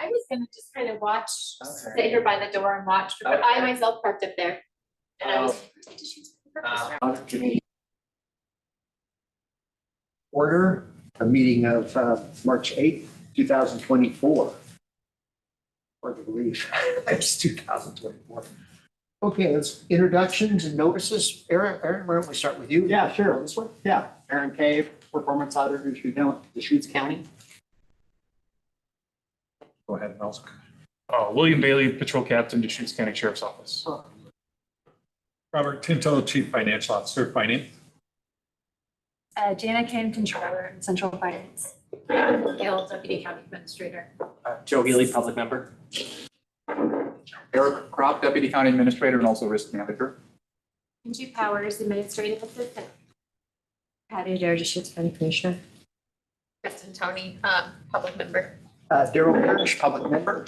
I was gonna just kind of watch, Okay. sit here by the door and watch, but I Okay. myself parked up there. And I was. Audit Committee. Order, a meeting of March 8th, 2024. Hard to believe, it's 2024. Okay, let's introductions and notices. Aaron, why don't we start with you? Yeah, sure. This one? Yeah. Aaron Cave, performance auditor, Deschutes County. Go ahead, Nelson. William Bailey, Patrol Captain, Deschutes County Sheriff's Office. Robert Tinto, Chief Financial Officer, Finance. Jana Kane, Controller in Central Finance. Gail, Deputy County Administrator. Joe Healy, public member. Eric Kropp, Deputy County Administrator and also Risk Manager. Angie Powers, Administrative Assistant. Patty Adair, Deschutes County Commissioner. Kristen Tony, Public Member. Daryl Parrish, public member.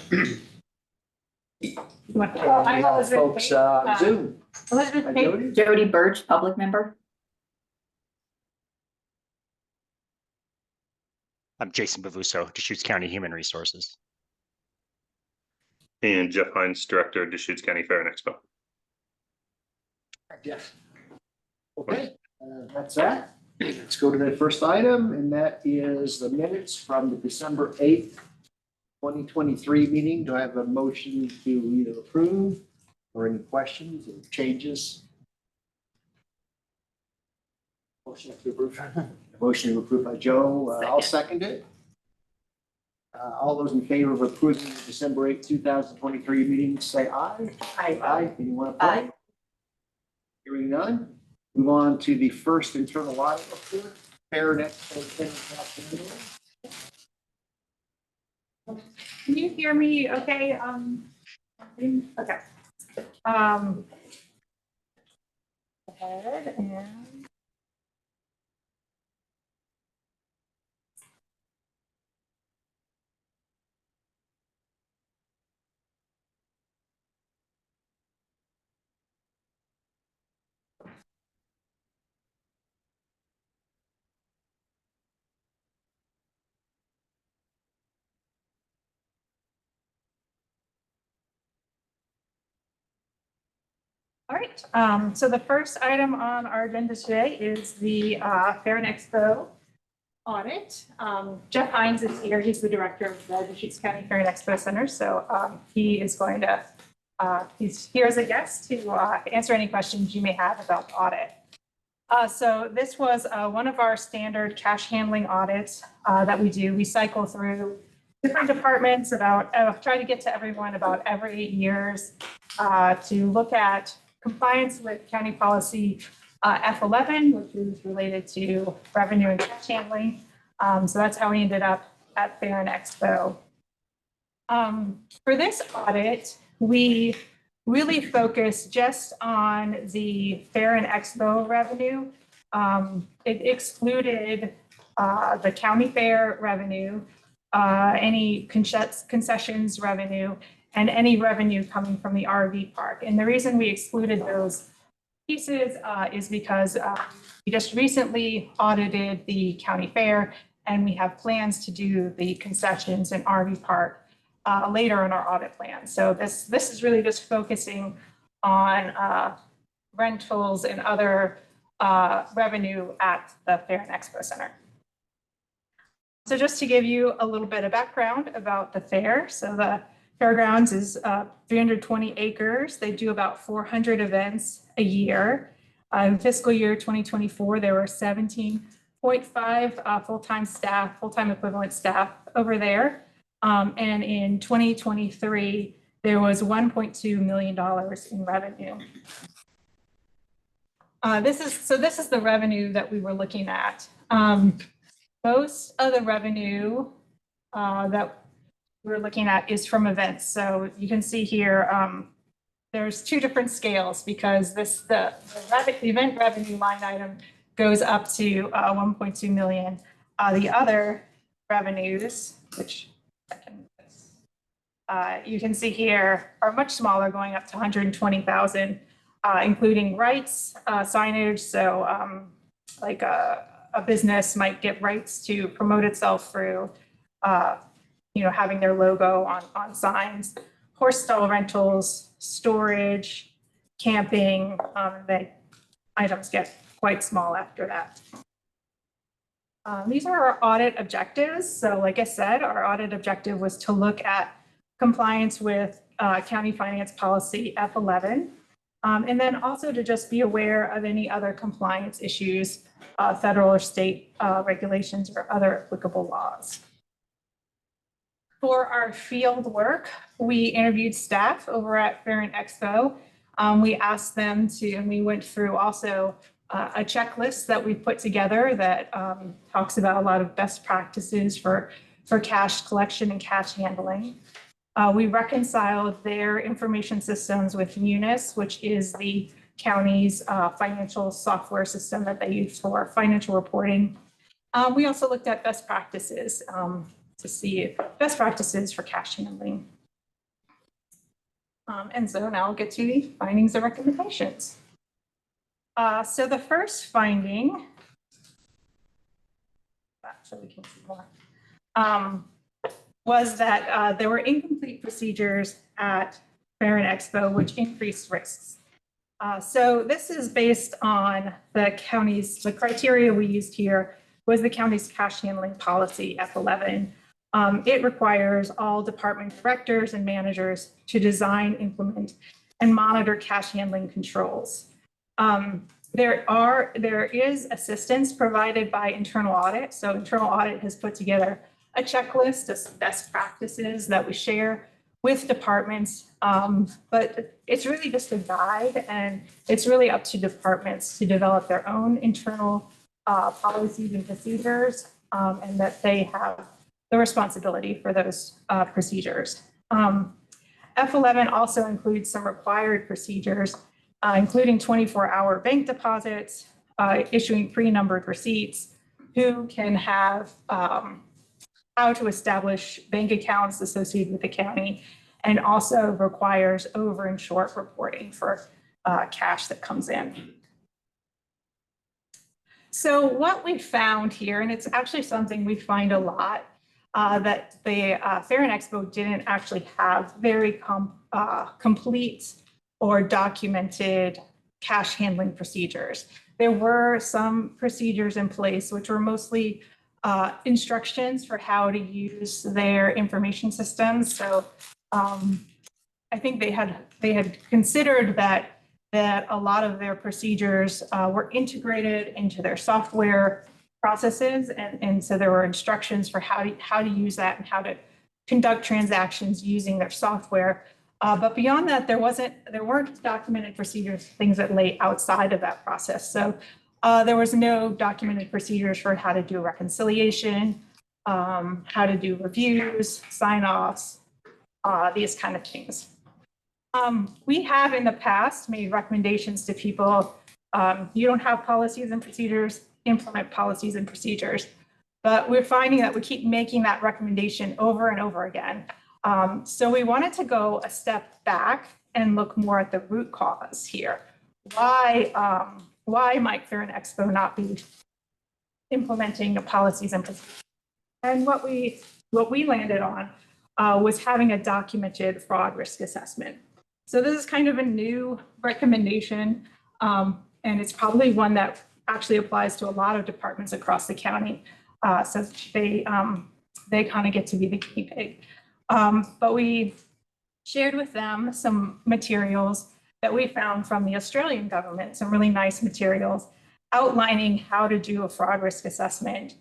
I'm Elizabeth Folks on Zoom. Elizabeth Hi, Pate. Jody. Jody Birch, public member. I'm Jason Bavuso, Deschutes County Human Resources. And Jeff Hines, Director, Deschutes County Fair and Expo. Jeff. Okay, that's that. Let's go to the first item, and that is the minutes from the December 8th, 2023 meeting. Do I have a motion to either approve or any questions or changes? Motion to approve. Motion to approve by Joe. I'll second it. All those in favor of approving the December 8th, 2023 meeting, say aye. Aye. Anyone opposed? Aye. Hearing none. Move on to the first internal audit report. Fair and Expo. Can you hear me okay? Okay. Ahead and. All right, so the first item on our agenda today is the Fair and Expo audit. Jeff Hines is here. He's the director of the Deschutes County Fair and Expo Center. So he is going to, he's here as a guest to answer any questions you may have about the audit. So this was one of our standard cash handling audits that we do. We cycle through different departments about, try to get to everyone about every 8 years to look at compliance with county policy F11, which is related to revenue and cash handling. So that's how we ended up at Fair and Expo. For this audit, we really focused just on the Fair and Expo revenue. It excluded the county fair revenue, any concessions revenue, and any revenue coming from the RV park. And the reason we excluded those pieces is because we just recently audited the county fair, and we have plans to do the concessions and RV park later in our audit plan. So this is really just focusing on rentals and other revenue at the Fair and Expo Center. So just to give you a little bit of background about the fair. So the Fairgrounds is 320 acres. They do about 400 events a year. In fiscal year 2024, there were 17.5 full-time staff, full-time equivalent staff over there. And in 2023, there was $1.2 million in revenue. This is the revenue that we were looking at. Most of the revenue that we're looking at is from events. So you can see here, there's two different scales because the event revenue line item goes up to 1.2 million. The other revenues, which you can see here, are much smaller, going up to 120,000, including rights, signage. So like a business might get rights to promote itself through having their logo on signs, horse stall rentals, storage, camping, the items get quite small after that. These are our audit objectives. So like I said, our audit objective was to look at compliance with county finance policy F11, and then also to just be aware of any other compliance issues, federal or state regulations or other applicable laws. For our field work, we interviewed staff over at Fair and Expo. We asked them to, and we went through also a checklist that we put together that talks about a lot of best practices for cash collection and cash handling. We reconciled their information systems with Munis, which is the county's financial software system that they use for financial reporting. We also looked at best practices to see best practices for cash handling. And so now I'll get to the findings and recommendations. So the first finding, so we can see more, was that there were incomplete procedures at Fair and Expo, which increased risks. So this is based on the criteria we used here was the county's cash handling policy F11. It requires all department directors and managers to design, implement, and monitor cash handling controls. There is assistance provided by internal audit. So internal audit has put together a checklist of best practices that we share with departments, but it's really just a guide, and it's really up to departments to develop their own internal policies and procedures, and that they have the responsibility for those procedures. F11 also includes some required procedures, including 24-hour bank deposits, issuing pre-numbered receipts, who can have, how to establish bank accounts associated with the county, and also requires over and short reporting for cash that comes in. So what we found here, and it's actually something we find a lot, that the Fair and Expo didn't actually have very complete or documented cash handling procedures. There were some procedures in place, which were mostly instructions for how to use their information systems. So I think they had considered that a lot of their procedures were integrated into their software processes, and so there were instructions for how to use that and how to conduct transactions using their software. But beyond that, there weren't documented procedures, things that lay outside of that process. So there was no documented procedures for how to do reconciliation, how to do reviews, sign-offs, these kind of things. We have in the past made recommendations to people. You don't have policies and procedures, implement policies and procedures. But we're finding that we keep making that recommendation over and over again. So we wanted to go a step back and look more at the root cause here. Why might Fair and Expo not be implementing the policies and procedures? And what we landed on was having a documented fraud risk assessment. So this is kind of a new recommendation, and it's probably one that actually applies to a lot of departments across the county. So they kind of get to be the guinea pig. But we shared with them some materials that we found from the Australian government, some really nice materials outlining how to do a fraud risk assessment,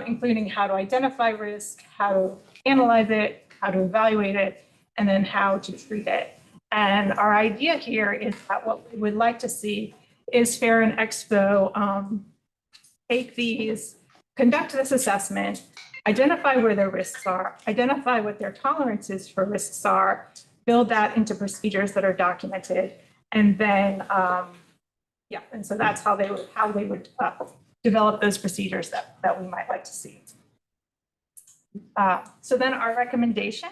including how to identify risk, how to analyze it, how to evaluate it, and then how to treat it. And our idea here is that what we would like to see is Fair and Expo take these, conduct this assessment, identify where their risks are, identify what their tolerances for risks are, build that into procedures that are documented, and then, and so that's how they would develop those procedures that we might like to see. So then our recommendation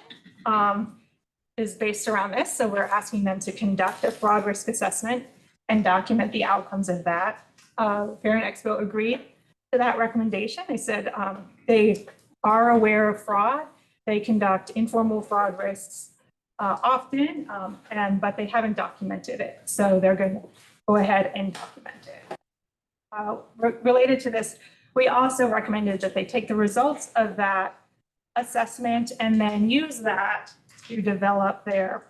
is based around this. So we're asking them to conduct a fraud risk assessment and document the outcomes of that. Fair and Expo agreed to that recommendation. They said they are aware of fraud they conduct informal fraud risks often, but they haven't documented it. So they're going to go ahead and document it. Related to this, we also recommended that they take the results of that assessment and then use that to develop their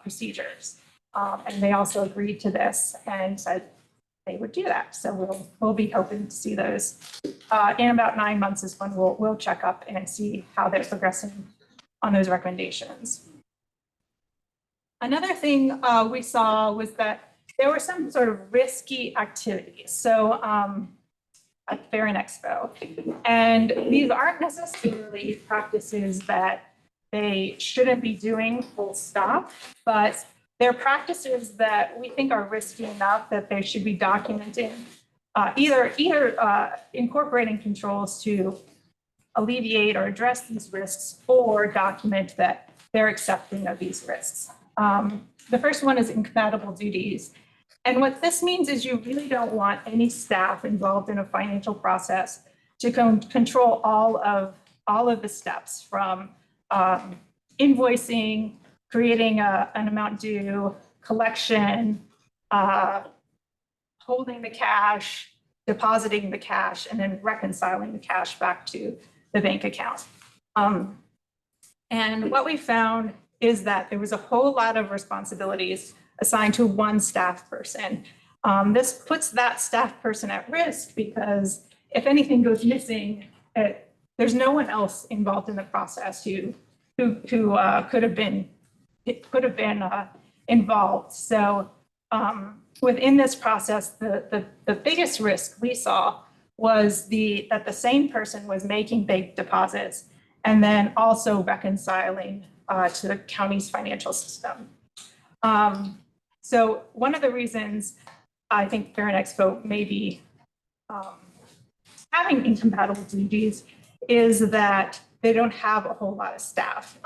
procedures. And they also agreed to this and said they would do that. So we'll be hoping to see those in about 9 months is when we'll check up and see how they're progressing on those recommendations. Another thing we saw was that there were some sort of risky activities. So at Fair and Expo, and these aren't necessarily practices that they shouldn't be doing full stop, but they're practices that we think are risky enough that they should be documented, either incorporating controls to alleviate or address these risks or document that they're accepting of these risks. The first one is incompatible duties. And what this means is you really don't want any staff involved in a financial process to control all of the steps from invoicing, creating an amount due, collection, holding the cash, depositing the cash, and then reconciling the cash back to the bank account. And what we found is that there was a whole lot of responsibilities assigned to one staff person. This puts that staff person at risk because if anything goes missing, there's no one else involved in the process who could have been involved. So within this process, the biggest risk we saw was that the same person was making big deposits and then also reconciling to the county's financial system. So one of the reasons I think Fair and Expo may be having incompatible duties is that they don't have a whole lot of staff.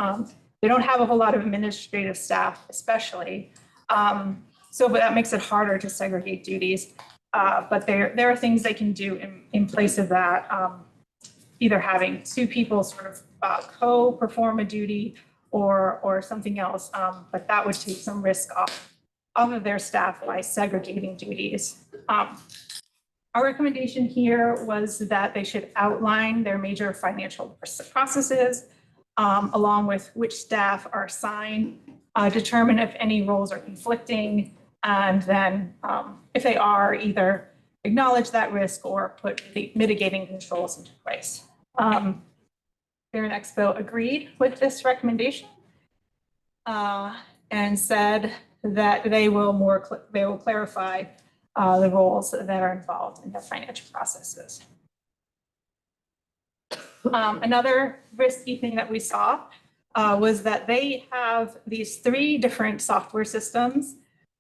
They don't have a whole lot of administrative staff, especially. But that makes it harder to segregate duties. But there are things they can do in place of that, either having two people sort of co-perform a duty or something else. But that would take some risk off of their staff by segregating duties. Our recommendation here was that they should outline their major financial processes, along with which staff are assigned, determine if any roles are conflicting, and then if they are, either acknowledge that risk or put the mitigating controls into place. Fair and Expo agreed with this recommendation and said that they will clarify the roles that are involved in the financial processes. Another risky thing that we saw was that they have these 3 different software systems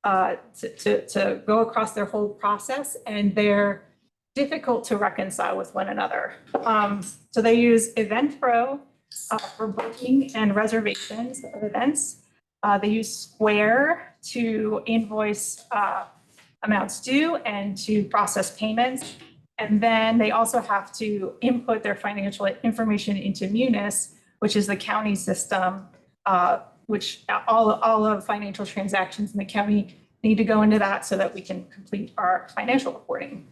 to go across their whole process, and they're difficult to reconcile with one another. So they use EventPro for booking and reservations of events. They use Square to invoice amounts due and to process payments. And then they also have to input their financial information into Munis, which is the county system, which all of financial transactions in the county need to go into that so that we can complete our financial reporting.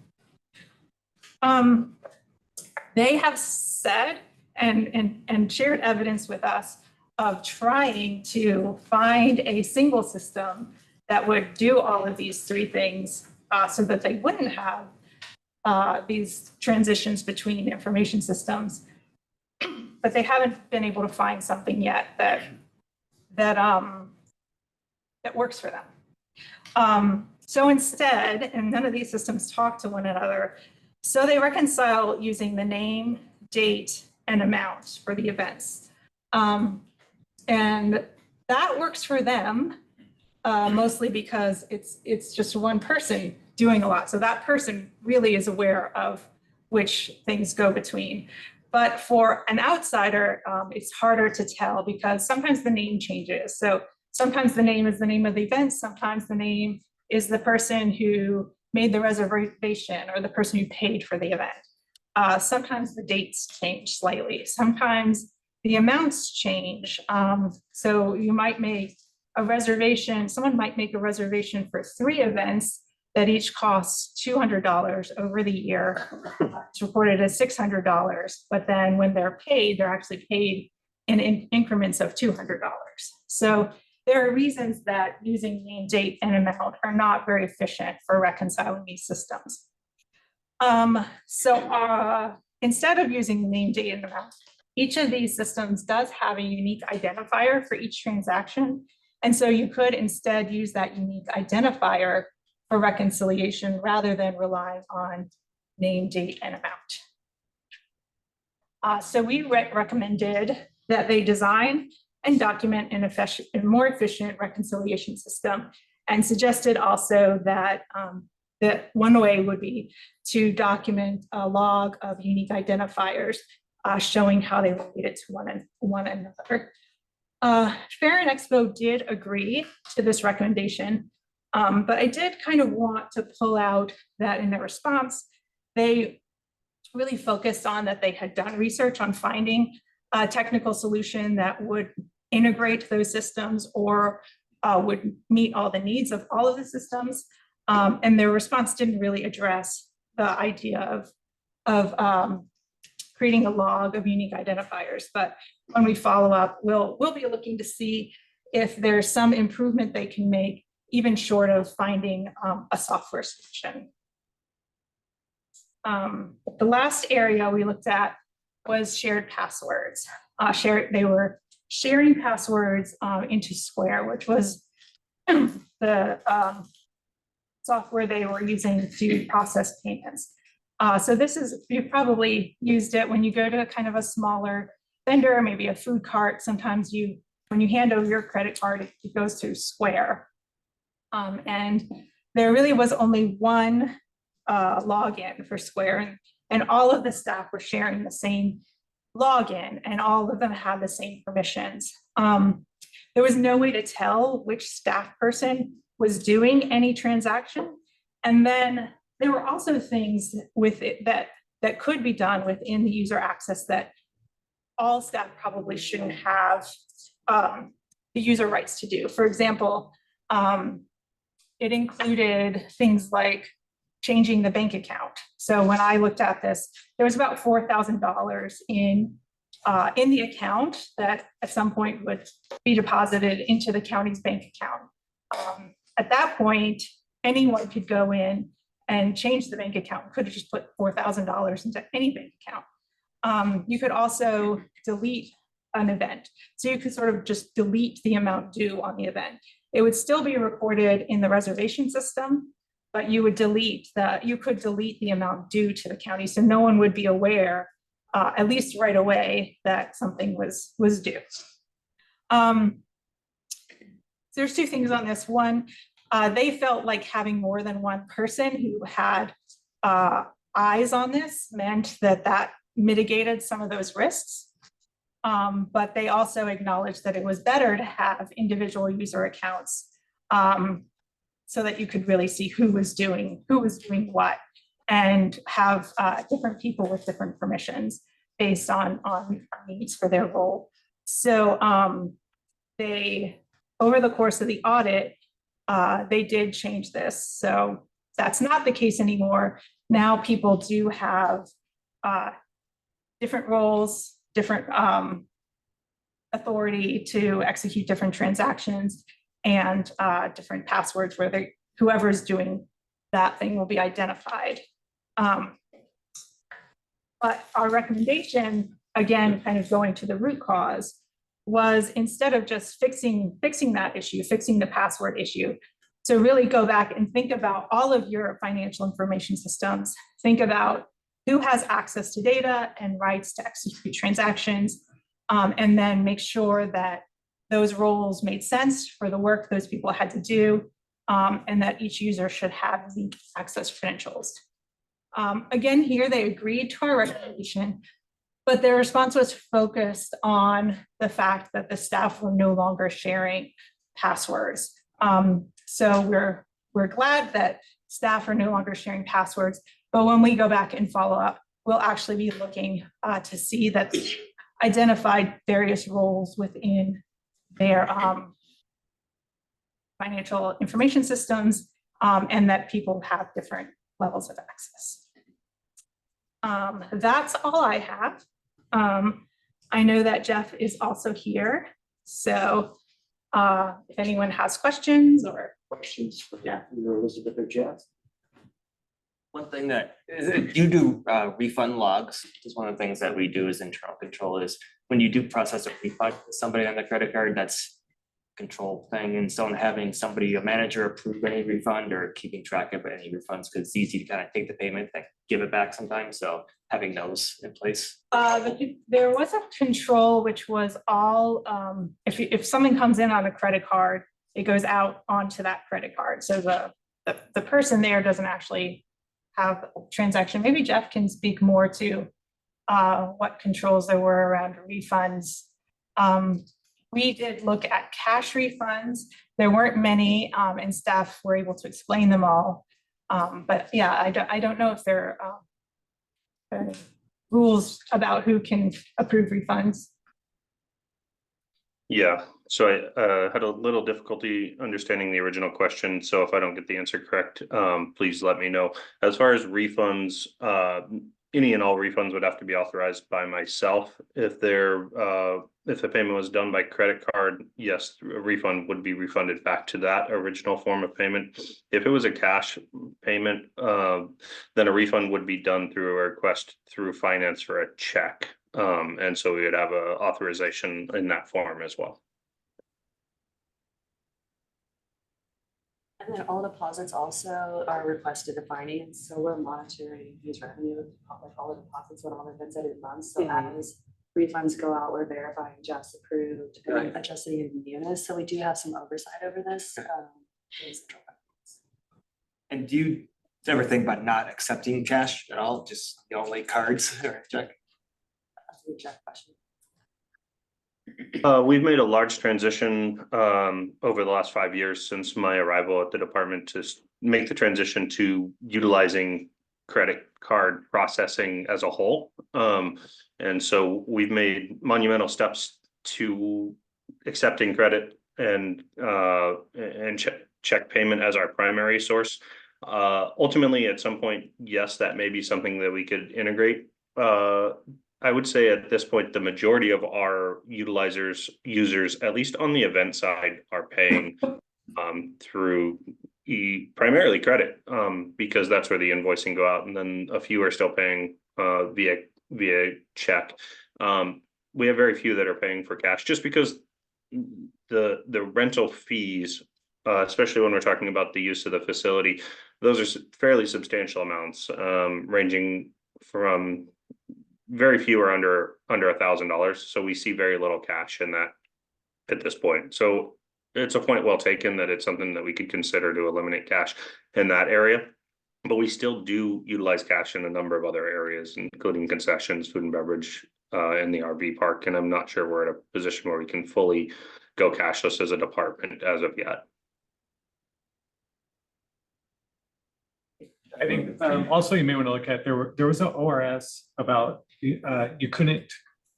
They have said and shared evidence with us of trying to find a single system that would do all of these 3 things so that they wouldn't have these transitions between information systems. But they haven't been able to find something yet that works for them. So instead, and none of these systems talk to one another, so they reconcile using the name, date, and amount for the events. And that works for them, mostly because it's just one person doing a lot. So that person really is aware of which things go between. But for an outsider, it's harder to tell because sometimes the name changes. So sometimes the name is the name of the event. Sometimes the name is the person who made the reservation or the person who paid for the event. Sometimes the dates change slightly. Sometimes the amounts change. So you might make a reservation, someone might make a reservation for 3 events that each costs $200 over the year. It's reported as $600, but then when they're actually paid in increments of $200. So there are reasons that using name, date, and amount are not very efficient for reconciling these systems. Instead of using name, date, and amount, each of these systems does have a unique identifier for each transaction. And so you could instead use that unique identifier for reconciliation rather than relying on name, date, and amount. So we recommended that they design and document a more efficient reconciliation system, and suggested also that that one way would be to document a log of unique identifiers showing how they related to one another. Fair and Expo did agree to this recommendation, but I did kind of want to pull out that in their response, they really focused on that they had done research on finding a technical solution that would integrate those systems or would meet all the needs of all of the systems. And their response didn't really address the idea of creating a log of unique identifiers. But when we follow up, we'll be looking to see if there's some improvement they can make, even short of finding a software solution. The last area we looked at was shared passwords. They were sharing passwords into Square, which was the software they were using to process payments. So you've probably used it when you go to kind of a smaller vendor, maybe a food cart. Sometimes when you hand over your credit card, it goes to Square. And there really was only one login for Square, and all of the staff were sharing the same login, and all of them had the same permissions. There was no way to tell which staff person was doing any transaction. And then there were also things with it that could be done within the user access that all staff probably shouldn't have the user rights to do. For example, it included things like changing the bank account. So when I looked at this, there was about $4,000 in the account that at some point would be deposited into the county's bank account. At that point, anyone could go in and change the bank account, could have just put $4,000 into any bank account. You could also delete an event. So you could sort of just delete the amount due on the event. It would still be recorded in the reservation system, but you could delete the amount due to the county. So no one would be aware, at least right away, that something was due. There's 2 things on this. One, they felt like having more than one person who had eyes on this meant that mitigated some of those risks. But they also acknowledged that it was better to have individual user accounts so that you could really see who was doing what, and have different people with different permissions based on needs for their role. So over the course of the audit, they did change this. So that's not the case anymore. Now people do have different roles, different authority to execute different transactions, and different passwords where whoever's doing that thing will be identified. But our recommendation, again, kind of going to the root cause, was instead of just fixing that issue, fixing the password issue, to really go back and think about all of your financial information systems, think about who has access to data and rights to execute transactions, and then make sure that those roles made sense for the work those people had to do, and that each user should have the access credentials. Again, here they agreed to our recommendation, but their response was focused on the fact that the staff were no longer sharing passwords. So we're glad that staff are no longer sharing passwords, but when we go back and follow up, we'll actually be looking to see that identified various roles within their financial information systems, and that people have different levels of access. That's all I have. I know that Jeff is also here, so if anyone has questions or. Questions for Daphne or Elizabeth or Jeff? One thing that you do refund logs is one of the things that we do as internal control is when you do process a refund, somebody on the credit card, that's control thing, and so having somebody, a manager, approve any refund or keeping track of any refunds, because it's easy to kind of take the payment and give it back sometimes. So having those in place. There was a control which was all, if something comes in on a credit card, it goes out onto that credit card. So the person there doesn't actually have a transaction. Maybe Jeff can speak more to what controls there were around refunds. We did look at cash refunds. There weren't many, and staff were able to explain them all. But yeah, I don't know if there are rules about who can approve refunds. Yeah, so I had a little difficulty understanding the original question, so if I don't get the answer correct, please let me know. As far as refunds, any and all refunds would have to be authorized by myself. If the payment was done by credit card, yes, a refund would be refunded back to that original form of payment. If it was a cash payment, then a refund would be done through a request through finance for a check. And so we would have a authorization in that form as well. And then all deposits also are requested to finance, so we're monitoring these revenue, like all the deposits when all the events every month. So as refunds go out, we're verifying just approved and adjusting in munis. So we do have some oversight over this. And do you ever think about not accepting cash at all, just only cards or check? That's a good check question. We've made a large transition over the last 5 years since my arrival at the department to make the transition to utilizing credit card processing as a whole. And so we've made monumental steps to accepting credit and check payment as our primary source. Ultimately, at some point, yes, that may be something that we could integrate. I would say at this point, the majority of our users, at least on the event side, are paying through primarily credit, because that's where the invoicing go out, and then a few are still paying via check. We have very few that are paying for cash, just because the rental fees, especially when we're talking about the use of the facility, those are fairly substantial amounts, ranging from very few are under $1,000. So we see very little cash in that at this point. So it's a point well taken that it's something that we could consider to eliminate cash in that area. But we still do utilize cash in a number of other areas, including concessions, food and beverage, in the RV park. And I'm not sure we're at a position where we can fully go cashless as a department as of yet. I think also you may want to look at, there was an ORS about you couldn't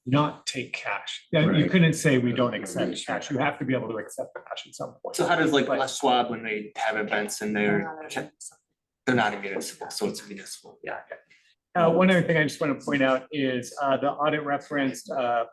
not take cash. You couldn't say we don't accept cash. You have to be able to accept cash at some point. So how does like Les Schwab, when they have events and they're not a municipal, so it's municipal, yeah. One other thing I just want to point out is the audit referenced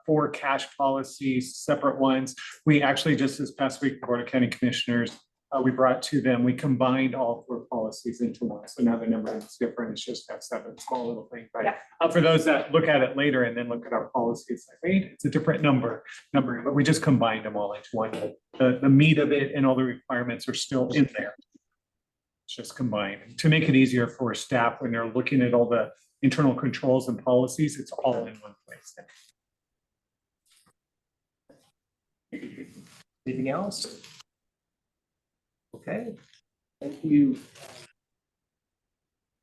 4 cash policies, separate ones. We actually just this past week, the Board of County Commissioners, we brought to them, we combined all 4 policies into one. So now the number is different. It's just that 7 small little thing. But for those that look at it later and then look at our policies, like, wait, it's a different number, but we just combined them all into one. The meat of it and all the requirements are still in there. It's just combined to make it easier for staff when they're looking at all the internal controls and policies. It's all in one place. Anything else? Okay, thank you.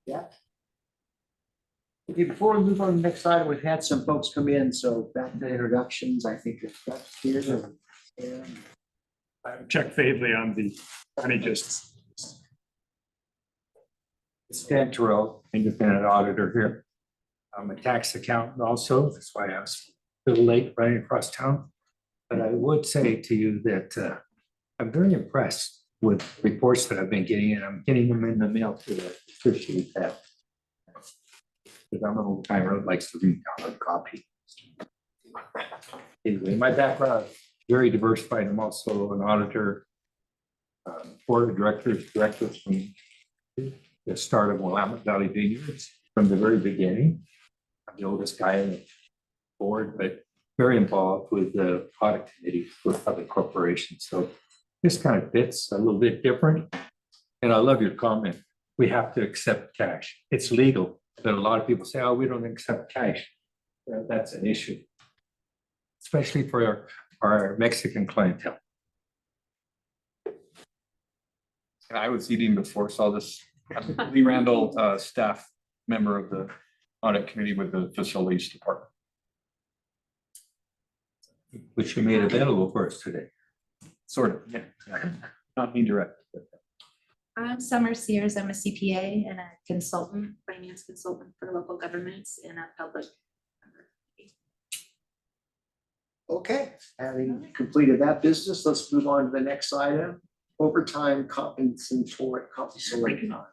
Yeah. Okay, before we move on to the next item, we've had some folks come in, so back to introductions. I think it's got here. I'm Chuck Fadley on the County Justice. Stan Terrell, independent auditor here. I'm a tax accountant also, that's why I was little late running across town. But I would say to you that I'm very impressed with reports that I've been getting, and I'm getting them in the mail to appreciate that. Because I'm an old timer who likes to read hard copy. Anyway, my background is very diversified. I'm also an auditor, board of directors from the start of Willamette Valley Vineyards from the very beginning. I'm the oldest guy in the board, but very involved with the audit committee for public corporations. So this kind of fits a little bit different. And I love your comment. We have to accept cash. It's legal, but a lot of people say, oh, we don't accept cash. That's an issue, especially for our Mexican clientele. I was eating before, saw this. I'm Lee Randall, staff member of the audit committee with the facilities department. Which you made available for us today. Sort of, yeah. Not me direct. I'm Summer Sears. I'm a CPA and a consultant, finance consultant for local governments and a public. Okay, having completed that business, let's move on to the next item. Overtime compensatory.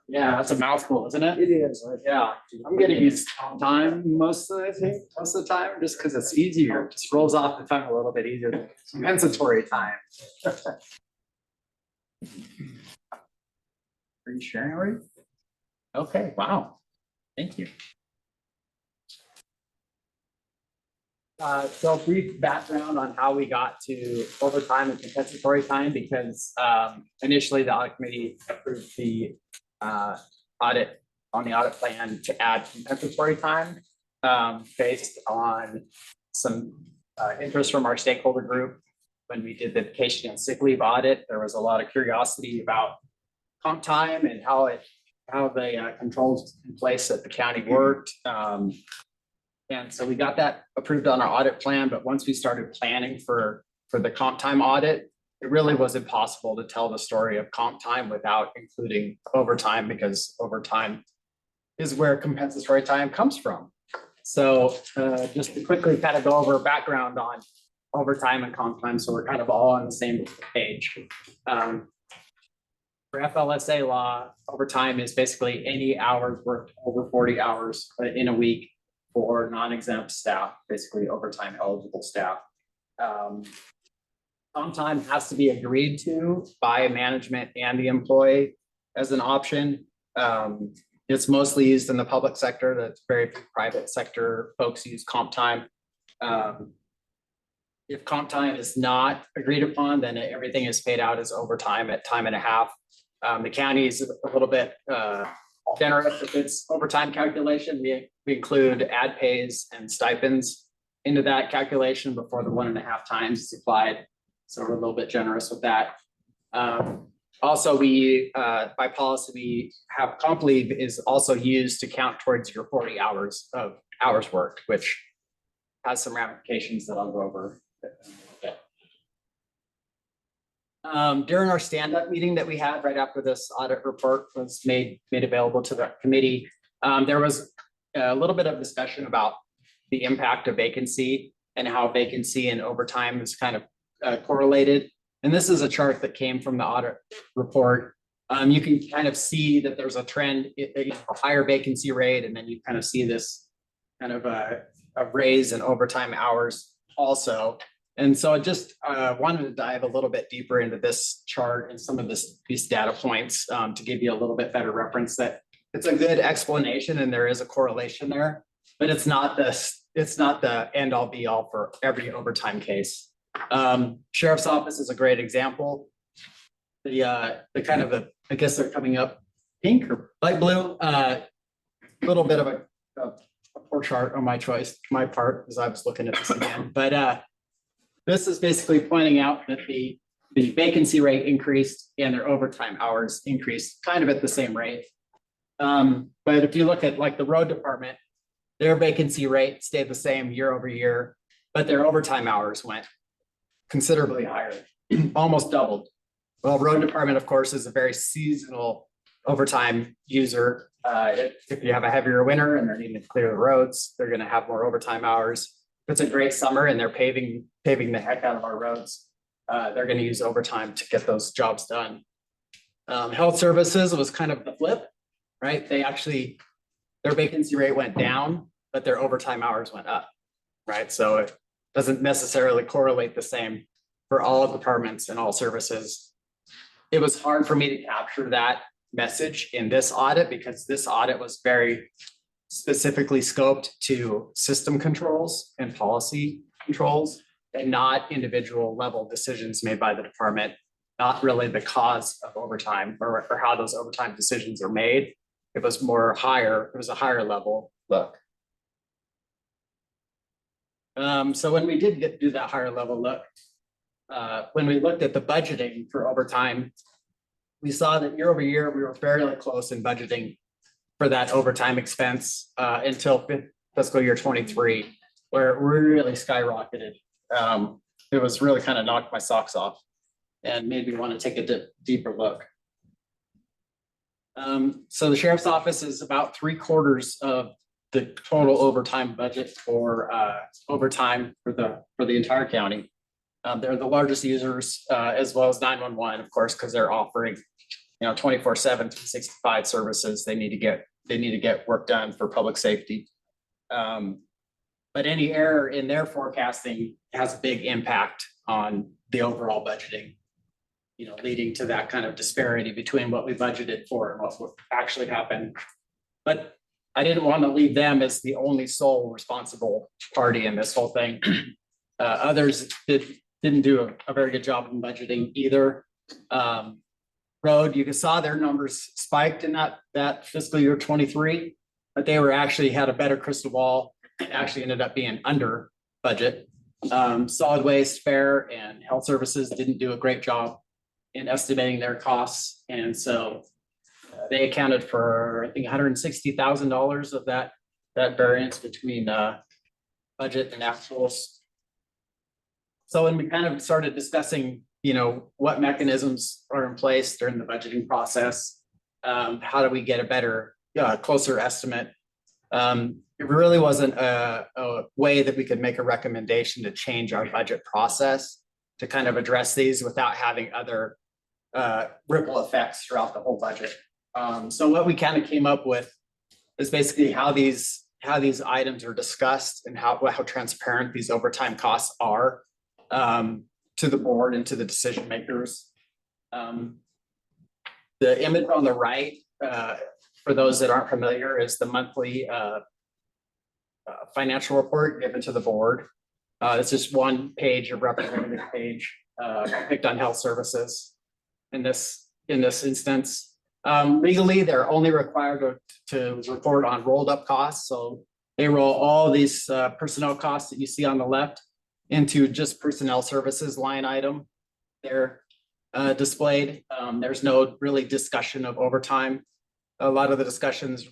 Yeah, that's a mouthful, isn't it? It is. Yeah, I'm gonna use time most of the time, just because it's easier, it just rolls off the tongue a little bit easier than compensatory time. Are you sharing already? Okay, wow, thank you. So brief background on how we got to overtime and compensatory time, because initially the audit committee approved the audit on the audit plan to add compensatory time based on some interest from our stakeholder group. When we did the vacation and sick leave audit, there was a lot of curiosity about comp time and how the controls in place at the county worked. And so we got that approved on our audit plan, but once we started planning for the comp time audit, it really was impossible to tell the story of comp time without including overtime, because overtime is where compensatory time comes from. So just to quickly kind of go over background on overtime and comp time, so we're kind of all on the same page. For FLSA law, overtime is basically any hours worked over 40 hours in a week for non-exempt staff, basically overtime eligible staff. Comp time has to be agreed to by management and the employee as an option. It's mostly used in the public sector. That's very few private sector folks use comp time. If comp time is not agreed upon, then everything is paid out as overtime at time and a half. The county is a little bit generous with its overtime calculation. We include ad pays and stipends into that calculation before the 1.5 times is applied. So we're a little bit generous with that. Also, we by policy, we have comp leave is also used to count towards your 40 hours of hours worked, which has some ramifications that I'll go over. During our stand-up meeting that we had right after this audit report was made available to the committee, there was a little bit of discussion about the impact of vacancy and how vacancy and overtime is kind of correlated. And this is a chart that came from the audit report. You can kind of see that there's a trend, a higher vacancy rate, and then you kind of see this kind of a raise in overtime hours also. And so I just wanted to dive a little bit deeper into this chart and some of these data points to give you a little bit better reference that it's a good explanation and there is a correlation there, but it's not the end all be all for every overtime case. Sheriff's office is a great example. The kind of I guess they're coming up pink or light blue, little bit of a poor chart on my part, as I was looking at this again, but this is basically pointing out that the vacancy rate increased and their overtime hours increased kind of at the same rate. But if you look at like the road department, their vacancy rate stayed the same year over year, but their overtime hours went considerably higher, almost doubled. Well, road department, of course, is a very seasonal overtime user. If you have a heavier winter and they're needing to clear the roads, they're going to have more overtime hours. it's a great summer and they're paving the heck out of our roads, they're gonna use overtime to get those jobs done. Health services was kind of the flip, right? They actually, their vacancy rate went down, but their overtime hours went up, right? So it doesn't necessarily correlate the same for all departments and all services. It was hard for me to capture that message in this audit because this audit was very specifically scoped to system controls and policy controls and not individual level decisions made by the department, not really the cause of overtime or how those overtime decisions are made. It was more higher, it was a higher level look. So when we did do that higher level look, when we looked at the budgeting for overtime, we saw that year over year, we were fairly close in budgeting for that overtime expense until fiscal year 23, where it really skyrocketed. It was really kind of knocked my socks off and made me want to take a deeper look. So the sheriff's office is about 3/4 of the total overtime budget for overtime for the entire county. They're the largest users as well as 911, of course, because they're offering 24/7, 365 services. They need to get work done for public safety. But any error in their forecasting has a big impact on the overall budgeting, leading to that kind of disparity between what we budgeted for and what actually happened. But I didn't want to leave them as the only sole responsible party in this whole thing. Others didn't do a very good job in budgeting either. Road, you saw their numbers spiked in that fiscal year 23, but they were actually had a better crystal ball and actually ended up being under budget. Solid waste, fair, and health services didn't do a great job in estimating their costs. And so they accounted for, I think, $160,000 of that variance between budget and actuals. So when we kind of started discussing, what mechanisms are in place during the budgeting process, how do we get a better, closer estimate? It really wasn't a way that we could make a recommendation to change our budget process to kind of address these without having other ripple effects throughout the whole budget. So what we kind of came up with is basically how these items are discussed and how transparent these overtime costs are to the board and to the decision makers. The image on the right, for those that aren't familiar, is the monthly financial report given to the board. It's just one page, a representative page picked on health services in this instance. Legally, they're only required to report on rolled up costs. So they roll all these personnel costs that you see on the left into just personnel services line item. They're displayed. There's no really discussion of overtime. A lot of the discussions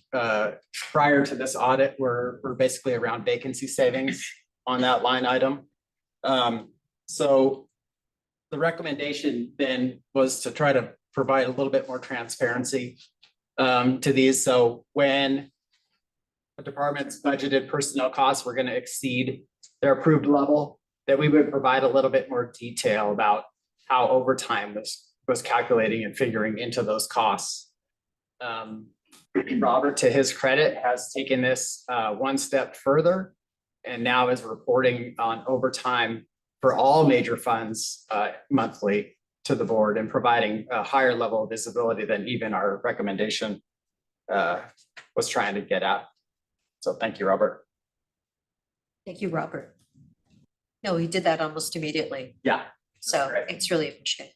prior to this audit were basically around vacancy savings on that line item. So the recommendation then was to try to provide a little bit more transparency to these. So when a department's budgeted personnel costs were going to exceed their approved level, that we would provide a little bit more detail about how overtime was calculating and figuring into those costs. Robert, to his credit, has taken this one step further and now is reporting on overtime for all major funds monthly to the board and providing a higher level of visibility than even our recommendation was trying to get at. So thank you, Robert. Thank you, Robert. No, he did that almost immediately. Yeah. So great. it's really appreciated.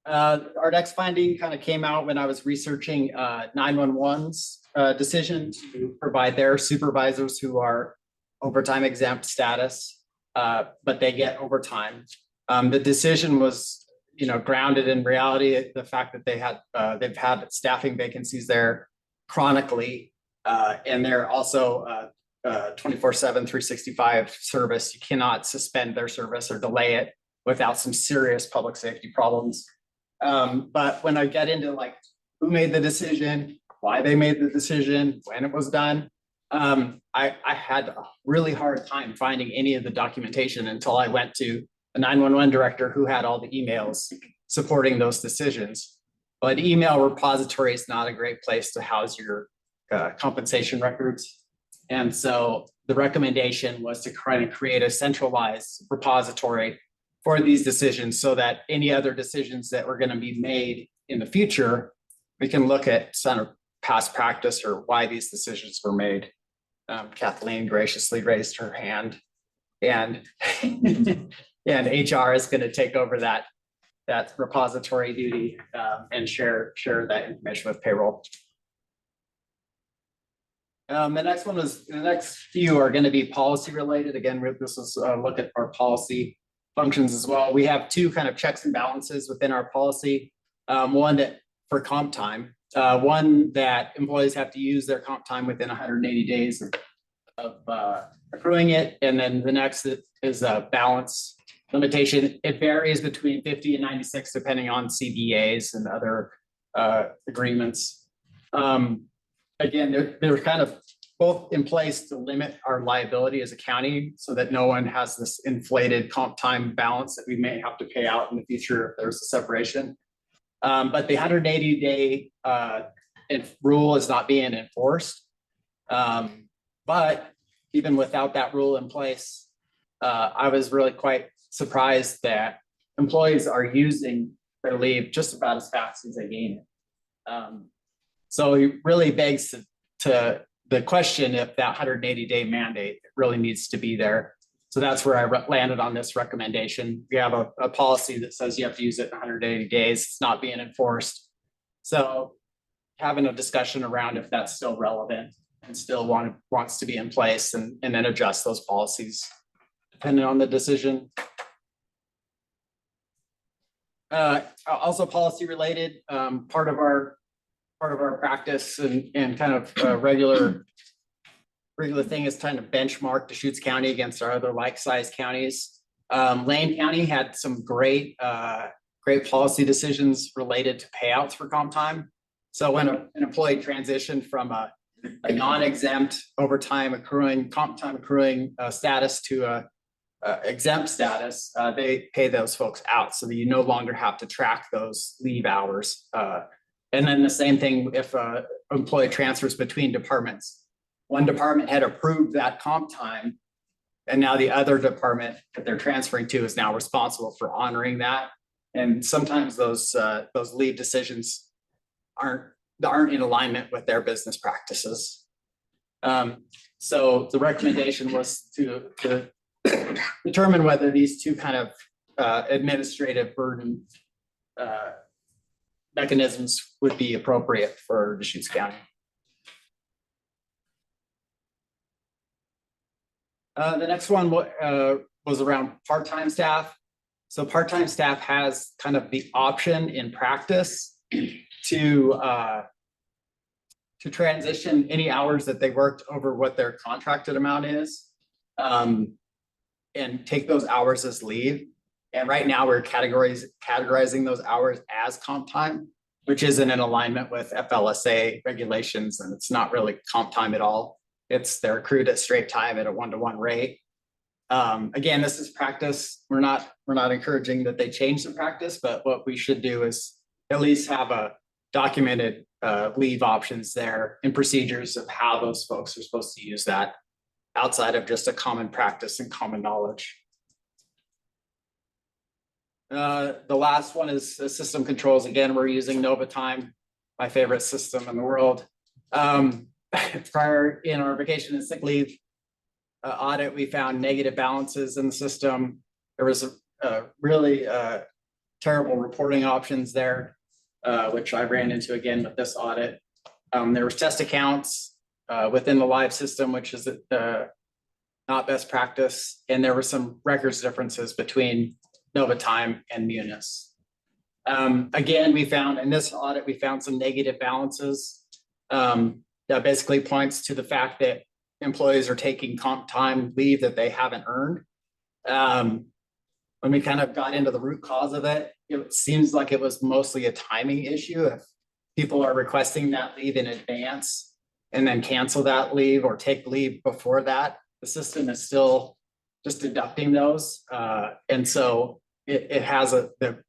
Our next finding kind of came out when I was researching 911's decision to provide their supervisors who are overtime exempt status, but they get overtime. The decision was, grounded in reality, the fact that they've had staffing vacancies there chronically, and they're also 24/7, 365 service. You cannot suspend their service or delay it without some serious public safety problems. But when I get into who made the decision, why they made the decision, when it was done, I had a really hard time finding any of the documentation until I went to a 911 director who had all the emails supporting those decisions. But email repository is not a great place to house your compensation records. And so the recommendation was to try to create a centralized repository for these decisions so that any other decisions that were going to be made in the future, we can look at sort of past practice or why these decisions were made. Kathleen graciously raised her hand, and and HR is going to take over that repository duty and share that information with payroll. The next one is, the next few are going to be policy related. Again, this is a look at our policy functions as well. We have two kind of checks and balances within our policy. One that for comp time, one that employees have to use their comp time within 180 days of accruing it. And then the next is a balance limitation. It varies between 50 and 96 depending on CBAs and other agreements. Again, they're kind of both in place to limit our liability as a county so that no one has this inflated comp time balance that we may have to pay out in the future if there's a separation. But the 180-day rule is not being enforced. But even without that rule in place, I was really quite surprised that employees are using their leave just about as fast as they gain it. So it really begs to the question if that 180-day mandate really needs to be there. So that's where I landed on this recommendation. We have a policy that says you have to use it in 180 days. It's not being enforced. So having a discussion around if that's still relevant and still wants to be in place and then adjust those policies depending on the decision. Also policy related, part of our practice and kind of regular thing is trying to benchmark Deschutes County against our other like-sized counties. Lane County had some great policy decisions related to payouts for comp time. So when an employee transitioned from a non-exempt overtime accruing comp time accruing status to a exempt status, they pay those folks out so that you no longer have to track those leave hours. And then the same thing if an employee transfers between departments. One department had approved that comp time, and now the other department that they're transferring to is now responsible for honoring that. And sometimes those leave decisions aren't in alignment with their business practices. So the recommendation was to determine whether these two kind of administrative burden mechanisms would be appropriate for Deschutes County. The next one was around part-time staff. So part-time staff has kind of the option in practice to transition any hours that they worked over what their contracted amount is, and take those hours as leave. And right now we're categorizing those hours as comp time, which isn't in alignment with FLSA regulations, and it's not really comp time at all. They're accrued at straight time at a 1-to-1 rate. Again, this is practice. We're not encouraging that they change the practice, but what we should do is at least have a documented leave options there and procedures of how those folks are supposed to use that outside of just a common practice and common knowledge. The last one is system controls. Again, we're using Nova Time, my favorite system in the world. Prior in our vacation and sick leave audit, we found negative balances in the system. There was a really terrible reporting options there, which I ran into again with this audit. There was test accounts within the live system, which is not best practice. And there were some records differences between Nova Time and Munis. Again, we found in this audit, we found some negative balances. That basically points to the fact that employees are taking comp time leave that they haven't earned. When we kind of got into the root cause of it, it seems like it was mostly a timing issue. If people are requesting that leave in advance, and then cancel that leave or take leave before that, the system is still just deducting those. And so it has the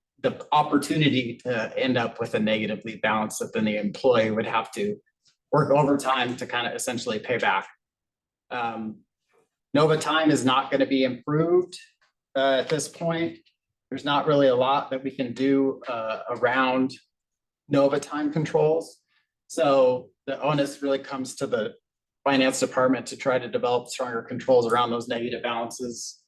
opportunity to end up with a negative leave balance that then the employee would have to work overtime to kind of essentially pay back. Nova time is not going to be improved at this point. There's not really a lot that we can do around Nova time controls. So the onus really comes to the finance department to try to develop stronger controls around those negative balances.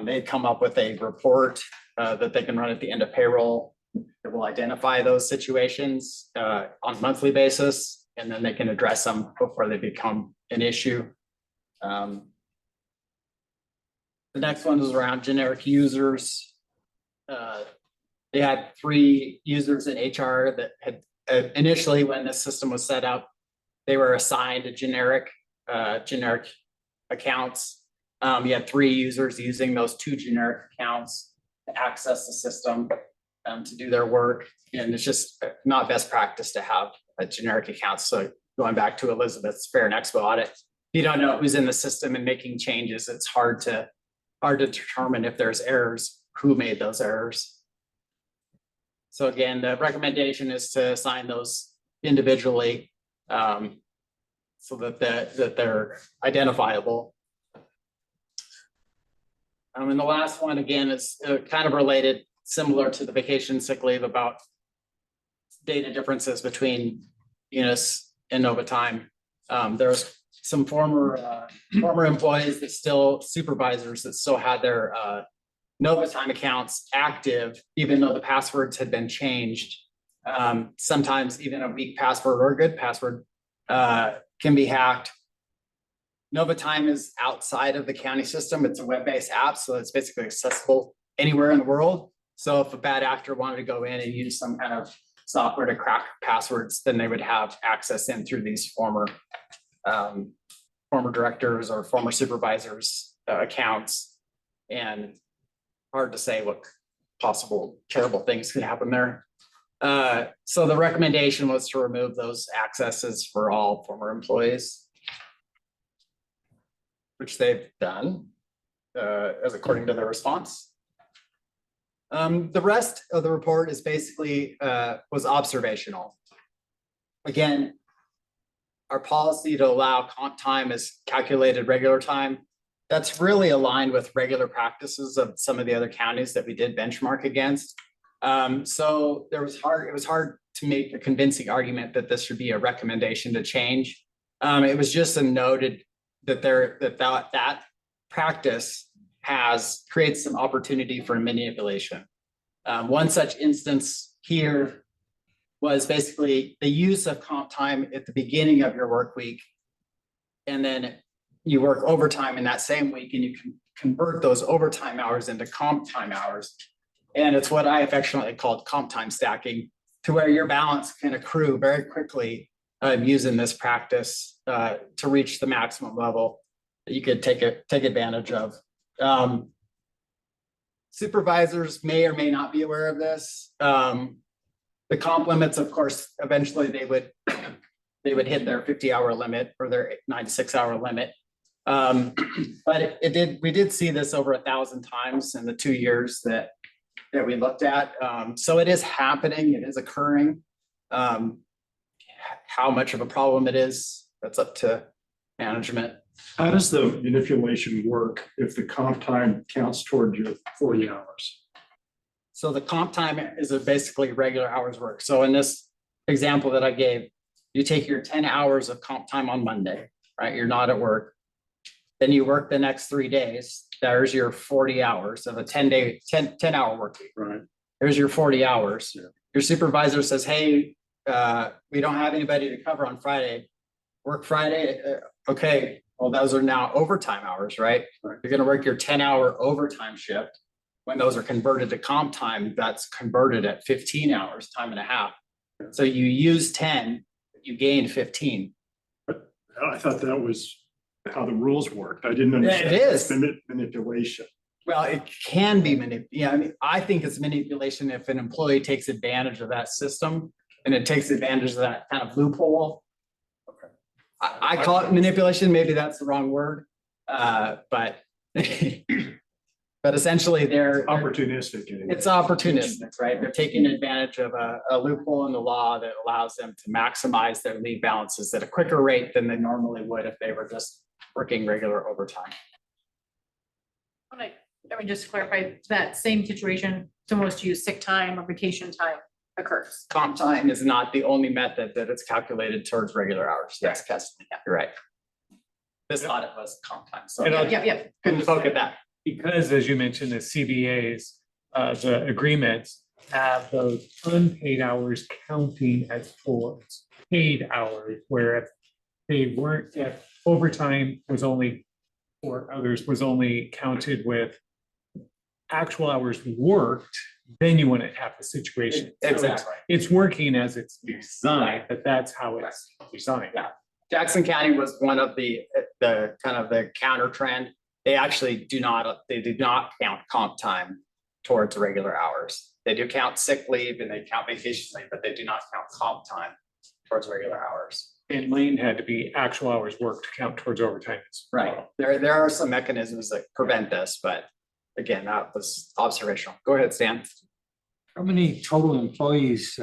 They come up with a report that they can run at the end of payroll that will identify those situations on a monthly basis, and then they can address them before they become an issue. The next one is around generic users. They had 3 users in HR that had initially, when the system was set up, they were assigned a generic accounts. You had 3 users using those 2 generic accounts to access the system to do their work. And it's just not best practice to have a generic account. So going back to Elizabeth's Fair and Expo audit, if you don't know who's in the system and making changes, it's hard to determine if there's errors, who made those errors. So again, the recommendation is to assign those individually so that they're identifiable. And the last one, again, is kind of related, similar to the vacation sick leave, about data differences between Eunice and Nova time. There's some former employees that still, supervisors that still had their Nova time accounts active, even though the passwords had been changed. Sometimes even a weak password or a good password can be hacked. Nova time is outside of the county system. It's a web-based app, so it's basically accessible anywhere in the world. So if a bad actor wanted to go in and use some kind of software to crack passwords, then they would have access in through these former directors or former supervisors accounts. And hard to say what possible terrible things could happen there. So the recommendation was to remove those accesses for all former employees, which they've done as according to their response. The rest of the report is basically was observational. Again, our policy to allow comp time is calculated regular time. That's really aligned with regular practices of some of the other counties that we did benchmark against. So it was hard to make a convincing argument that this should be a recommendation to change. It was just noted that that practice creates some opportunity for manipulation. One such instance here was basically the use of comp time at the beginning of your work week, and then you work overtime in that same week, and you can convert those overtime hours into comp time hours. And it's what I affectionately called comp time stacking, to where your balance can accrue very quickly using this practice to reach the maximum level that you could take advantage of. Supervisors may or may not be aware of this. The comp limits, of course, eventually they would hit their 50-hour limit or their 96-hour limit. But we did see this over 1,000 times in the 2 years that we looked at. So it is happening, it is occurring. How much of a problem it is, that's up to management. How does the manipulation work if the comp time counts toward your 40 hours? So the comp time is basically regular hours work. So in this example that I gave, you take your 10 hours of comp time on Monday, right? You're not at work. Then you work the next 3 days. There's your 40 hours of a 10-hour work week. Right. There's your 40 hours. Yeah. Your supervisor says, hey, we don't have anybody to cover on Friday. Work Friday. Okay, well, those are now overtime hours, right? Right. You're going to work your 10-hour overtime shift. When those are converted to comp time, that's converted at 15 hours, time and a half. So you use 10, you gain 15. But I thought that was how the rules worked. I didn't understand. It is manipulation. Well, it can be I mean, I think it's manipulation if an employee takes advantage of that system and it takes advantage of that kind of loophole. Okay. I call it manipulation, maybe that's the wrong word, but but essentially Opportunistic. it's opportunistic, right? They're taking advantage of a loophole in the law that allows them to maximize their leave balances at a quicker rate than they normally would if they were just working regular overtime. Let me just clarify, that same situation, to most use sick time or vacation time occurs. Comp time is not the only method that it's calculated towards regular hours. Yes, you're right. This audit was comp time, so And I'll- Yep. couldn't poke at that. Because as you mentioned, the CBAs, the agreements have those unpaid hours counting as towards paid hours, where if they weren't, if overtime was only, or others was only counted with actual hours worked, then you wouldn't have the situation. So Exactly. It's working as it's designed, but that's how it's designed. Yeah. Jackson County was one of the kind of the counter trend. They actually do not count comp time towards regular hours. They do count sick leave and they count vacation leave, but they do not count comp time towards regular hours. And Lane had to be actual hours worked to count towards overtime. Right. There are some mechanisms that prevent this, but again, that was observational. Go ahead, Stan. How many total employees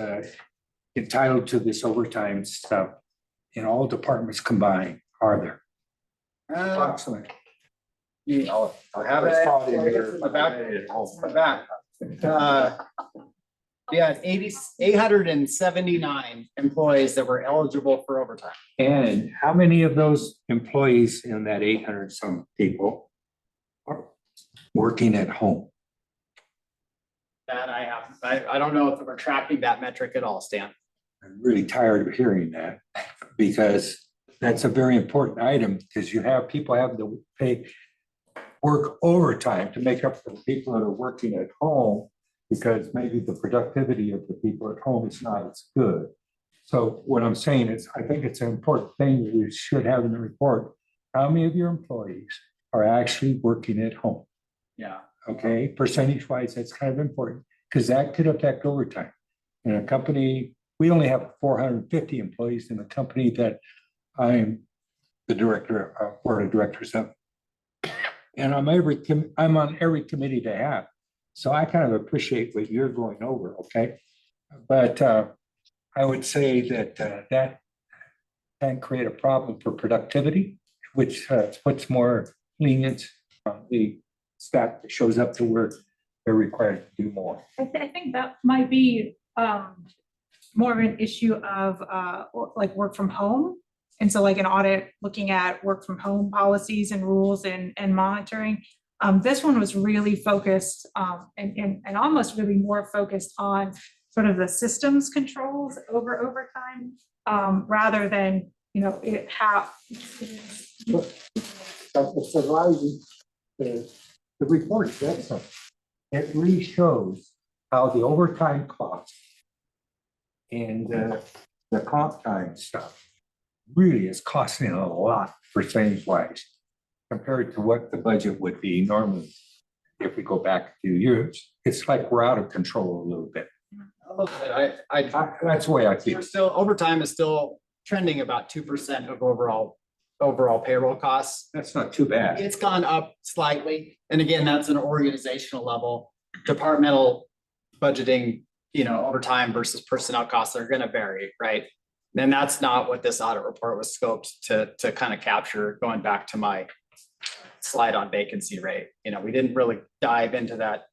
entitled to this overtime stuff in all departments combined are there? Approximately. I'll have it. My back. Yeah, 879 employees that were eligible for overtime. And how many of those employees in that 800 some people are working at home? That I don't know if we're tracking that metric at all, Stan. I'm really tired of hearing that because that's a very important item because you have people having to work overtime to make up for the people that are working at home because maybe the productivity of the people at home is not as good. So what I'm saying is, I think it's an important thing that you should have in the report. How many of your employees are actually working at home? Yeah. Okay, percentage wise, that's kind of important because that could affect overtime. In a company, we only have 450 employees in the company that I'm the director of board of directors of. And I'm on every committee they have. So I kind of appreciate what you're going over, okay? But I would say that that can create a problem for productivity, which puts more lenience on the staff that shows up to work. They're required to do more. I think that might be more of an issue of like work from home. And so like an audit looking at work from home policies and rules and monitoring. This one was really focused and almost really more focused on sort of the systems controls over overtime rather than, you know, how. The report says something. It really shows how the overtime costs and the comp time stuff really is costing a lot percentage wise compared to what the budget would be normally if we go back a few years. It's like we're out of control a little bit. That's the way I feel. Still, overtime is still trending about 2% of overall payroll costs. That's not too bad. It's gone up slightly. And again, that's an organizational level. Departmental budgeting, you know, overtime versus personnel costs are going to vary, right? And that's not what this audit report was scoped to kind of capture, going back to my slide on vacancy rate. You know, we didn't really dive into that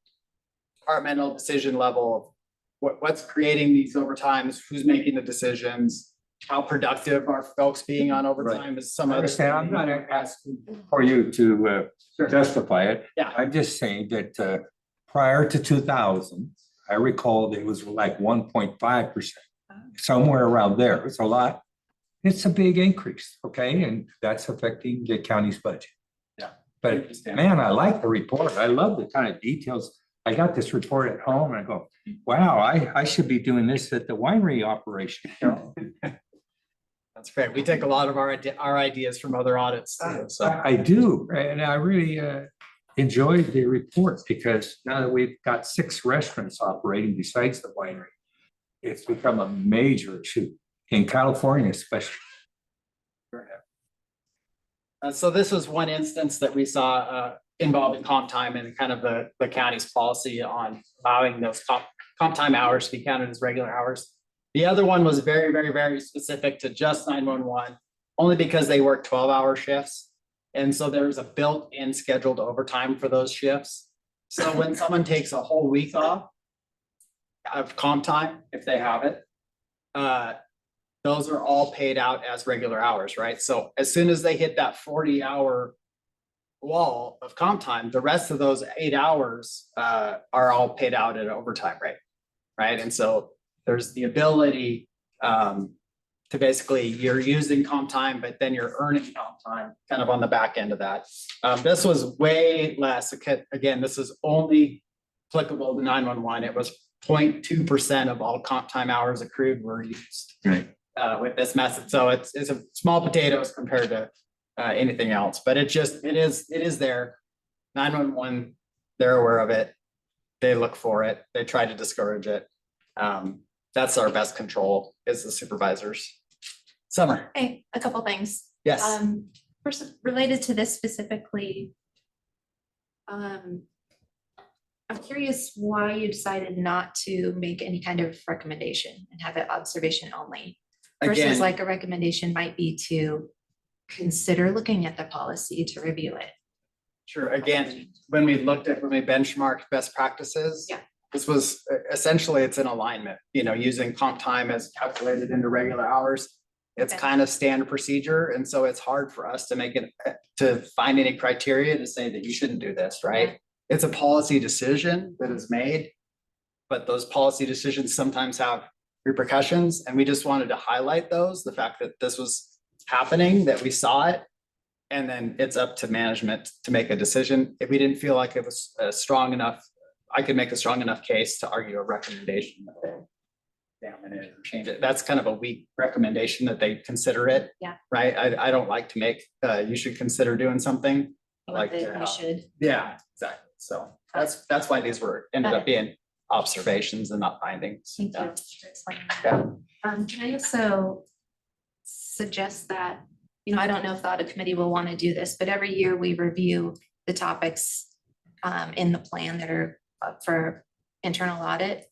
departmental decision level of what's creating these overtimes, who's making the decisions, how productive are folks being on overtime is some I other. understand. I'm not asking for you to justify it. Yeah. I'm just saying that prior to 2000, I recall it was like 1.5%, somewhere around there. It's a lot. It's a big increase, okay? And that's affecting the county's budget. Yeah. But man, I like the report. I love the kind of details. I got this report at home and I go, wow, I should be doing this at the winery operation. You know? That's great. We take a lot of our ideas from other audits too. So I do, and I really enjoyed the report because now that we've got 6 restaurants operating besides the winery, it's become a major issue in California, especially. So this was one instance that we saw involving comp time and kind of the county's policy on allowing those comp time hours to be counted as regular hours. The other one was very, very, very specific to just 911, only because they work 12-hour shifts. And so there's a built-in scheduled overtime for those shifts. So when someone takes a whole week off of comp time, if they have it, those are all paid out as regular hours, right? So as soon as they hit that 40-hour wall of comp time, the rest of those 8 hours are all paid out at an overtime rate, right? And so there's the ability to basically, you're using comp time, but then you're earning comp time kind of on the back end of that. This was way less. Again, this is only applicable to 911. It was 0.2% of all comp time hours accrued were used. Right. With this method. So it's a small potatoes compared to anything else, but it is there. 911, they're aware of it. They look for it. They try to discourage it. That's our best control is the supervisors. Summer. Hey, a couple things. Yes. First, related to this specifically, I'm curious why you decided not to make any kind of recommendation and have it observation only. Versus Again, like a recommendation might be to consider looking at the policy to review it. sure. Again, when we benchmarked best practices. Yeah. This was essentially, it's an alignment, using comp time as calculated into regular hours. It's Okay. kind of standard procedure. And so it's hard for us to find any criteria to say that you shouldn't do this, right? Yeah. It's a policy decision that is made, but those policy decisions sometimes have repercussions. And we just wanted to highlight those, the fact that this was happening, that we saw it. And then it's up to management to make a decision. If we didn't feel like it was strong enough, I could make a strong enough case to argue a recommendation that they examine it or change it. That's kind of a weak recommendation that they consider it. Yeah. Right? I don't like to make, you should consider doing something. I like to You should. Yeah, exactly. So that's why these ended up being observations and not findings. Thank Yeah. you for explaining that. Yeah. Can I also suggest that, I don't know if the audit committee will want to do this, but every year we review the topics in the plan that are up for internal audit.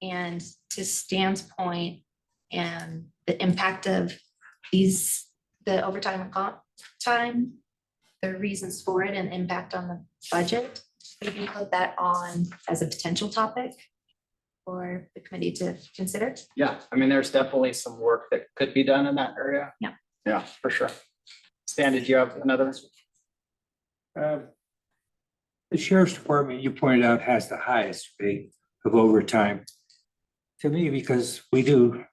And to Stan's point and the impact of the overtime and comp time, the reasons for it and impact on the budget, maybe put that on as a potential topic for the committee to consider. Yeah, I mean, there's definitely some work that could be done in that area. Yeah. Yeah, for sure. Stan, did you have another? The sheriff's department, you pointed out, has the highest rate of overtime. To me, because we do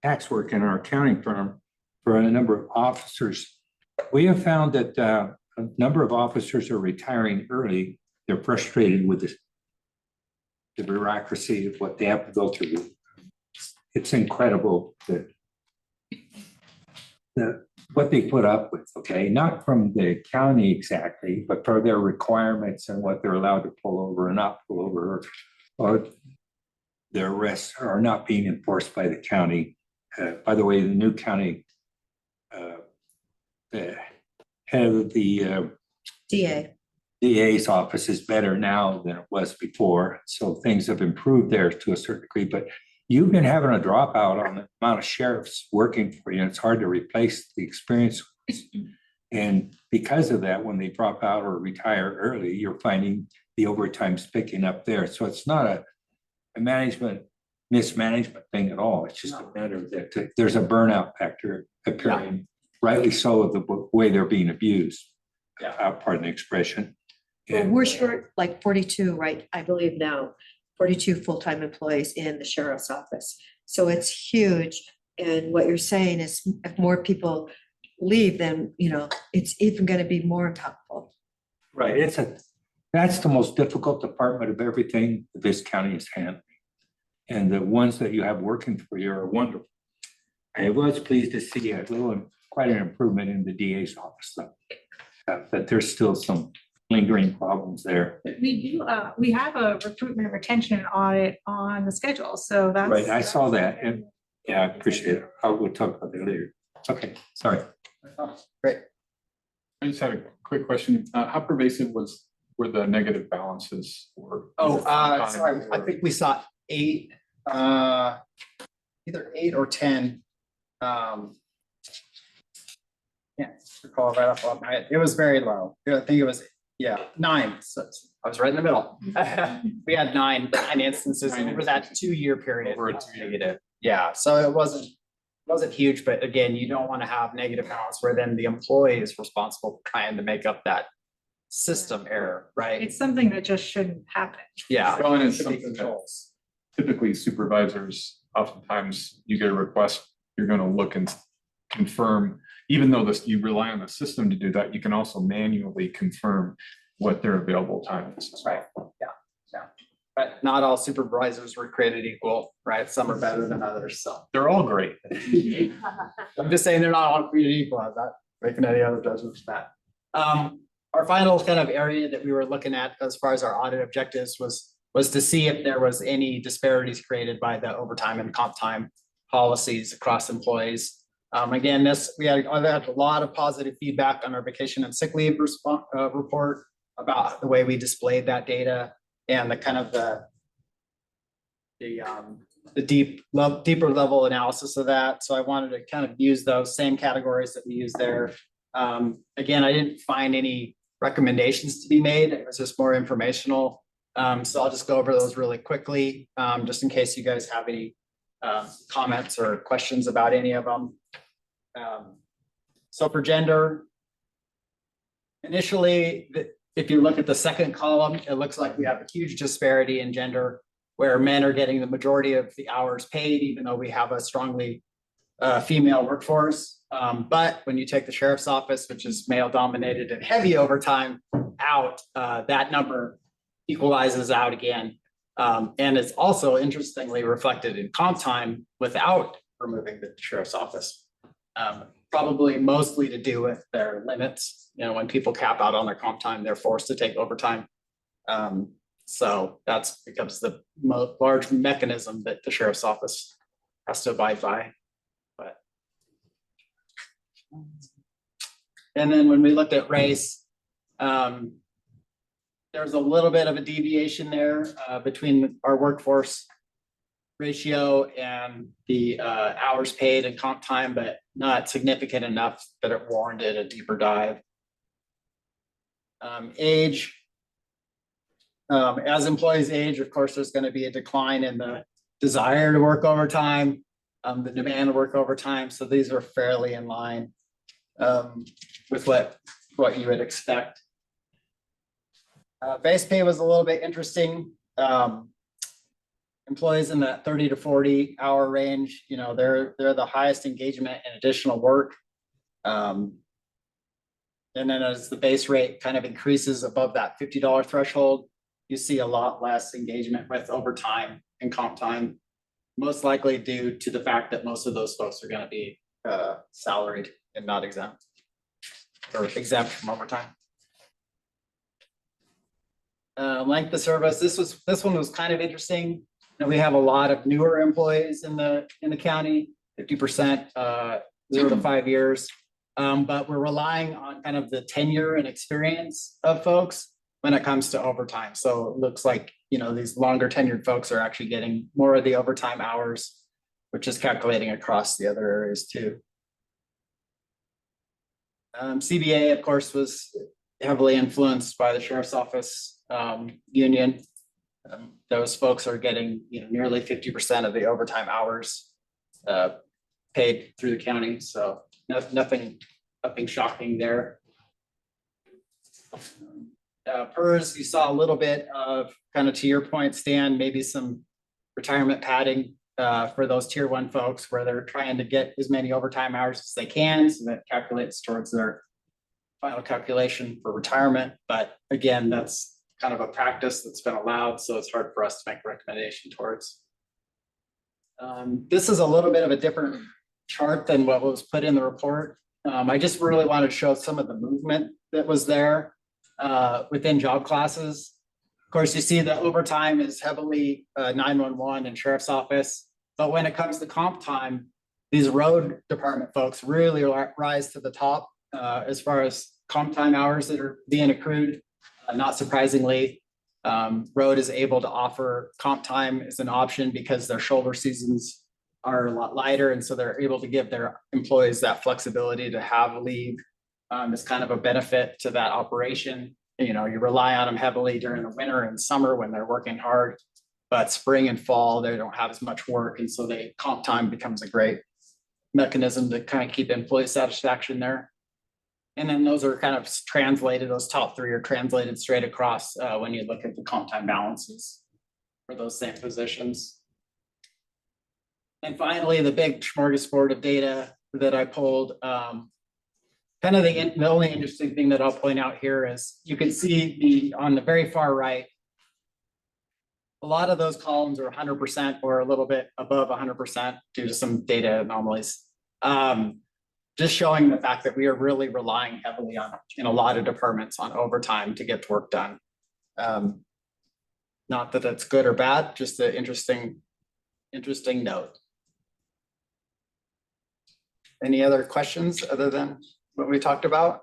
tax work in our accounting firm for a number of officers, we have found that a number of officers are retiring early. They're frustrated with the bureaucracy of what they have to go through. It's incredible that what they put up with, okay, not from the county exactly, but for their requirements and what they're allowed to pull over and not pull over, or their arrests are not being enforced by the county. By the way, the new county the head of the DA's office is better now than it was before. So things have improved there to a certain degree, but you've been having a dropout on the amount of sheriffs working for you. And it's hard to replace the experience. And because of that, when they drop out or retire early, you're finding the overtime's picking up there. So it's not a mismanagement thing at all. It's just a matter that there's a burnout factor appearing, rightly so, of the way they're being abused. Pardon the expression. Well, we're short like 42, right? I believe now, 42 full-time employees in the sheriff's office. So it's huge. And what you're saying is if more people leave, then, it's even going to be more impactful. Right. That's the most difficult department of everything this county is handling. And the ones that you have working for you are wonderful. I was pleased to see quite an improvement in the DA's office, though. But there's still some lingering problems there. We have a recruitment retention audit on the schedule, so that's. Right, I saw that, and yeah, I appreciate it. We'll talk about that later. Okay, sorry. Great. I just had a quick question. How pervasive were the negative balances or? Sorry, I think we saw 8, either 8 or 10. Can't recall right off the top of my head. It was very low. I think it was, 9. So I was right in the middle. We had 9 instances over that 2-year period. Over a 2-year. Negative. Yeah, so it wasn't huge, but again, you don't want to have negative balance where then the employee is responsible for trying to make up that system error, right? It's something that just shouldn't happen. Yeah. Well, and it's Should be something that controls. typically supervisors, oftentimes you get a request, you're gonna look and confirm, even though you rely on the system to do that, you can also manually confirm what their available time is. Right, yeah. But not all supervisors were created equal, right? Some are better than others, so. They're all great. I'm just saying they're not all created equal. I'm not making any other judgments for that. Our final kind of area that we were looking at as far as our audit objectives was to see if there was any disparities created by the overtime and comp time policies across employees. Again, we had a lot of positive feedback on our vacation and sick leave report about the way we displayed that data and the kind of the deeper level analysis of that. So I wanted to kind of use those same categories that we use there. Again, I didn't find any recommendations to be made. It was just more informational. So I'll just go over those really quickly, just in case you guys have any comments or questions about any of them. So for gender, initially, if you look at the second column, it looks like we have a huge disparity in gender where men are getting the majority of the hours paid, even though we have a strongly female workforce. But when you take the sheriff's office, which is male dominated and heavy overtime out, that number equalizes out again. And it's also interestingly reflected in comp time without removing the sheriff's office. Probably mostly to do with their limits. You know, when people cap out on their comp time, they're forced to take overtime. So that's becomes the large mechanism that the sheriff's office has to abide by. But and then when we looked at race, there's a little bit of a deviation there between our workforce ratio and the hours paid and comp time, but not significant enough that it warranted a deeper dive. Age. As employees age, of course, there's going to be a decline in the desire to work overtime, the demand to work overtime. So these are fairly in line with what you would expect. Base pay was a little bit interesting. Employees in that 30 to 40 hour range, you know, they're the highest engagement and additional work. And then as the base rate kind of increases above that $50 threshold, you see a lot less engagement with overtime and comp time, most likely due to the fact that most of those folks are going to be salaried and not exempt or exempt from overtime. Length of service. This one was kind of interesting. And we have a lot of newer employees in the county, 50%, 0 to 5 years. But we're relying on kind of the tenure and experience of folks when it comes to overtime. So it looks like, you know, these longer tenured folks are actually getting more of the overtime hours, which is calculating across the other areas too. CBA, of course, was heavily influenced by the sheriff's office union. Those folks are getting, you know, nearly 50% of the overtime hours paid through the county. So nothing shocking there. PERS, you saw a little bit of, kind of to your point, Stan, maybe some retirement padding for those tier 1 folks where they're trying to get as many overtime hours as they can, so that calculates towards their final calculation for retirement. But again, that's kind of a practice that's been allowed, so it's hard for us to make a recommendation towards. This is a little bit of a different chart than what was put in the report. I just really wanted to show some of the movement that was there within job classes. Of course, you see that overtime is heavily 911 and sheriff's office, but when it comes to comp time, these road department folks really rise to the top as far as comp time hours that are being accrued. Not surprisingly, road is able to offer comp time as an option because their shoulder seasons are a lot lighter, and so they're able to give their employees that flexibility to have leave. It's kind of a benefit to that operation. You know, you rely on them heavily during the winter and summer when they're working hard, but spring and fall, they don't have as much work, and so comp time becomes a great mechanism to kind of keep employee satisfaction there. And then those are kind of translated, those top three are translated straight across when you look at the comp time balances for those same positions. And finally, the big smorgasbord of data that I pulled, kind of the only interesting thing that I'll point out here is you can see on the very far right, a lot of those columns are 100% or a little bit above 100% due to some data anomalies. Just showing the fact that we are really relying heavily on, in a lot of departments, on overtime to get work done. Not that it's good or bad, just an interesting note. Any other questions other than what we talked about?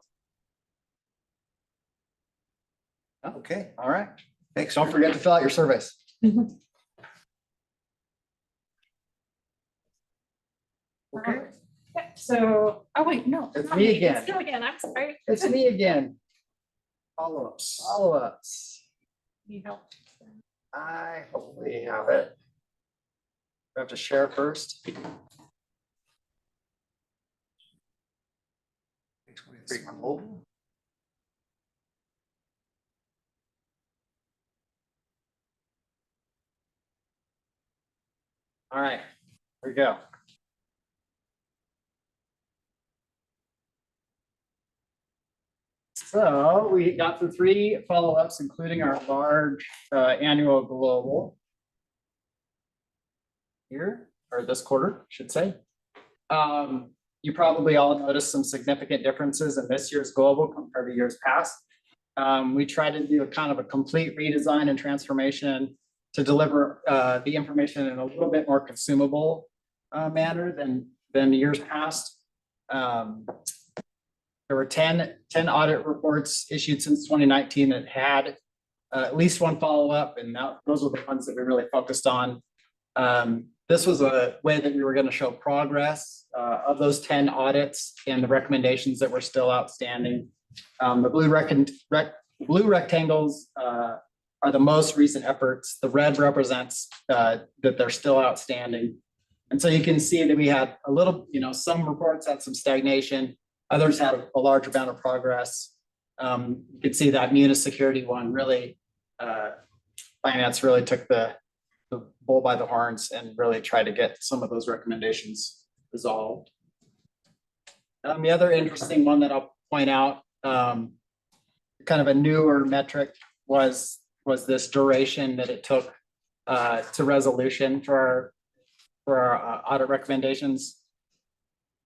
Okay, all right. Thanks. Don't forget to fill out your surveys. Okay. So, oh wait, no. It's not me again. It's you again, I'm sorry. It's me again. Follow-ups. Follow-ups. Need help. I hopefully have it. I have to share first. All right, here we go. So we got the 3 follow-ups, including our large annual global here, or this quarter, I should say. You probably all noticed some significant differences in this year's global compared to years past. We tried to do a kind of a complete redesign and transformation to deliver the information in a little bit more consumable manner than years past. There were 10 audit reports issued since 2019 that had at least one follow-up, and those were the ones that we really focused on. This was a way that we were going to show progress of those 10 audits and the recommendations that were still outstanding. The blue rectangles are the most recent efforts. The red represents that they're still outstanding. And so you can see that we had a little, some reports had some stagnation. Others had a large amount of progress. You can see that Munis security one really, finance really took the bull by the horns and really tried to get some of those recommendations resolved. The other interesting one that I'll point out, kind of a newer metric was this duration that it took to resolution for our audit recommendations.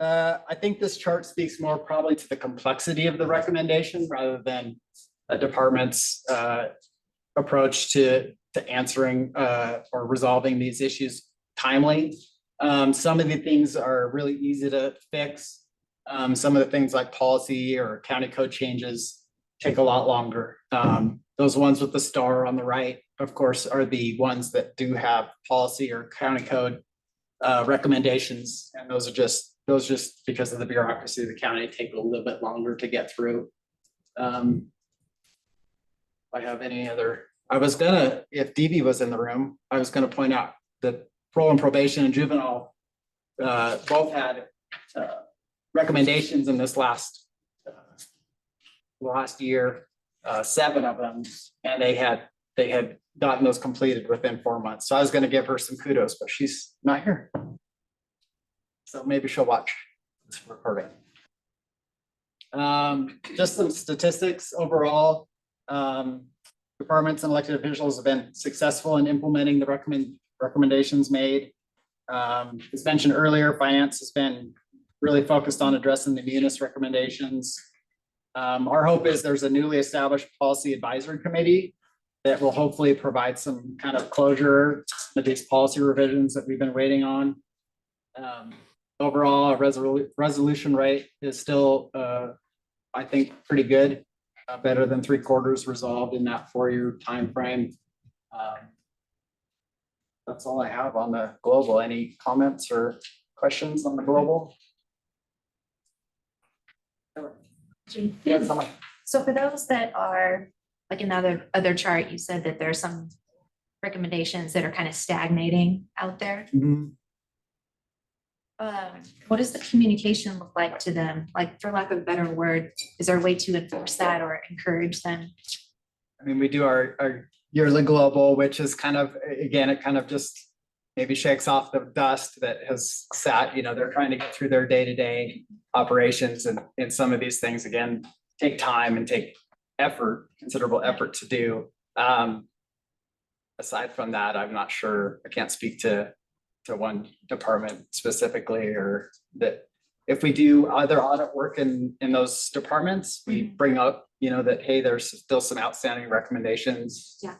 I think this chart speaks more probably to the complexity of the recommendation rather than a department's approach to answering or resolving these issues timely. Some of the things are really easy to fix. Some of the things like policy or county code changes take a lot longer. Those ones with the star on the right, of course, are the ones that do have policy or county code recommendations, and those just because of the bureaucracy of the county take a little bit longer to get through. I have any other, if Dee was in the room, I was gonna point out that parole and probation and juvenile both had recommendations in this last year, 7 of them, and they had gotten those completed within 4 months. So I was gonna give her some kudos, but she's not here. So maybe she'll watch this recording. Just some statistics overall. Departments and elected officials have been successful in implementing the recommendations made. As mentioned earlier, finance has been really focused on addressing the Munis recommendations. Our hope is there's a newly established policy advisory committee that will hopefully provide some kind of closure to these policy revisions that we've been waiting on. Overall, our resolution rate is still I think, pretty good, better than 3/4 resolved in that 4-year timeframe. That's all I have on the global. Any comments or questions on the global? Yes, someone. So for those that are, like another other chart, you said that there's some recommendations that are kind of stagnating out there. What does the communication look like to them? Like, for lack of a better word, is there a way to enforce that or encourage them? I mean, we do our yearly global, which is kind of, again, it kind of just maybe shakes off the dust that has sat, they're trying to get through their day-to-day operations, and some of these things, again, take time and take effort, considerable effort to do. Aside from that, I'm not sure, I can't speak to one department specifically, or that if we do other audit work in those departments, we bring up, that, hey, there's still some outstanding recommendations. Yeah.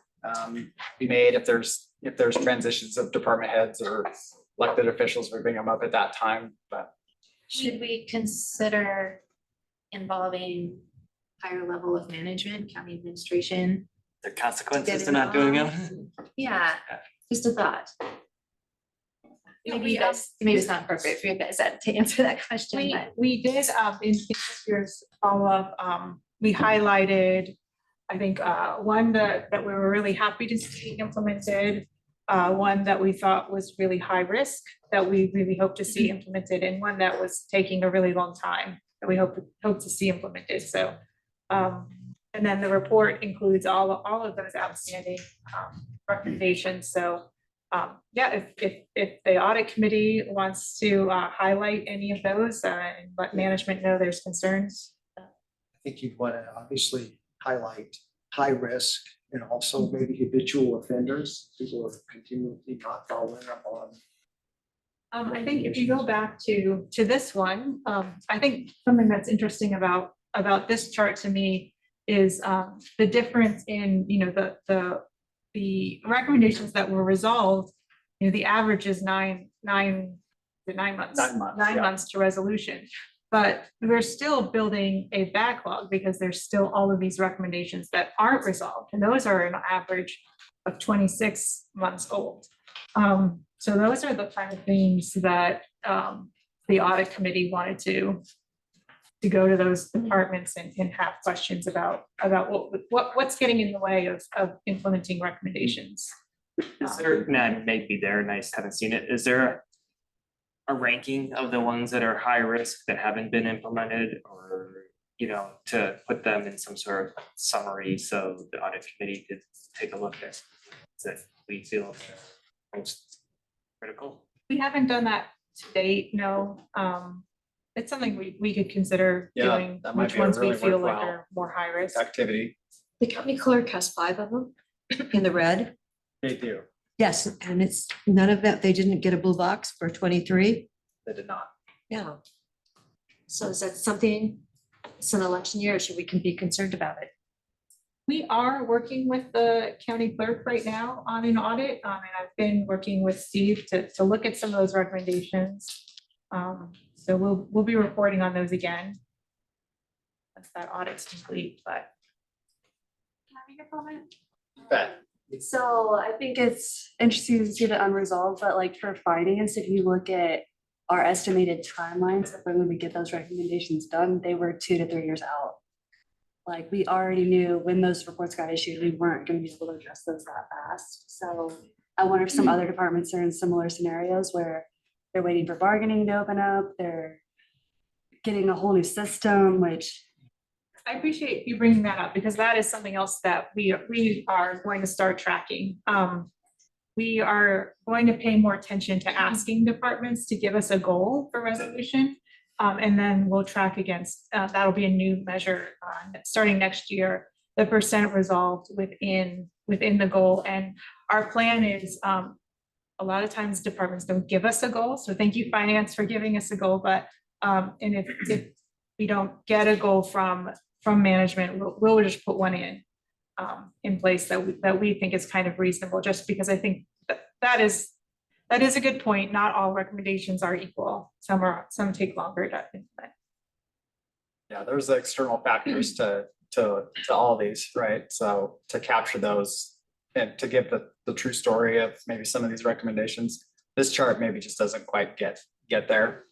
Be made if there's transitions of department heads or elected officials, we bring them up at that time, but. Should we consider involving higher level of management, county administration? The consequences Get to not doing it. involved? Yeah, just a thought. Yeah, Maybe you guys, maybe it's not appropriate for you guys to answer that question, but. We did, in this year's follow-up, we highlighted, I think, one that we were really happy to see implemented, one that we thought was really high risk, that we really hope to see implemented, and one that was taking a really long time, that we hope to see implemented, so. And then the report includes all of those outstanding recommendations, so. Yeah, if the audit committee wants to highlight any of those and let management know there's concerns. I think you'd want to obviously highlight high risk and also maybe habitual offenders, people are continually not following up on. I think if you go back to this one, I think something that's interesting about this chart to me is the difference in, the recommendations that were resolved, the average is nine months. 9 months, 9 yeah. months to resolution. But we're still building a backlog because there's still all of these recommendations that aren't resolved. And those are an average of 26 months old. So those are the kind of things that the audit committee wanted to go to those departments and have questions about what's getting in the way of implementing recommendations. Is there, maybe there, and I just haven't seen it, is there a ranking of the ones that are high risk that haven't been implemented, or, to put them in some sort of summary so the audit committee could take a look at that we feel most critical? We haven't done that to date, no. It's something we could consider Yeah, doing, that might which be a ones we really feel like worthwhile are more high risk. Activity, The county clerk has 5 of them in the red. they do, Yes, and it's none of that, they didn't get a blue box for 23. they did not. Yeah. So is that something, it's an election year, should we be concerned about it? We are working with the county clerk right now on an audit, and I've been working with Steve to look at some of those recommendations. So we'll be reporting on those again once that audit's complete, but. Can I make a comment? Bet. So I think it's interesting to see the unresolved, but like for finance, if you look at our estimated timelines of when we get those recommendations done, they were 2 to 3 years out. Like, we already knew when those reports got issued, we weren't gonna be able to address those that fast. So I wonder if some other departments are in similar scenarios where they're waiting for bargaining to open up, they're getting a whole new system, which. I appreciate you bringing that up because that is something else that we are going to start tracking. We are going to pay more attention to asking departments to give us a goal for resolution. And then we'll track against, that'll be a new measure starting next year, the % resolved within the goal. And our plan is, a lot of times departments don't give us a goal. So thank you, finance, for giving us a goal. But, and if we don't get a goal from management, we'll just put one in place that we think is kind of reasonable, just because I think that is a good point. Not all recommendations are equal. Some take longer to implement. Yeah, there's external factors to all these, right? So to capture those and to give the true story of maybe some of these recommendations, this chart maybe just doesn't quite get there.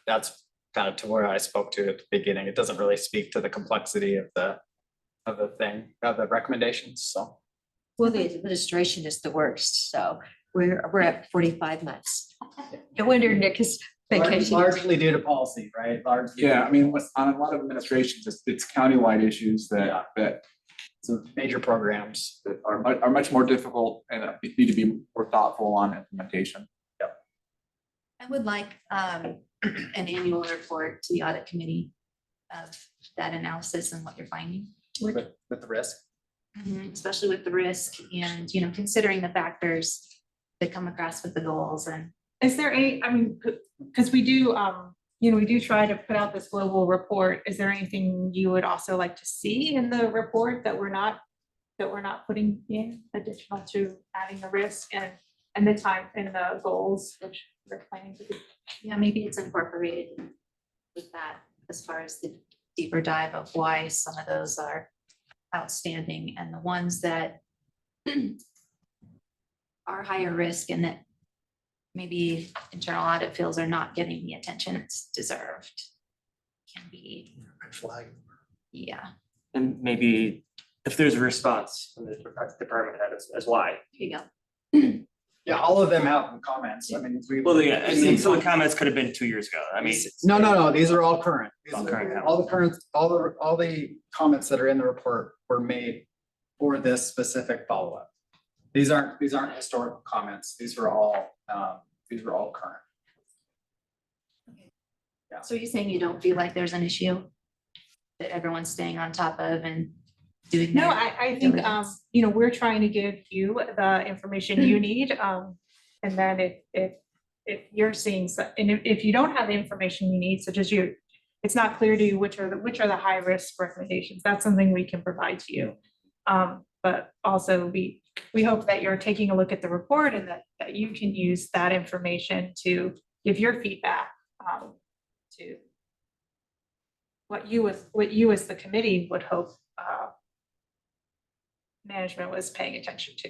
That's kind of to where I spoke to at the beginning. It doesn't really speak to the complexity of the thing, of the recommendations, so. Well, the administration is the worst, so we're at 45 months. No wonder Nick is vacation. Largely due to policy, right? Largely. Yeah, I mean, on a lot of administrations, it's countywide issues that Some major programs. are much more difficult and need to be more thoughtful on implementation. I would like an annual report to the audit committee of that analysis and what you're finding. With the risk. Especially with the risk and, you know, considering the factors that come across with the goals and. Is there any, I mean, because we do, you know, we do try to put out this global report. Is there anything you would also like to see in the report that we're not putting in additional to adding the risk and the time and the goals, which we're planning to do? Yeah, maybe it's incorporated with that as far as the deeper dive of why some of those are outstanding and the ones that are higher risk and that maybe internal audit feels are not getting the attention it's deserved. Can be. Flag. Yeah, And maybe if there's a response from the department head as why. here you go. Yeah, all of them have comments. I mean, Well, yeah, I mean, some of the comments could have been 2 years ago. I mean. No, these are all current. These All are- current, yeah. All the current, all the comments that are in the report were made for this specific follow-up. These aren't historical comments. These were all current. So you're saying you don't feel like there's an issue that everyone's staying on top of and doing? No, their I think, diligence? you know, we're trying to give you the information you need. And then if you're seeing, and if you don't have the information you need, such as it's not clear to you which are the high risk recommendations, that's something we can provide to you. But also we hope that you're taking a look at the report and that you can use that information to give your feedback to what you as the committee would hope management was paying attention to.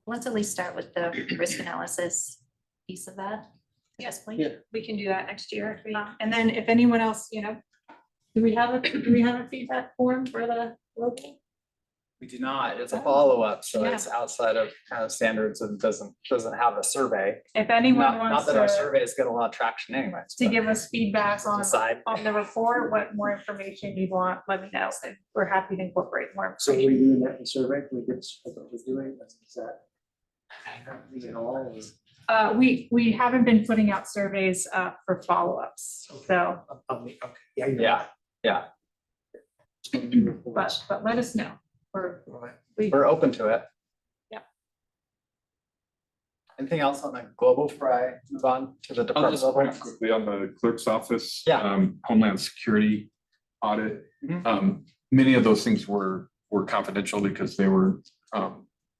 Let's at least start with the risk analysis piece of that. Yes, Yeah. we can do that next year. And then if anyone else, you know, do we have a feedback form for the local? We do not. It's a follow-up, so Yeah. it's outside of kind of standards and doesn't have a survey. If anyone Not wants that our to surveys get a lot of traction anyways. but give us feedback on decide. the report, what more information you want, let me know, and we're happy to incorporate more So we're information. doing that in the survey, we get what we're doing, is that? Is it all, is- We haven't been putting out surveys for follow-ups, so, okay, yeah. but let us know. We're open to it. Yeah. Anything else on the global fry? Move on to the I'll department just point level. quickly on the clerk's office. Yeah. Homeland Security audit. Mhm. Many of those things were confidential because they were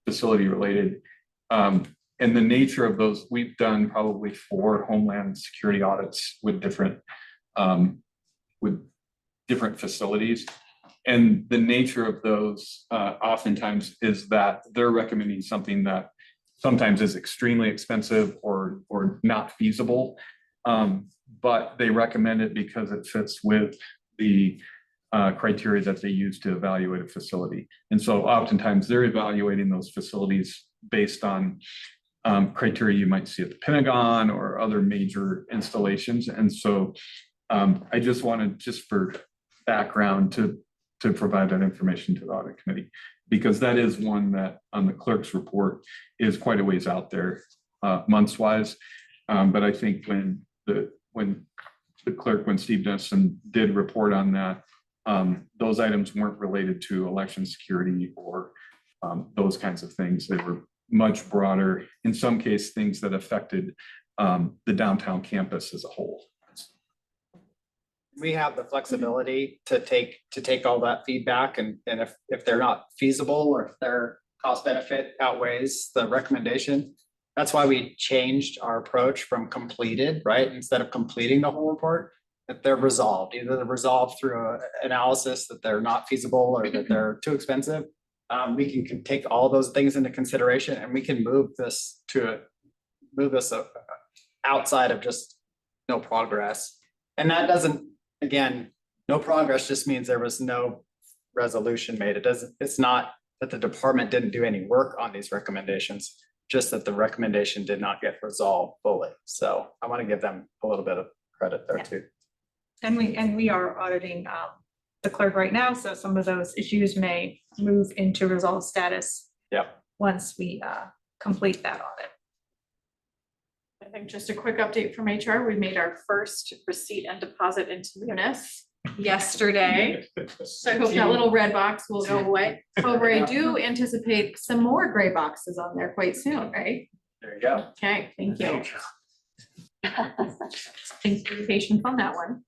facility related. And the nature of those, we've done probably 4 Homeland Security audits with different facilities. And the nature of those oftentimes is that they're recommending something that sometimes is extremely expensive or not feasible. But they recommend it because it fits with the criteria that they use to evaluate a facility. And so oftentimes they're evaluating those facilities based on criteria you might see at the Pentagon or other major installations. And so I just wanted, just for background, to provide that information to the audit committee, because that is one that on the clerk's report is quite a ways out there, months wise. But I think when Steve Denson did report on that, those items weren't related to election security or those kinds of things. They were much broader, in some case, things that affected the downtown campus as a whole. We have the flexibility to take all that feedback and if they're not feasible or if their cost benefit outweighs the recommendation. That's why we changed our approach from completed, right? Instead of completing the whole report, that they're resolved, either they're resolved through a analysis that they're not feasible or that they're too expensive. We can take all those things into consideration and we can move this outside of just no progress. And that doesn't, again, no progress just means there was no resolution made. It's not that the department didn't do any work on these recommendations, just that the recommendation did not get resolved fully. So I want to give them a little bit of credit there too. And we are auditing the clerk right now, so some of those issues may move into resolved status. Yep. Once we complete that audit. I think just a quick update from HR, we made our first receipt and deposit into Munis yesterday. So I hope that little red box will go away. However, I do anticipate some more gray boxes on there quite soon, right? There you go. Okay, thank you. Thanks for your patience on that one.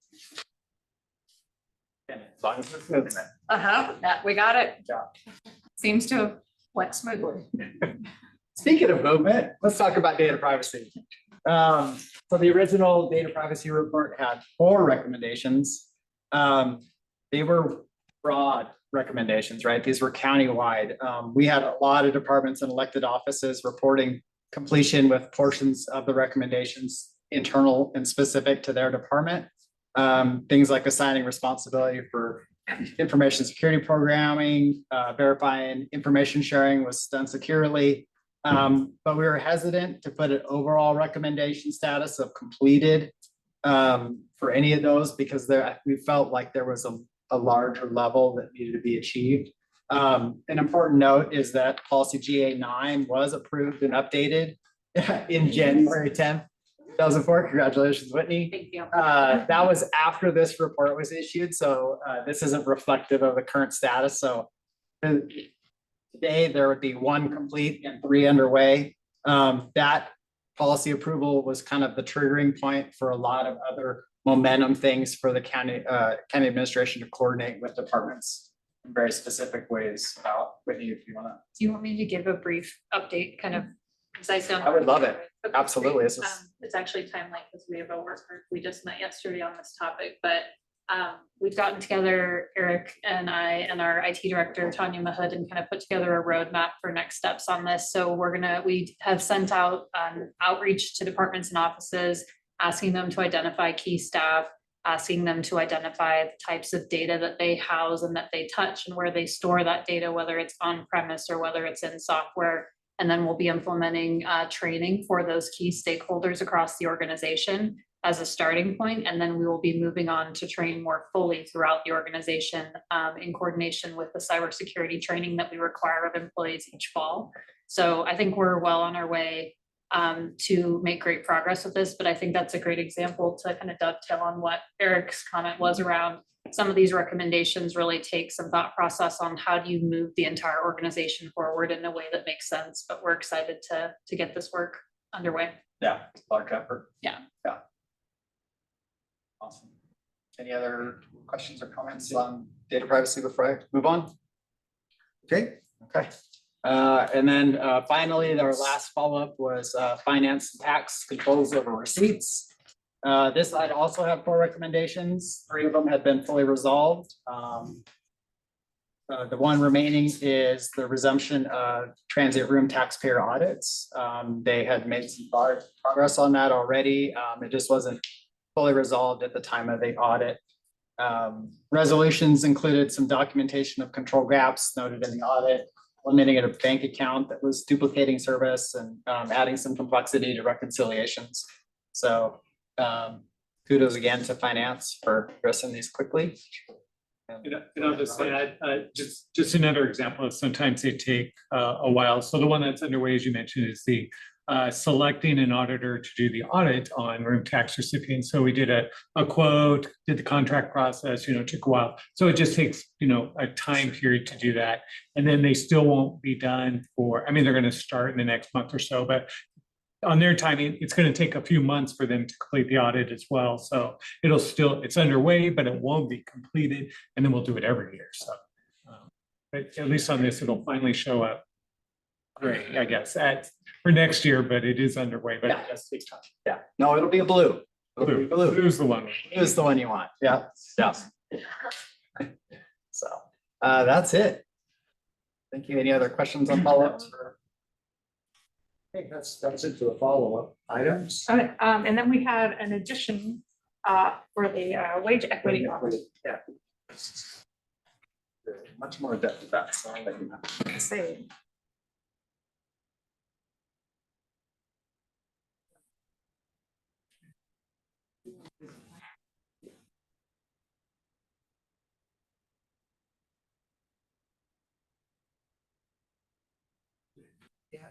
As long as it's moving. That, we got it. Yeah. Seems to have went smoothly. Speaking of movement, let's talk about data privacy. So the original data privacy report had 4 recommendations. They were broad recommendations, right? These were countywide. We had a lot of departments and elected offices reporting completion with portions of the recommendations internal and specific to their department. Things like assigning responsibility for information security programming, verifying information sharing was done securely. But we were hesitant to put an overall recommendation status of completed for any of those because we felt like there was a larger level that needed to be achieved. An important note is that policy GA9 was approved and updated in January 10th, 2004. Congratulations, Whitney. Thank you. That was after this report was issued, so this isn't reflective of the current status. So today there would be 1 complete and 3 underway. That policy approval was kind of the triggering point for a lot of other momentum things for the county administration to coordinate with departments in very specific ways. Whitney, if you want to. Do you want me to give a brief update, kind of, because I sound. I would love it. Okay, Absolutely. great. It's actually timely because we have a work group. We just met yesterday on this topic, but we've gotten together, Eric and I and our IT director, Tanya Mahood, and kind of put together a roadmap for next steps on this. So we have sent out outreach to departments and offices, asking them to identify key staff, asking them to identify the types of data that they house and that they touch and where they store that data, whether it's on premise or whether it's in software. And then we'll be implementing training for those key stakeholders across the organization as a starting point. And then we will be moving on to train more fully throughout the organization in coordination with the cybersecurity training that we require of employees each fall. So I think we're well on our way to make great progress with this, but I think that's a great example to kind of dovetail on what Eric's comment was around. Some of these recommendations really take some thought process on how do you move the entire organization forward in a way that makes sense, but we're excited to get this work underway. Yeah, large effort. Yeah. Awesome. Any other questions or comments on data privacy before I move on? Okay. And then finally, our last follow-up was finance and tax controls over receipts. This I'd also have 4 recommendations. 3 of them have been fully resolved. The one remaining is the resumption of transient room taxpayer audits. They had made some progress on that already. It just wasn't fully resolved at the time of the audit. Resolutions included some documentation of control gaps noted in the audit, eliminating a bank account that was duplicating service, and adding some complexity to reconciliations. So kudos again to finance for addressing these quickly. And I'll just add, just another example of sometimes they take a while. So the one that's underway, as you mentioned, is the selecting an auditor to do the audit on room tax recipients. So we did a quote, did the contract process, took a while. So it just takes, a time period to do that. And then they still won't be done they're going to start in the next month or so, but on their timing, it's going to take a few months for them to complete the audit as well. So it's underway, but it won't be completed. And then we'll do it every year. So but at least on this, it'll finally show up. Great, I guess for next year, but it is underway, but it does take time. Yeah, no, it'll be a blue. Blue, blue's the one. Is the one you want. Yeah, yeah. So, that's it. Thank you. Any other questions on follow-ups? I think that's it for the follow-up items. Okay, and then we had an addition for the wage equity. Yeah. Much more depth of that. So I'll let you know. Say.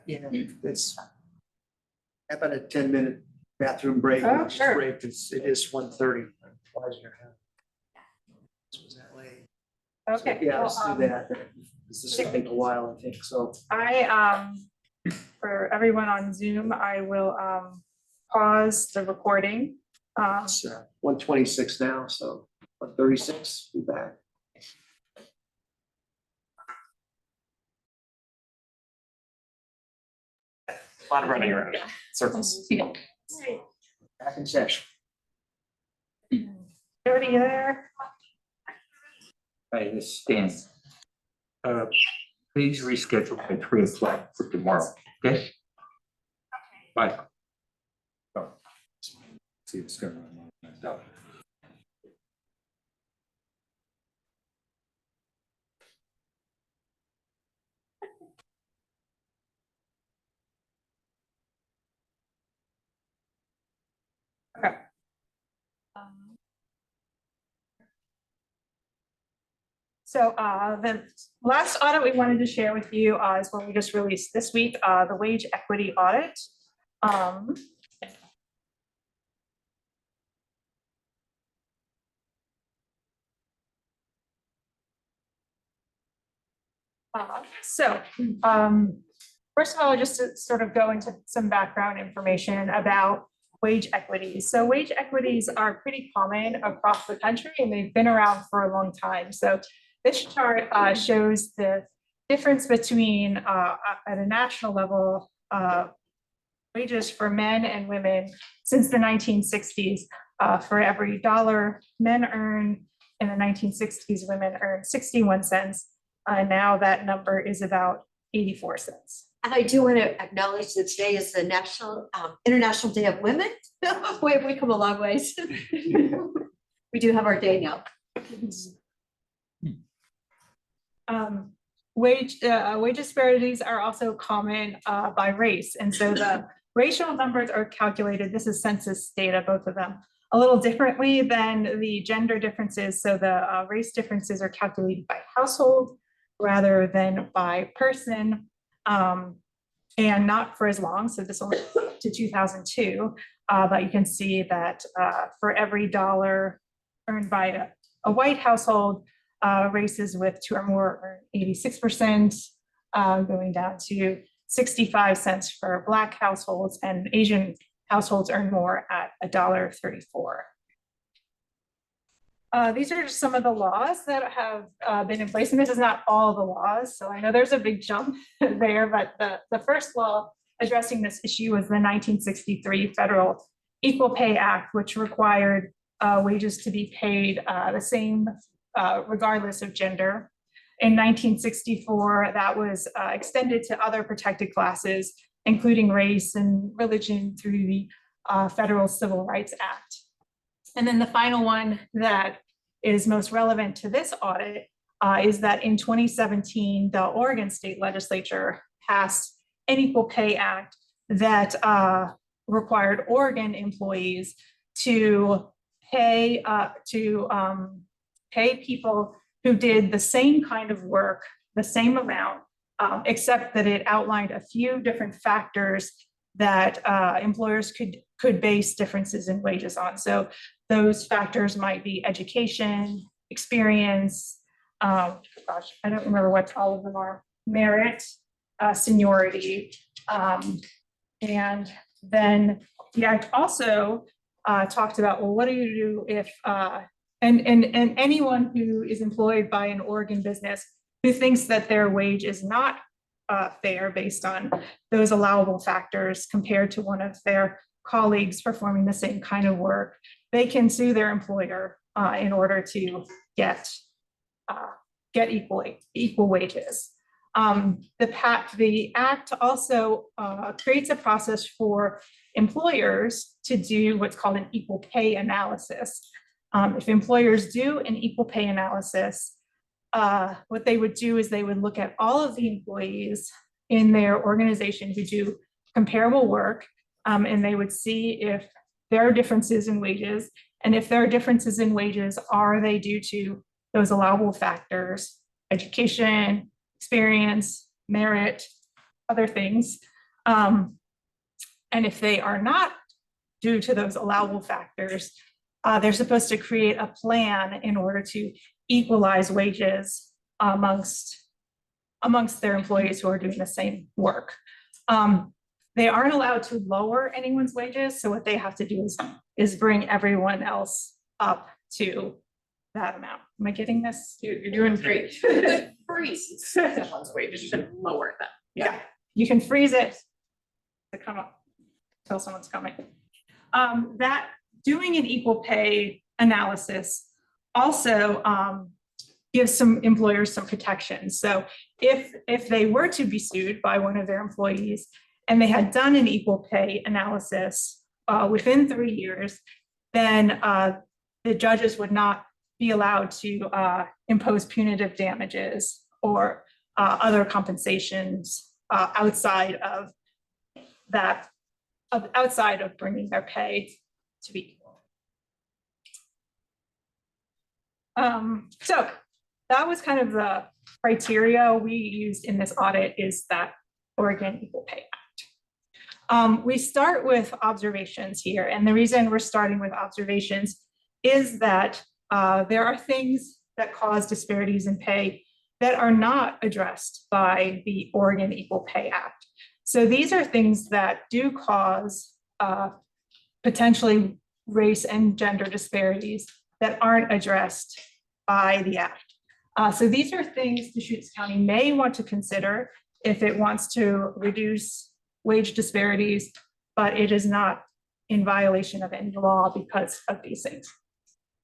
Yeah, it's. How about a 10-minute bathroom break? Oh, sure. Break, it is 1:30. Why is your hand? This was that late. Okay. Yeah, well, let's do that. This is gonna take a while, I think, so. For everyone on Zoom, I will pause the recording. It's 1:26 now, so 1:36, be back. A lot of running around, circles. Back in session. Jody, you there? Hi, this is Stan. Please reschedule by 3:00 for tomorrow, okay? Bye. Oh. See what's going on. Okay. So the last audit we wanted to share with you is what we just released this week, the wage equity audit. First of all, just to sort of go into some background information about wage equities. So wage equities are pretty common across the country and they've been around for a long time. So this chart shows the difference between at a national level wages for men and women since the 1960s. For every dollar men earn in the 1960s, women earned 61 cents. Now that number is about 84 cents. And I do want to acknowledge that today is the International Day of Women. We come a long ways. We do have our day now. Wage disparities are also common by race. And so the racial numbers are calculated, this is census data, both of them, a little differently than the gender differences. So the race differences are calculated by household rather than by person. And not for as long, so this only to 2002, but you can see that for every dollar earned by a white household, races with 2 or more earn 86%, going down to 65 cents for Black households, and Asian households earn more at $1.34. These are just some of the laws that have been in place, and this is not all the laws. So I know there's a big jump there, but the first law addressing this issue was the 1963 Federal Equal Pay Act, which required wages to be paid the same regardless of gender. In 1964, that was extended to other protected classes, including race and religion through the Federal Civil Rights Act. And then the final one that is most relevant to this audit is that in 2017, the Oregon State Legislature passed an Equal Pay Act that required Oregon employees to pay people who did the same kind of work, the same amount, except that it outlined a few different factors that employers could base differences in wages on. So those factors might be education, experience, I don't remember what all of them are, merit, seniority. And then the act also talked about, well, what do you do if, and anyone who is employed by an Oregon business who thinks that their wage is not fair based on those allowable factors compared to one of their colleagues performing the same kind of work, they can sue their employer in order to get equal wages. The act also creates a process for employers to do what's called an equal pay analysis. If employers do an equal pay analysis, what they would do is they would look at all of the employees in their organization who do comparable work, and they would see if there are differences in wages. And if there are differences in wages, are they due to those allowable factors, education, experience, merit, other things? And if they are not due to those allowable factors, they're supposed to create a plan in order to equalize wages amongst their employees who are doing the same work. They aren't allowed to lower anyone's wages, so what they have to do is bring everyone else up to that amount. Am I getting this? You're doing great. Freeze someone's wages, you should lower them. Yeah, you can freeze it to come up, tell someone's coming. That doing an equal pay analysis also gives some employers some protection. So if they were to be sued by one of their employees and they had done an equal pay analysis within 3 years, then the judges would not be allowed to impose punitive damages or other compensations outside of that, outside of bringing their pay to be equal. So that was kind of the criteria we used in this audit, is that Oregon Equal Pay Act. We start with observations here, and the reason we're starting with observations is that there are things that cause disparities in pay that are not addressed by the Oregon Equal Pay Act. So these are things that do cause potentially race and gender disparities that aren't addressed by the act. So these are things Deschutes County may want to consider if it wants to reduce wage disparities, but it is not in violation of any law because of these things.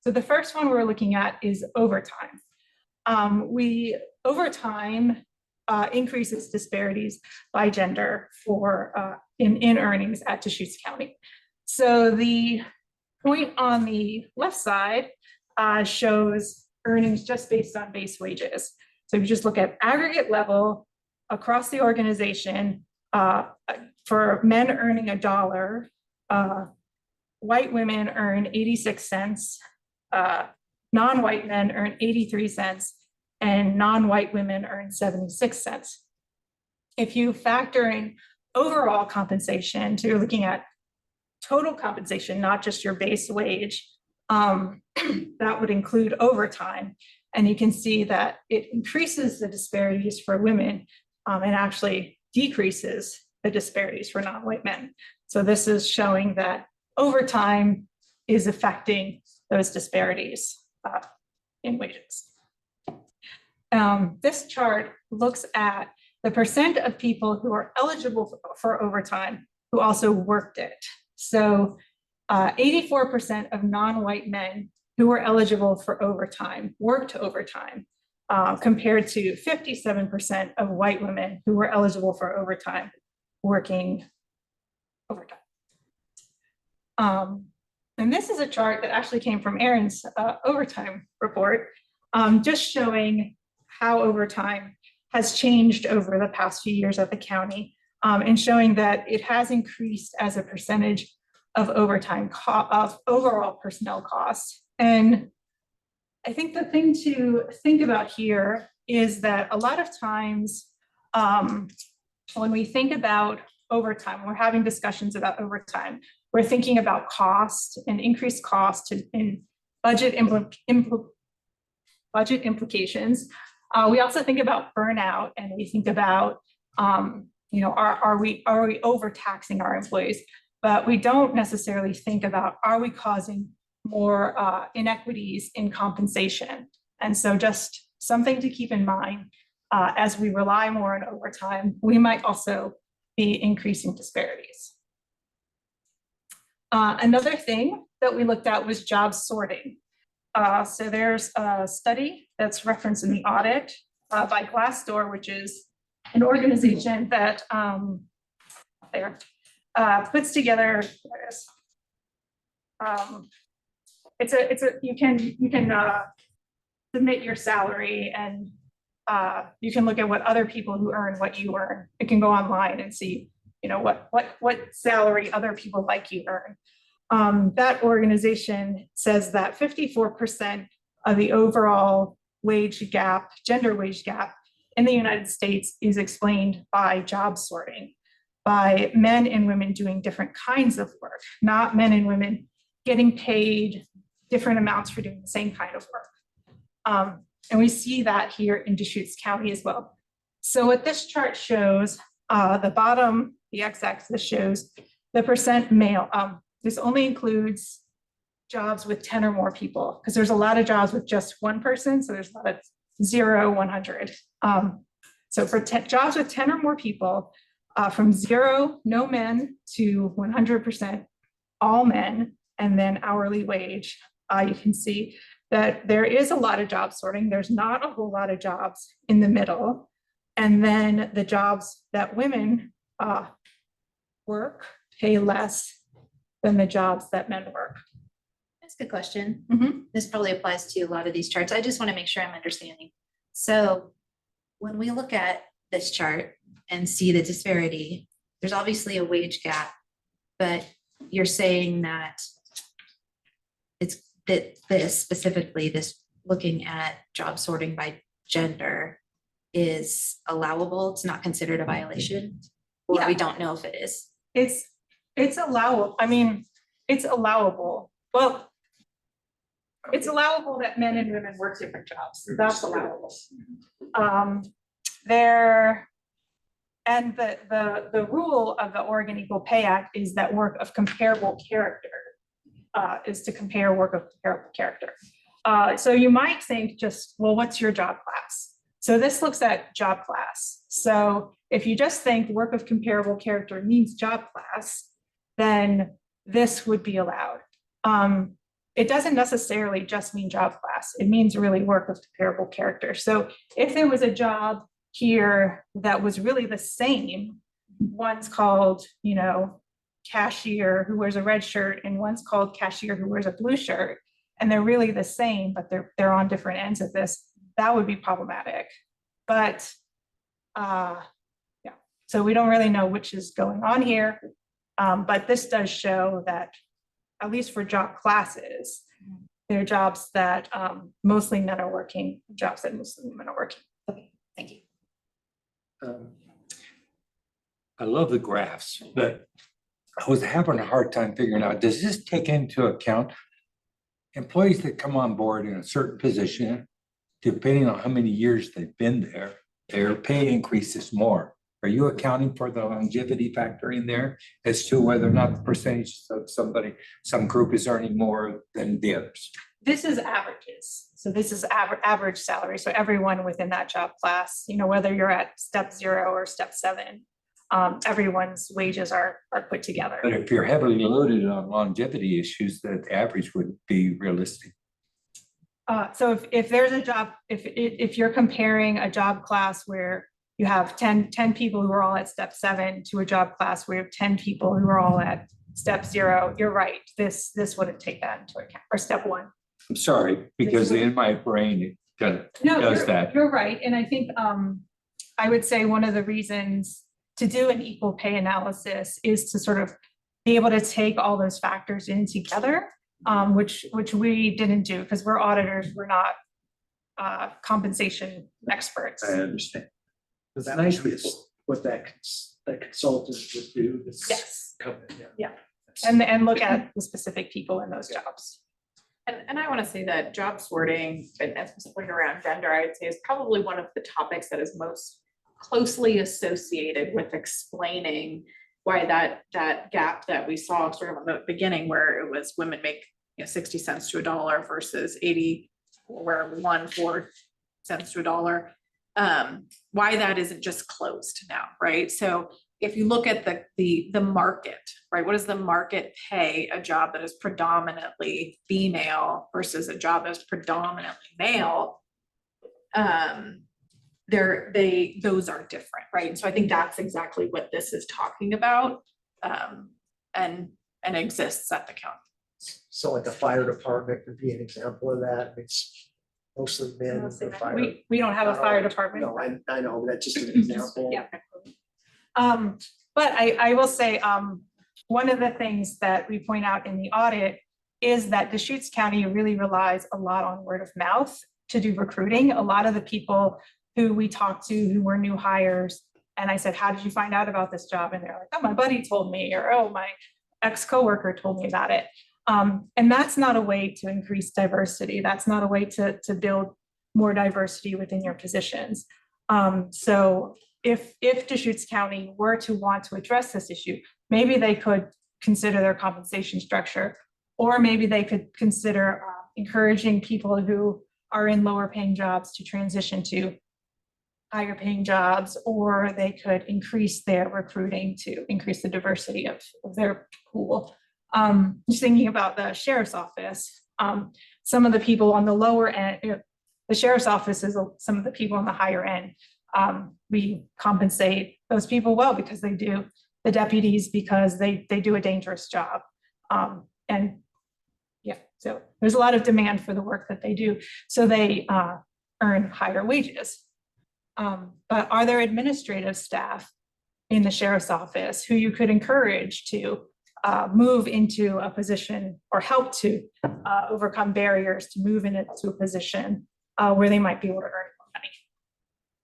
So the first one we're looking at is overtime. Overtime increases disparities by gender for in earnings at Deschutes County. So the point on the left side shows earnings just based on base wages. So if you just look at aggregate level across the organization, for men earning $1, white women earn 86 cents, non-white men earn 83 cents, and non-white women earn 76 cents. If you factor in overall compensation, so you're looking at total compensation, not just your base wage, that would include overtime. And you can see that it increases the disparities for women and actually decreases the disparities for non-white men. So this is showing that overtime is affecting those disparities in wages. This chart looks at the percent of people who are eligible for overtime who also worked it. So 84% of non-white men who were eligible for overtime worked overtime, compared to 57% of white women who were eligible for overtime working overtime. And this is a chart that actually came from Erin's overtime report, just showing how overtime has changed over the past few years at the county, and showing that it has increased as a percentage of overtime of overall personnel costs. And I think the thing to think about here is that a lot of times when we think about overtime, we're having discussions about overtime, we're thinking about cost and increased cost in budget implications. We also think about burnout, and we think about, are we overtaxing our employees? But we don't necessarily think about, are we causing more inequities in compensation? And so just something to keep in mind as we rely more on overtime, we might also be increasing disparities. Another thing that we looked at was job sorting. So there's a study that's referenced in the audit by Glassdoor, which is an organization that puts together, you can submit your salary and you can look at what other people who earn what you earn. It can go online and see, what salary other people like you earn. That organization says that 54% of the overall wage gap, gender wage gap in the United States is explained by job sorting, by men and women doing different kinds of work, not men and women getting paid different amounts for doing the same kind of work. And we see that here in Deschutes County as well. So what this chart shows, the bottom, the x-axis shows the percent male. This only includes jobs with 10 or more people, because there's a lot of jobs with just one person. So there's a lot of 0, 100. So for jobs with 10 or more people, from 0, no men, to 100%, all men, and then hourly wage, you can see that there is a lot of job sorting. There's not a whole lot of jobs in the middle. And then the jobs that women work pay less than the jobs that men work. That's a good question. Mm-hmm. This probably applies to a lot of these charts. I just want to make sure I'm understanding. So when we look at this chart and see the disparity, there's obviously a wage gap, but you're saying that it's that this specifically, this looking at job sorting by gender is allowable. It's not considered a violation, or Yeah. we don't know if it is. It's allowable. I mean, it's allowable. Well, it's allowable that men and women work different jobs. That's allowable. And the rule of the Oregon Equal Pay Act is that work of comparable character is to compare work of comparable character. So you might think just, well, what's your job class? So this looks at job class. So if you just think work of comparable character means job class, then this would be allowed. It doesn't necessarily just mean job class. It means really work of comparable character. So if there was a job here that was really the same, one's called, cashier who wears a red shirt, and one's called cashier who wears a blue shirt, and they're really the same, but they're on different ends of this, that would be problematic. But so we don't really know which is going on here. But this does show that, at least for job classes, there are jobs that mostly men are working, jobs that mostly women are working. Okay, thank you. I love the graphs, but I was having a hard time figuring out, does this take into account employees that come on board in a certain position, depending on how many years they've been there, their pay increases more? Are you accounting for the longevity factor in there as to whether or not the percentage of some group is earning more than the others? This is averages. So this is average salary. So everyone within that job class, whether you're at step 0 or step 7, everyone's wages are put together. But if you're heavily loaded on longevity issues, that average would be realistic. So if there's a job, if you're comparing a job class where you have 10 people who are all at step 7 to a job class where you have 10 people who are all at step 0, you're right. This wouldn't take that into account, or step 1. I'm sorry, because in my brain, it No, does that. You're right. And I think I would say one of the reasons to do an equal pay analysis is to sort of be able to take all those factors in together, which we didn't do because we're auditors, we're not compensation experts. I understand. It's nice what that consultant would do. Yes. Company, Yeah. And look at the specific people in those jobs. And I want to say that job sorting, and specifically around gender, I'd say is probably one of the topics that is most closely associated with explaining why that gap that we saw sort of in the beginning, where it was women make 60 cents to $1 versus 80, where 4 cents to $1. why that isn't just closed now, right? So if you look at the market, right, what does the market pay a job that is predominantly female versus a job that's predominantly male? Those are different, right? And so I think that's exactly what this is talking about, and exists at the county. So like the fire department would be an example of that. It's mostly men. for fire. We don't have a Not fire always. department. No, I know, but that's just an example. Yeah. But I will say, one of the things that we point out in the audit is that Deschutes County really relies a lot on word of mouth to do recruiting. A lot of the people who we talked to who were new hires, and I said, how did you find out about this job? And they're like, oh, my buddy told me, or oh, my ex-coworker told me about it. And that's not a way to increase diversity. That's not a way to build more diversity within your positions. So if Deschutes County were to want to address this issue, maybe they could consider their compensation structure, or maybe they could consider encouraging people who are in lower paying jobs to transition to higher paying jobs, or they could increase their recruiting to increase the diversity of their pool. Just thinking about the sheriff's office, some of the people on the lower end, the sheriff's office is some of the people on the higher end. We compensate those people well because they do, the deputies because they do a dangerous job. And yeah, so there's a lot of demand for the work that they do. So they earn higher wages. But are there administrative staff in the sheriff's office who you could encourage to move into a position or help to overcome barriers to move into a position where they might be able to earn more money?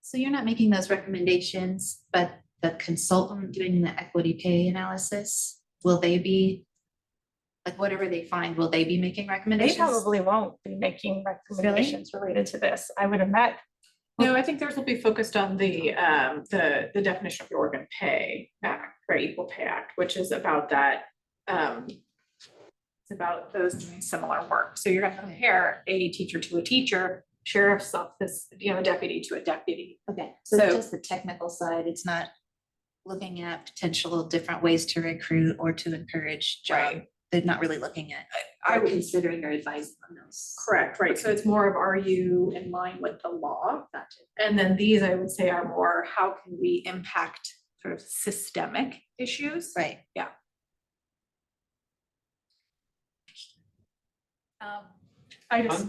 So you're not making those recommendations, but the consultant doing the equity pay analysis, will they be, like whatever they find, will they be making They recommendations? probably won't be making recommendations related to this. I would imagine. No, I think theirs will be focused on the definition of the Oregon Pay Act, right, Equal Pay Act, which is about that. It's about those doing similar work. So you're gonna compare a teacher to a teacher, sheriff's office, a deputy to a deputy. Okay, so So- it's just the technical side, it's not looking at potential different ways to recruit or to encourage job. Right. They're not really looking at, I or would- considering or advising on those. Correct, right, so it's more of, are you in line with the law? Gotcha. And then these, I would say, are more, how can we impact sort of systemic issues? Right. Yeah. I just,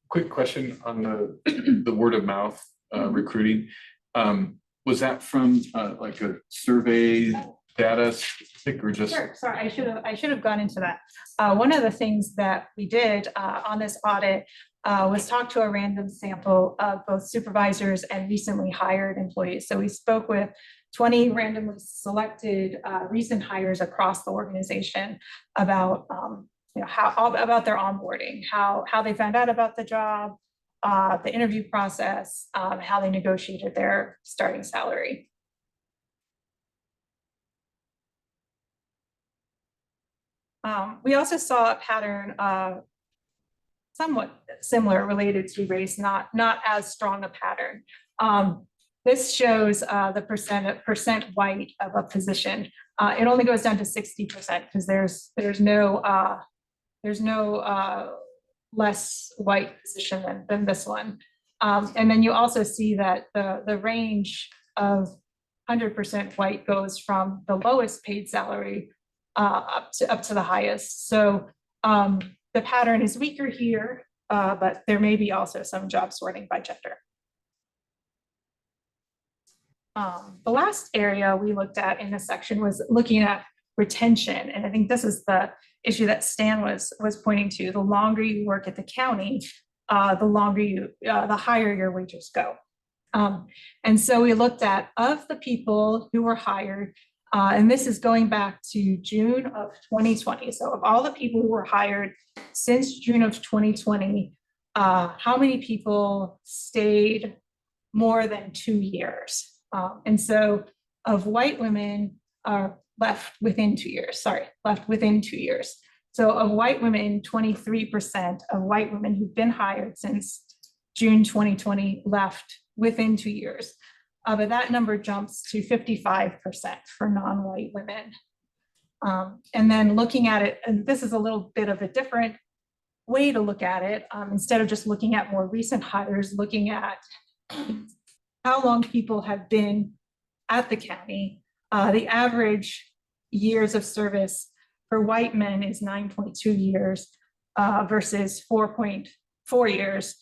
Quick question on the word of mouth recruiting. Was that from like a survey data statistic or just? sure, sorry, I should have gone into that. One of the things that we did on this audit was talk to a random sample of both supervisors and recently hired employees. So we spoke with 20 randomly selected recent hires across the organization about how about their onboarding, how they found out about the job, the interview process, how they negotiated their starting salary. We also saw a pattern somewhat similar related to race, not as strong a pattern. This shows the percent white of a position. It only goes down to 60% because there's no less white position than this one. And then you also see that the range of 100% white goes from the lowest paid salary up to the highest. So the pattern is weaker here, but there may be also some job sorting by gender. The last area we looked at in this section was looking at retention. And I think this is the issue that Stan was pointing to. The longer you work at the county, the higher your wages go. And so we looked at, of the people who were hired, and this is going back to June of 2020. So of all the people who were hired since June of 2020, how many people stayed more than 2 years? And so of white women left within 2 years. So of white women, 23% of white women who've been hired since June 2020 left within 2 years. But that number jumps to 55% for non-white women. And then looking at it, and this is a little bit of a different way to look at it, instead of just looking at more recent hires, looking at how long people have been at the county. The average years of service for white men is 9.2 years versus 4.4 years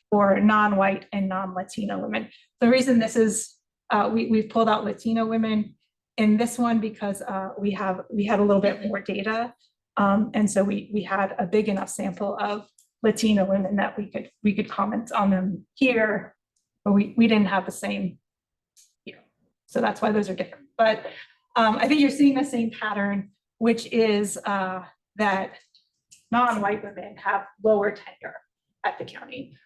for non-white and non-Latino women. The reason this is, we've pulled out Latino women in this one because we had a little bit more data. And so we had a big enough sample of Latino women that we could comment on them here, but we didn't have the same here. So that's why those are different. But I think you're seeing the same pattern, which is that non-white women have lower tenure at the county.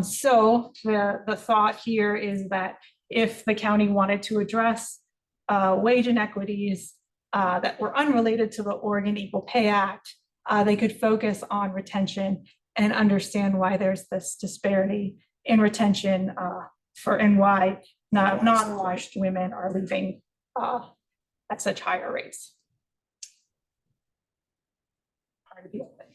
So the thought here is that if the county wanted to address wage inequities that were unrelated to the Oregon Equal Pay Act, they could focus on retention and understand why there's this disparity in retention and why non-washed women are leaving at such higher rates. Hard to deal with.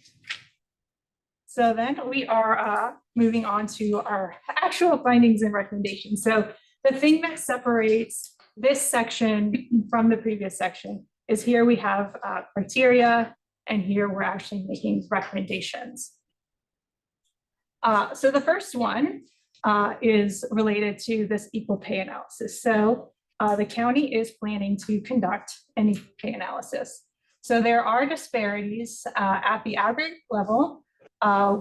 So then we are moving on to our actual findings and recommendations. So the thing that separates this section from the previous section is here we have criteria, and here we're actually making recommendations. So the first one is related to this equal pay analysis. So the county is planning to conduct an equal pay analysis. So there are disparities at the average level.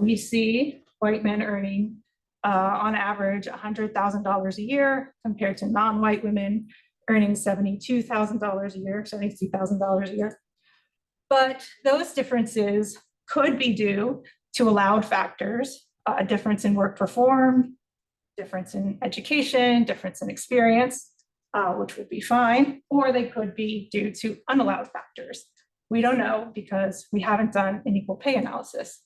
We see white men earning on average $100,000 a year compared to non-white women earning $72,000 a year, $72,000 a year. But those differences could be due to allowed factors, a difference in work performed, difference in education, difference in experience, which would be fine, or they could be due to unallowed factors. We don't know because we haven't done an equal pay analysis.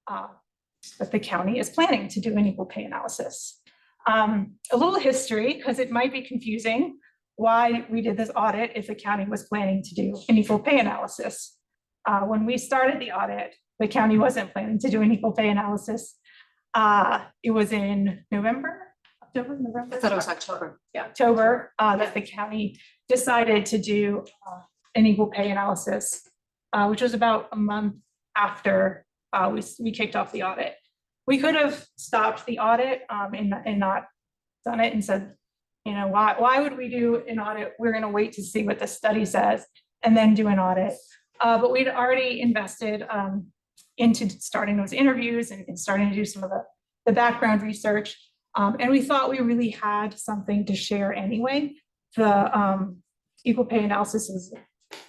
But the county is planning to do an equal pay analysis. A little history, because it might be confusing why we did this audit if the county was planning to do an equal pay analysis. When we started the audit, the county wasn't planning to do an equal pay analysis. It was in November. I thought it was October. Yeah, October, that the county decided to do an equal pay analysis, which was about a month after we kicked off the audit. We could have stopped the audit and not done it and said, you know, why would we do an audit? We're going to wait to see what the study says and then do an audit. But we'd already invested into starting those interviews and starting to do some of the background research. And we thought we really had something to share anyway. The equal pay analysis is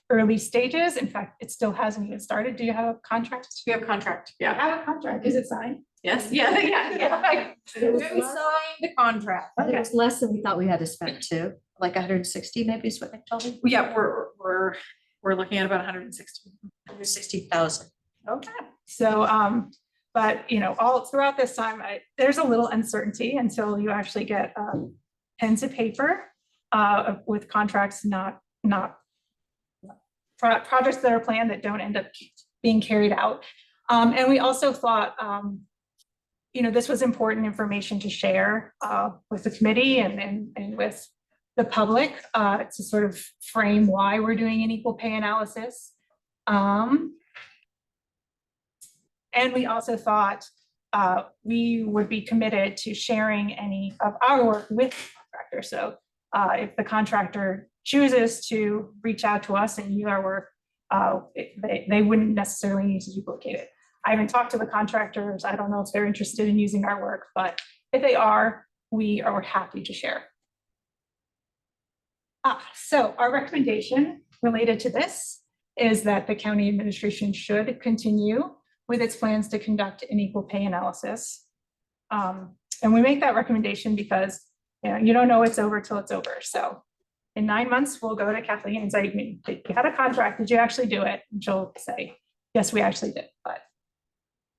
early stages. In fact, it still hasn't even started. Do you have a contract? We have a contract. I have a contract. Is it signed? Yes. Yeah. It We signed the contract. It was less than we thought we had to spend too, like 160 maybe is what they told me. Yeah, we're looking at about 160. 160,000. Okay. So, but you know, all throughout this time, there's a little uncertainty until you actually get pen to paper with contracts, not projects that are planned that don't end up being carried out. And we also thought, you know, this was important information to share with the committee and with the public to sort of frame why we're doing an equal pay analysis. And we also thought we would be committed to sharing any of our work with the contractor. So if the contractor chooses to reach out to us and use our work, they wouldn't necessarily need to duplicate it. I haven't talked to the contractors. I don't know if they're interested in using our work, but if they are, we are happy to share. So our recommendation related to this is that the county administration should continue with its plans to conduct an equal pay analysis. And we make that recommendation because you don't know it's over till it's over. So in 9 months, we'll go to Kathleen and say, you had a contract, did you actually do it? And she'll say, yes, we actually did, but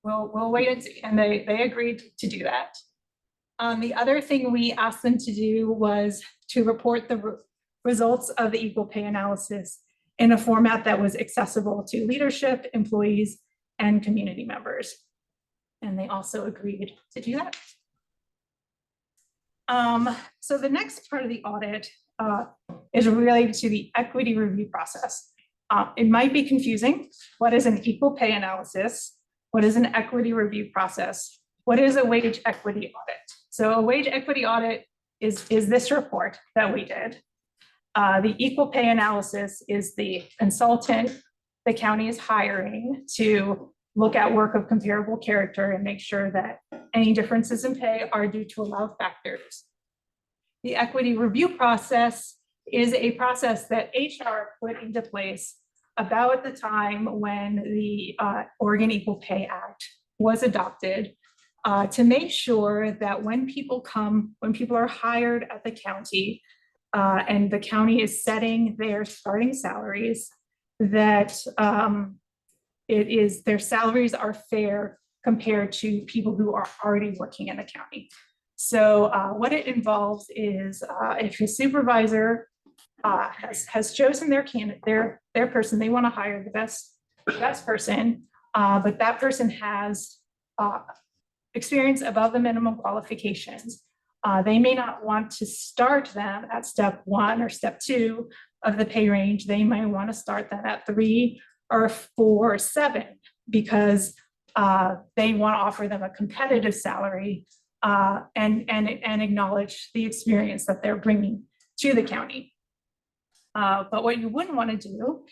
we'll wait and see. And they agreed to do that. The other thing we asked them to do was to report the results of the equal pay analysis in a format that was accessible to leadership, employees, and community members. And they also agreed to do that. So the next part of the audit is related to the equity review process. It might be confusing. What is an equal pay analysis? What is an equity review process? What is a wage equity audit? So a wage equity audit is this report that we did. The equal pay analysis is the consultant the county is hiring to look at work of comparable character and make sure that any differences in pay are due to allowed factors. The equity review process is a process that HR put into place about the time when the Oregon Equal Pay Act was adopted to make sure that when people are hired at the county and the county is setting their starting salaries, that their salaries are fair compared to people who are already working in the county. So what it involves is if a supervisor has chosen their person, they want to hire the best person, but that person has experience above the minimum qualifications. They may not want to start them at step 1 or step 2 of the pay range. They might want to start them at 3 or 4 or 7 because they want to offer them a competitive salary and acknowledge the experience that they're bringing to the county. But what you wouldn't want to do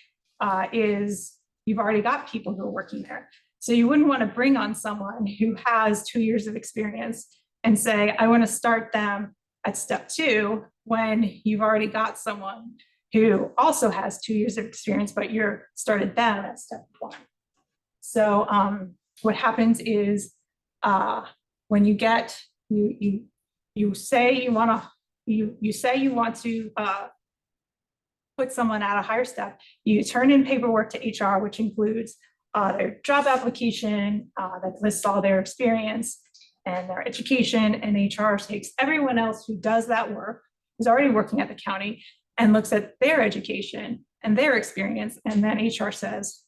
is you've already got people who are working there. So you wouldn't want to bring on someone who has 2 years of experience and say, I want to start them at step 2 when you've already got someone who also has 2 years of experience, but you're started them at step 1. So what happens is when you get, you say you want to put someone at a higher step, you turn in paperwork to HR, which includes their job application that lists all their experience and their education, and HR takes everyone else who does that work, who's already working at the county, and looks at their education and their experience, and then HR says,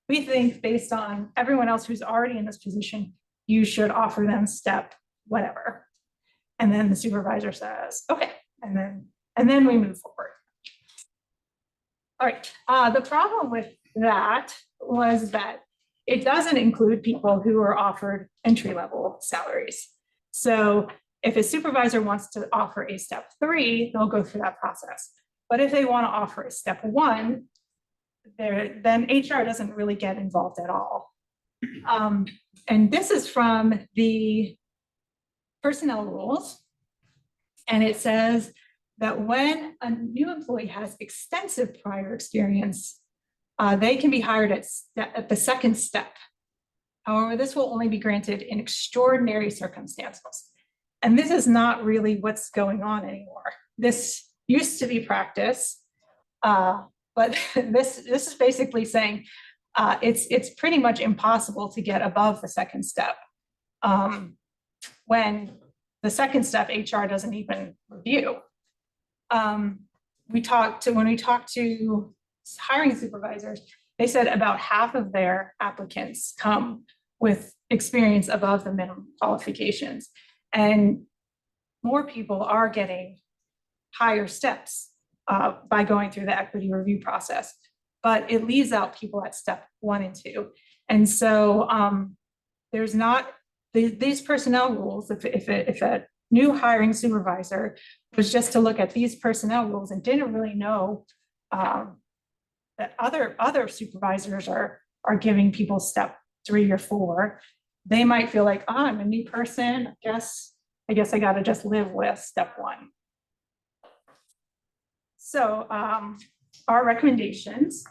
we think based on everyone else who's already in this position, you should offer them step whatever. And then the supervisor says, okay, and then we move forward. All right, the problem with that was that it doesn't include people who are offered entry-level salaries. So if a supervisor wants to offer a step 3, they'll go through that process. But if they want to offer a step 1, then HR doesn't really get involved at all. And this is from the personnel rules. And it says that when a new employee has extensive prior experience, they can be hired at the second step. However, this will only be granted in extraordinary circumstances. And this is not really what's going on anymore. This used to be practice, but this is basically saying it's pretty much impossible to get above the second step when the second step HR doesn't even review. When we talked to hiring supervisors, they said about half of their applicants come with experience above the minimum qualifications, and more people are getting higher steps by going through the equity review process, but it leaves out people at step 1 and 2. And so there's not these personnel rules. If a new hiring supervisor was just to look at these personnel rules and didn't really know that other supervisors are giving people step 3 or 4, they might feel like, oh, I'm a new person. I guess I got to just live with step 1. So our recommendations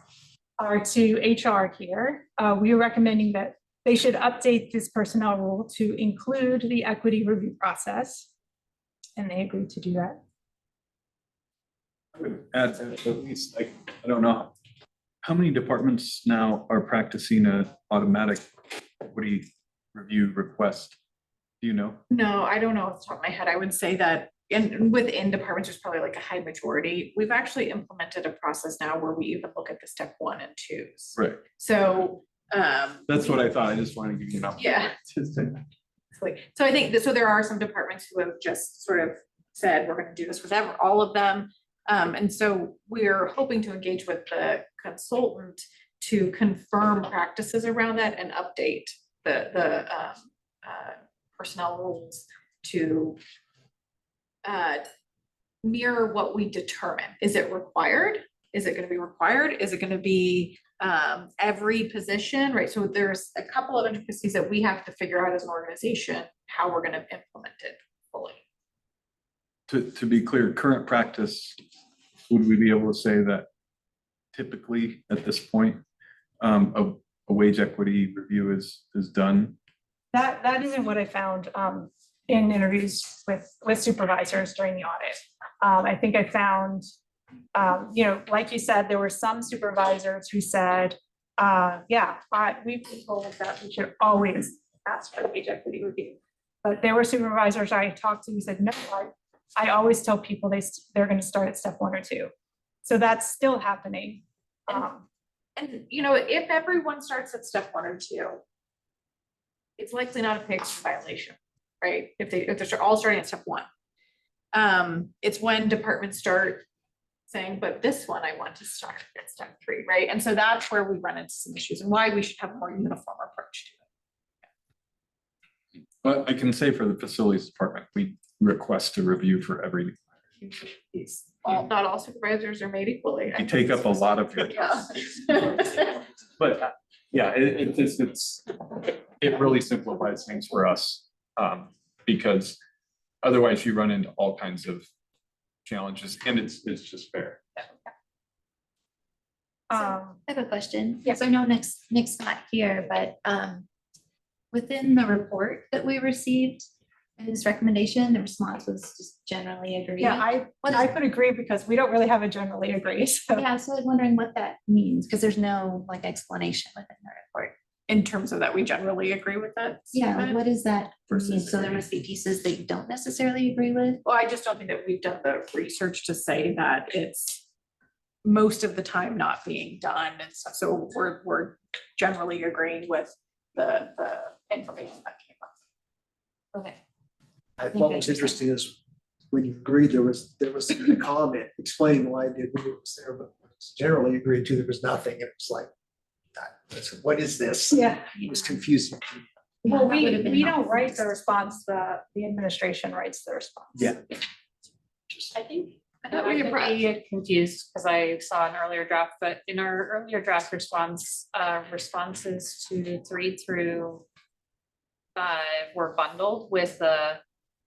are to HR here. We are recommending that they should update this personnel rule to include the equity review process, and they agreed to do that. I would add that at least, like, I don't know, how many departments now are practicing an automatic equity review request? Do you know? No, I don't know off the top of my head. I would say that and within departments, there's probably like a high majority. We've actually implemented a process now where we even look at the step 1 and 2s. Right. So, That's what I thought. I just wanted to give you an update. yeah. So I think that, so there are some departments who have just sort of said, we're gonna do this with all of them. And so we're hoping to engage with the consultant to confirm practices around that and update the personnel rules to mirror what we determine. Is it required? Is it gonna be required? Is it gonna be every position, right? So there's a couple of intricacies that we have to figure out as an organization, how we're gonna implement it fully. To be clear, current practice, would we be able to say that typically at this point, a wage equity review is done? That isn't what I found in interviews with supervisors during the audit. I think I found, like you said, there were some supervisors who said, we've been told that we should always ask for the wage equity review. But there were supervisors I talked to who said, no, I always tell people they're going to start at step 1 or 2. So that's still happening. And if everyone starts at step 1 or 2, it's likely not a pay violation, right? If they're all starting at step 1. It's when departments start saying, but this one I want to start at step 3, right? And so that's where we run into some issues and why we should have a more uniform approach to it. But I can say for the facilities department, we request a review for every. Not all supervisors are made equally. You take up a lot of your. Yeah. But yeah, it really simplifies things for us. Because otherwise you run into all kinds of challenges and it's just fair. I have a question. Yes, I know Nick's not here, but within the report that we received, his recommendation, the response was just generally agree. Yeah, I could agree because we don't really have a generally agree. So Yeah, so I was wondering what that means, because there's no like explanation within the report. In terms of that, we generally agree with that. Yeah, like, what does that mean? Versus So there must be pieces that you don't necessarily agree with? Well, I just don't think that we've done the research to say that it's most of the time not being done and stuff. So we're generally agreeing with the information that came up. Okay. What was interesting is when you agreed, there was a comment explaining why the agreement was there, but it's generally agreed to, there was nothing. It was like, what is this? yeah. It was confusing. Well, That would have been we don't helpful. write the response, the administration writes the response. Yeah. I think. I could be confused because I saw an earlier draft, but in our earlier draft responses to 3 through 5 were bundled with the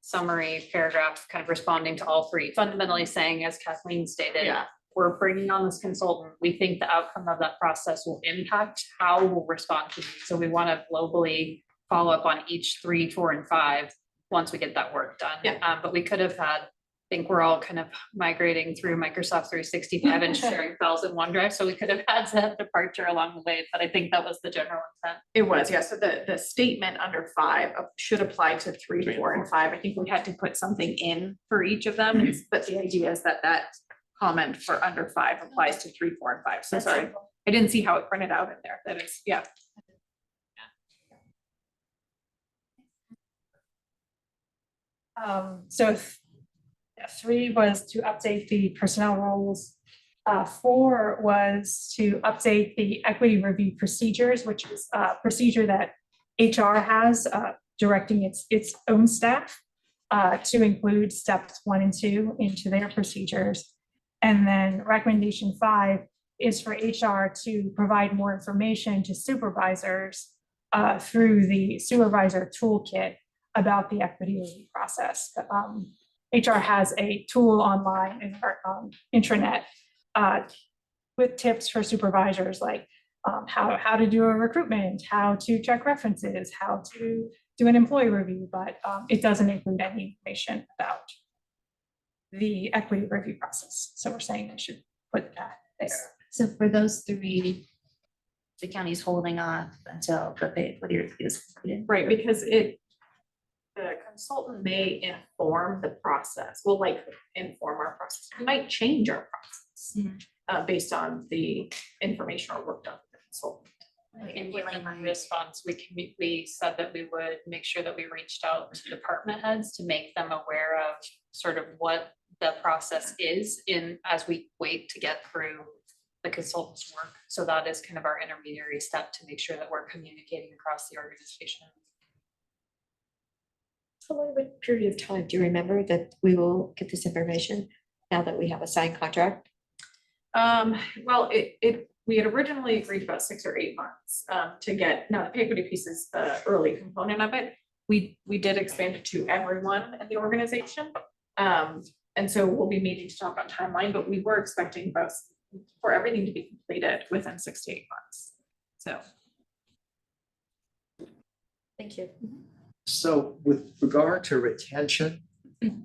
summary paragraph kind of responding to all 3, fundamentally saying, as Kathleen stated, Yeah. we're bringing on this consultant. We think the outcome of that process will impact how we'll respond to these. So we want to globally follow up on each 3, 4, and 5 once we get that work done. Yeah. But we could have had, I think we're all kind of migrating through Microsoft 365 and sharing files in OneDrive. So we could have had that departure along the way, but I think that was the general intent. It was, yeah. So the statement under 5 should apply to 3, 4, and 5. I think we had to put something in for each of them, but the idea is that comment for under 5 applies to 3, 4, and 5. So That's sorry, helpful. I didn't see how it printed out in there. That is, yeah. So 3 was to update the personnel rules. 4 was to update the equity review procedures, which is a procedure that HR has directing its own staff to include steps 1 and 2 into their procedures. And then recommendation 5 is for HR to provide more information to supervisors through the supervisor toolkit about the equity review process. HR has a tool online in our intranet with tips for supervisors, like how to do a recruitment, how to check references, how to do an employee review, but it doesn't include any information about the equity review process. So we're saying I should put that there. So for those 3, the county's holding off until the equity review is completed. Right, because the consultant may inform the process, will likely inform our process. We might change our process based on the information or work done with the consultant. In giving a response, we said that we would make sure that we reached out to department heads to make them aware of sort of what the process is as we wait to get through the consultant's work. So that is kind of our intermediary step to make sure that we're communicating across the organization. How long of a period of time do you remember that we will get this information now that we have a signed contract? Well, we had originally agreed about 6 or 8 months to get, now the pay equity piece is the early component of it. We did expand it to everyone in the organization. And so we'll be meeting to talk about timeline, but we were expecting for everything to be completed within 6 to 8 months. So. Thank you. So with regard to retention, the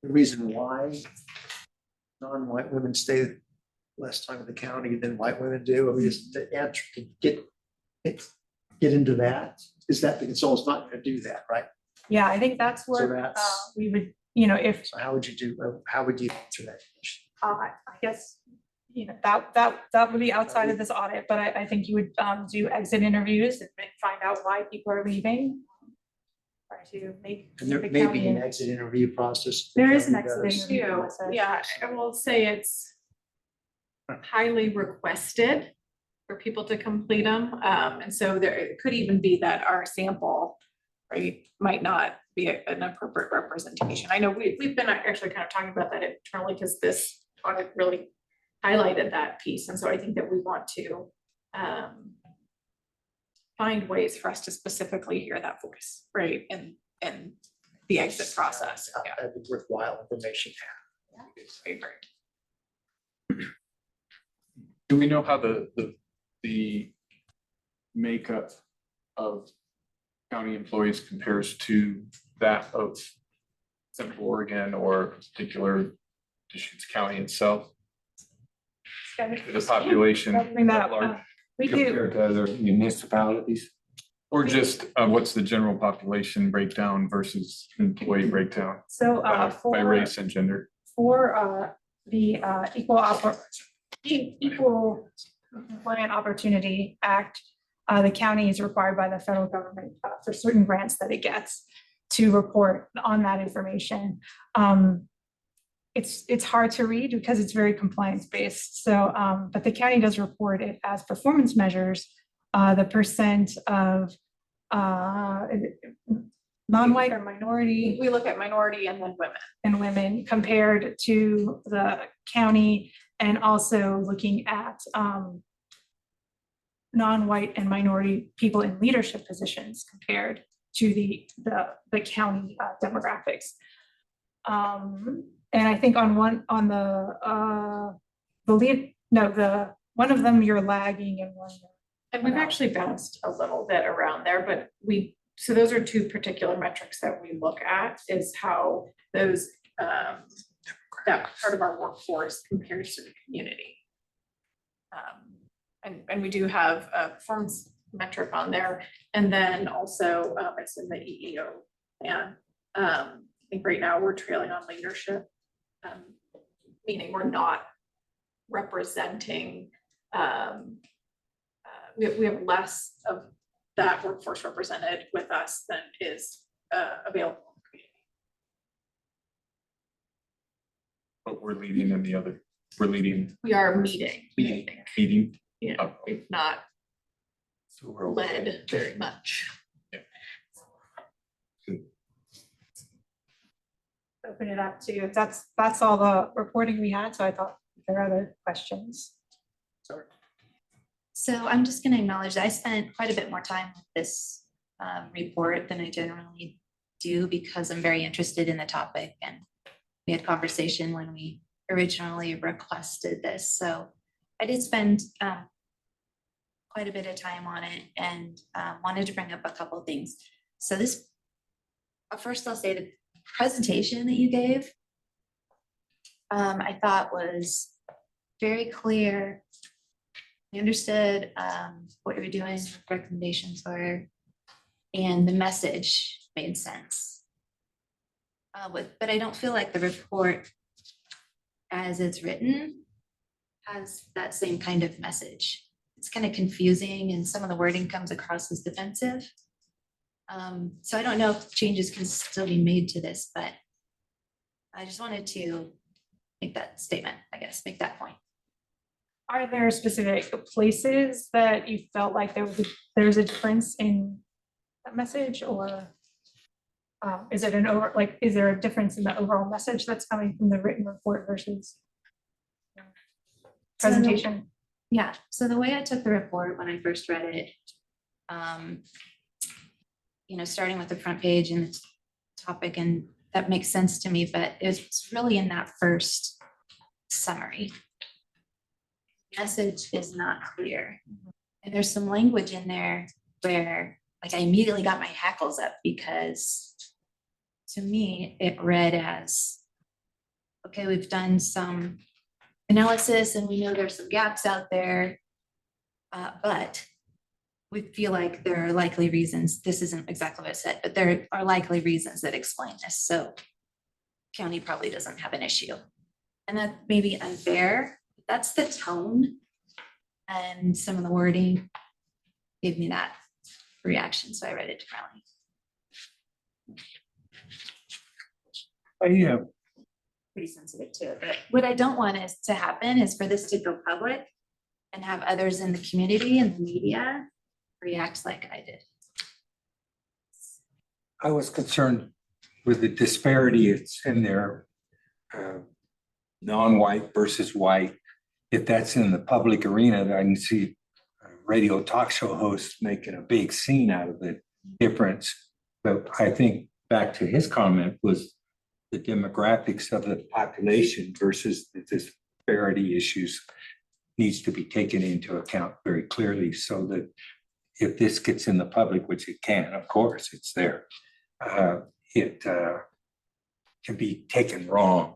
reason why non-white women stay less time in the county than white women do, I mean, just to answer, to get into that, is that the consultant's not gonna do that, right? Yeah, I think that's So where that's, we would, you know, if, so how would you answer that question? I guess, you know, that would be outside of this audit, but I think you would do exit interviews and find out why people are leaving. Try to make. And there the may be county- an exit interview process. There is an The county exit does. interview process. Yeah, I will say it's highly requested for people to complete them. And so it could even be that our sample, right, might not be an appropriate representation. I know we've been actually kind of talking about that internally because this audit really highlighted that piece. And so I think that we want to find ways for us to specifically hear that voice, right, in the exit process. Yeah. That'd be worthwhile information to have. I agree. Do we know how the makeup of county employees compares to that of Central Oregon or particular Deschutes County itself? The population Bring that at up. large, We do, Compared to other municipalities? or just what's the general population breakdown versus employee breakdown so by for. race and gender? For the Equal Employment Opportunity Act, the county is required by the federal government for certain grants that it gets to report on that information. It's hard to read because it's very compliance based. So, but the county does report it as performance measures, the percent of non-white or minority. We look at minority and then women. Compared to the county, and also looking at non-white and minority people in leadership positions compared to the county demographics. And I think one of them you're lagging and one. And we've actually bounced a little bit around there, but so those are two particular metrics that we look at, is how those, that part of our workforce compares to the community. And we do have a performance metric on there, and then also it's in the EEO plan. I think right now we're trailing on leadership, meaning we're not representing, we have less of that workforce represented with us than is available in the community. But we're leading in the other, we're leading. We are meeting. Yeah, Oh, we've not so we're led very much. Open it up to, that's all the reporting we had, so I thought there are other questions. Sorry. So I'm just gonna acknowledge that I spent quite a bit more time with this report than I generally do because I'm very interested in the topic, and we had conversation when we originally requested this. So I did spend quite a bit of time on it and wanted to bring up a couple of things. So this, first I'll say the presentation that you gave, I thought was very clear I understood what you're doing, what recommendations were, and the message made sense. But I don't feel like the report as it's written has that same kind of message. It's kind of confusing and some of the wording comes across as defensive. So I don't know if changes can still be made to this, but I just wanted to make that statement, I guess, make that point. Are there specific places that you felt like there's a difference in that message, or is it is there a difference in the overall message that's coming from the written report versus presentation? Yeah, so the way I took the report when I first read it, starting with the front page and the topic, and that makes sense to me, but it's really in that first summary. Message is not clear. And there's some language in there where I immediately got my hackles up because to me, it read as, okay, we've done some analysis and we know there's some gaps out there, but we feel like there are likely reasons. This isn't exactly what it said, but there are likely reasons that explain this. So county probably doesn't have an issue. And that may be unfair. That's the tone. And some of the wording gave me that reaction. So I read it differently. Pretty sensitive to it. But what I don't want is to happen is for this to go public and have others in the community and the media react like I did. I was concerned with the disparity it's in there, non-white versus white. If that's in the public arena, I can see a radio talk show hosts making a big scene out of the difference. But I think back to his comment was the demographics of the population versus the disparity issues needs to be taken into account very clearly so that if this gets in the public, which it can, of course, it's there, it can be taken wrong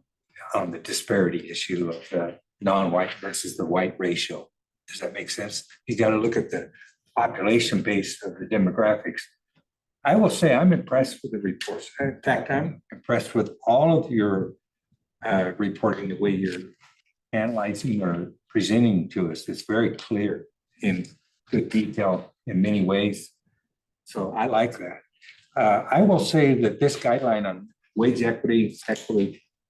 on the disparity issue of the non-white versus the white ratio. Does that make sense? You got to look at the population base of the demographics. I will say I'm impressed with the reports. In fact, I'm impressed with all of your reporting, the way you're analyzing or presenting to us. It's very clear in good detail in many ways. So I like that. I will say that this guideline on wage equity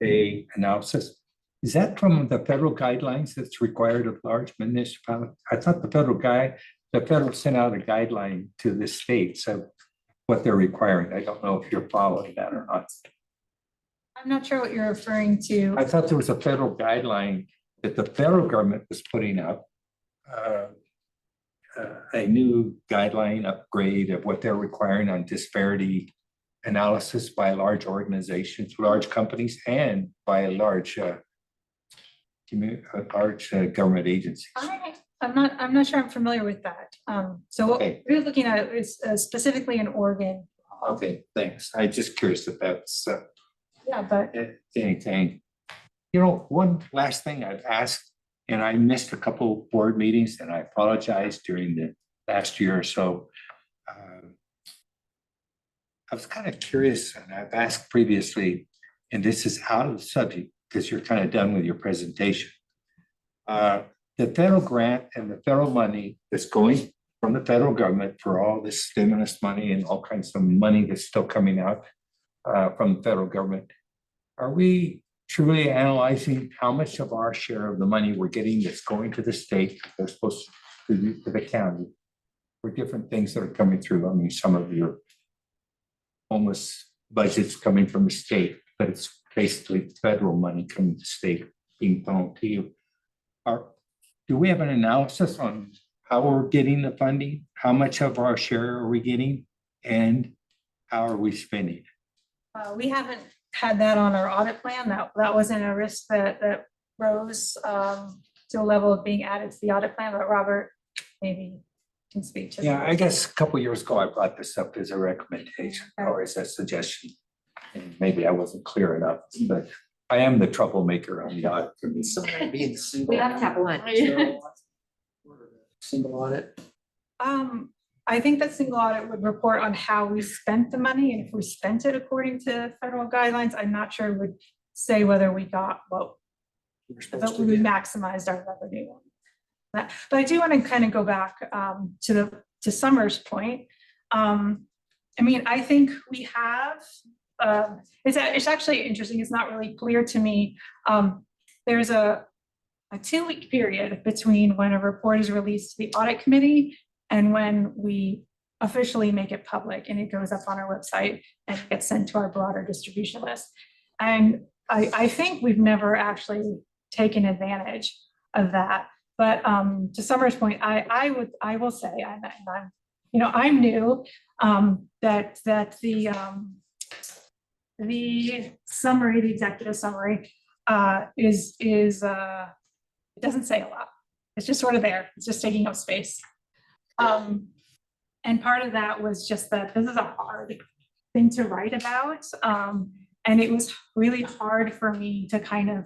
pay analysis, is that from the federal guidelines that's required of large municipalities? I thought the federal sent out a guideline to the states of what they're requiring. I don't know if you're following that or not. I'm not sure what you're referring to. I thought there was a federal guideline that the federal government was putting up, a new guideline upgrade of what they're requiring on disparity analysis by large organizations, large companies, and by large government agencies. I'm not sure I'm familiar with that. So what we're looking at is specifically in Oregon. Okay, thanks. I'm just curious if that's Yeah, but anything. One last thing I've asked, and I missed a couple board meetings, and I apologize during the last year or so. I was kind of curious, and I've asked previously, and this is out of the subject because you're kind of done with your presentation. The federal grant and the federal money that's going from the federal government for all this stimulus money and all kinds of money that's still coming out from the federal government. Are we truly analyzing how much of our share of the money we're getting that's going to the state, that's supposed to be to the county, for different things that are coming through? I mean, some of your homeless budgets coming from the state, but it's basically federal money coming to the state being thrown to you. Do we have an analysis on how we're getting the funding? How much of our share are we getting? And how are we spending? we haven't had that on our audit plan. That wasn't a risk that rose to a level of being added to the audit plan, but Robert maybe can speak to. Yeah, I guess a couple of years ago, I brought this up as a recommendation or as a suggestion. And maybe I wasn't clear enough, but I am the troublemaker on the audit committee. We have to have one. Single audit? I think that single audit would report on how we spent the money, and if we spent it according to federal guidelines, I'm not sure it would say whether we got what, We're supposed that to we get. maximized our revenue. But I do want to kind of go back to Summer's point. I mean, I think we have, it's actually interesting, it's not really clear to me. There's a 2-week period between when a report is released to the audit committee and when we officially make it public and it goes up on our website and gets sent to our broader distribution list. And I think we've never actually taken advantage of that. But to Summer's point, I will say, and I'm, you know, I'm new, that the summary, the executive summary, it doesn't say a lot. It's just sort of there. It's just taking up space. And part of that was just that this is a hard thing to write about. And it was really hard for me to kind of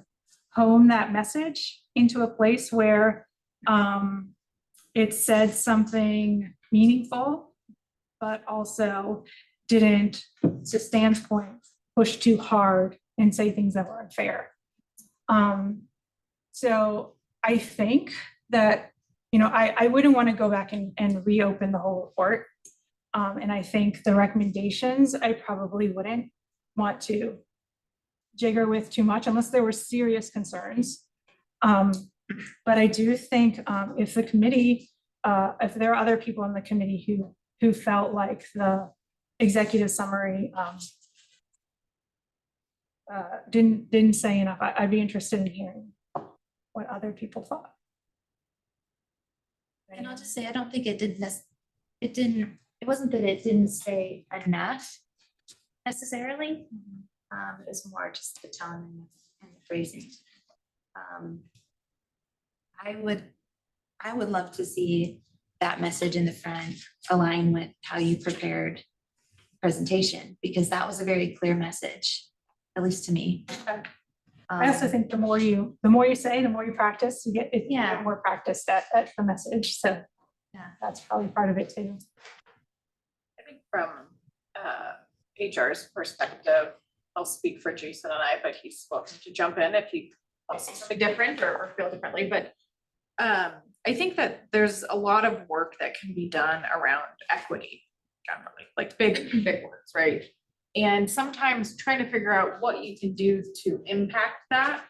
hone that message into a place where it said something meaningful, but also didn't, to Stan's point, push too hard and say things that were unfair. So I think that, you know, I wouldn't want to go back and reopen the whole report. And I think the recommendations, I probably wouldn't want to jigger with too much unless there were serious concerns. But I do think if the committee, if there are other people in the committee who felt like the executive summary didn't say enough, I'd be interested in hearing what other people thought. And I'll just say, I don't think it wasn't that it didn't say enough necessarily. It was more just the tone and the phrasing. I would love to see that message in the front align with how you prepared presentation, because that was a very clear message, at least to me. I also think the more you say, the more you practice, you get more practiced at the message. So yeah, that's probably part of it too. I think from HR's perspective, I'll speak for Jason and I, but he's welcome to jump in if he wants something different or feel differently. But I think that there's a lot of work that can be done around equity generally, like big words, right? And sometimes trying to figure out what you can do to impact that,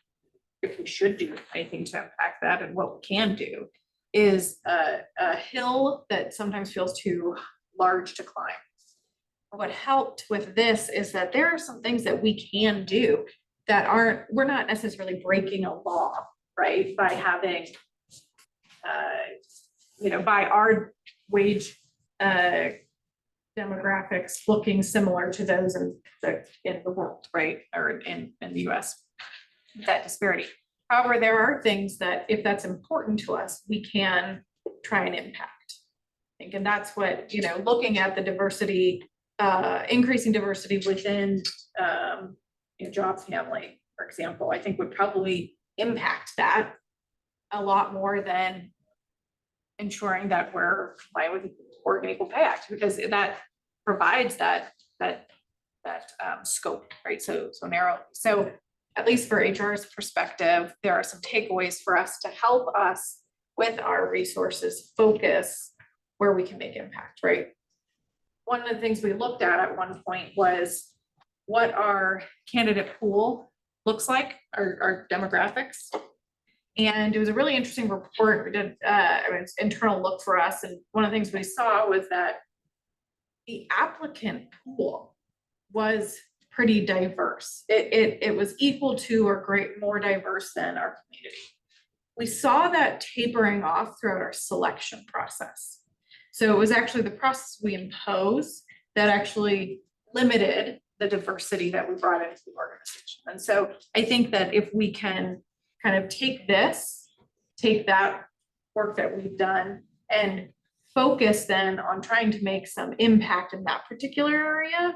if we should do anything to impact that and what we can do, is a hill that sometimes feels too large to climb. What helped with this is that there are some things that we can do that we're not necessarily breaking a law, right? By having, by our wage demographics looking similar to those in the world, right? Or in the US, that disparity. However, there are things that if that's important to us, we can try and impact. I think, and that's what, looking at the diversity, increasing diversity within job family, for example, I think would probably impact that a lot more than ensuring that we're compliant with the Oregon Equal Pay Act, because that provides that scope, right? So narrow. So at least for HR's perspective, there are some takeaways for us to help us with our resources focus where we can make impact, right? One of the things we looked at one point was what our candidate pool looks like, our demographics. And it was a really interesting report. We did an internal look for us. And one of the things we saw was that the applicant pool was pretty diverse. It was equal to or more diverse than our community. We saw that tapering off throughout our selection process. So it was actually the process we imposed that actually limited the diversity that we brought into the organization. And so I think that if we can kind of take that work that we've done and focus then on trying to make some impact in that particular area,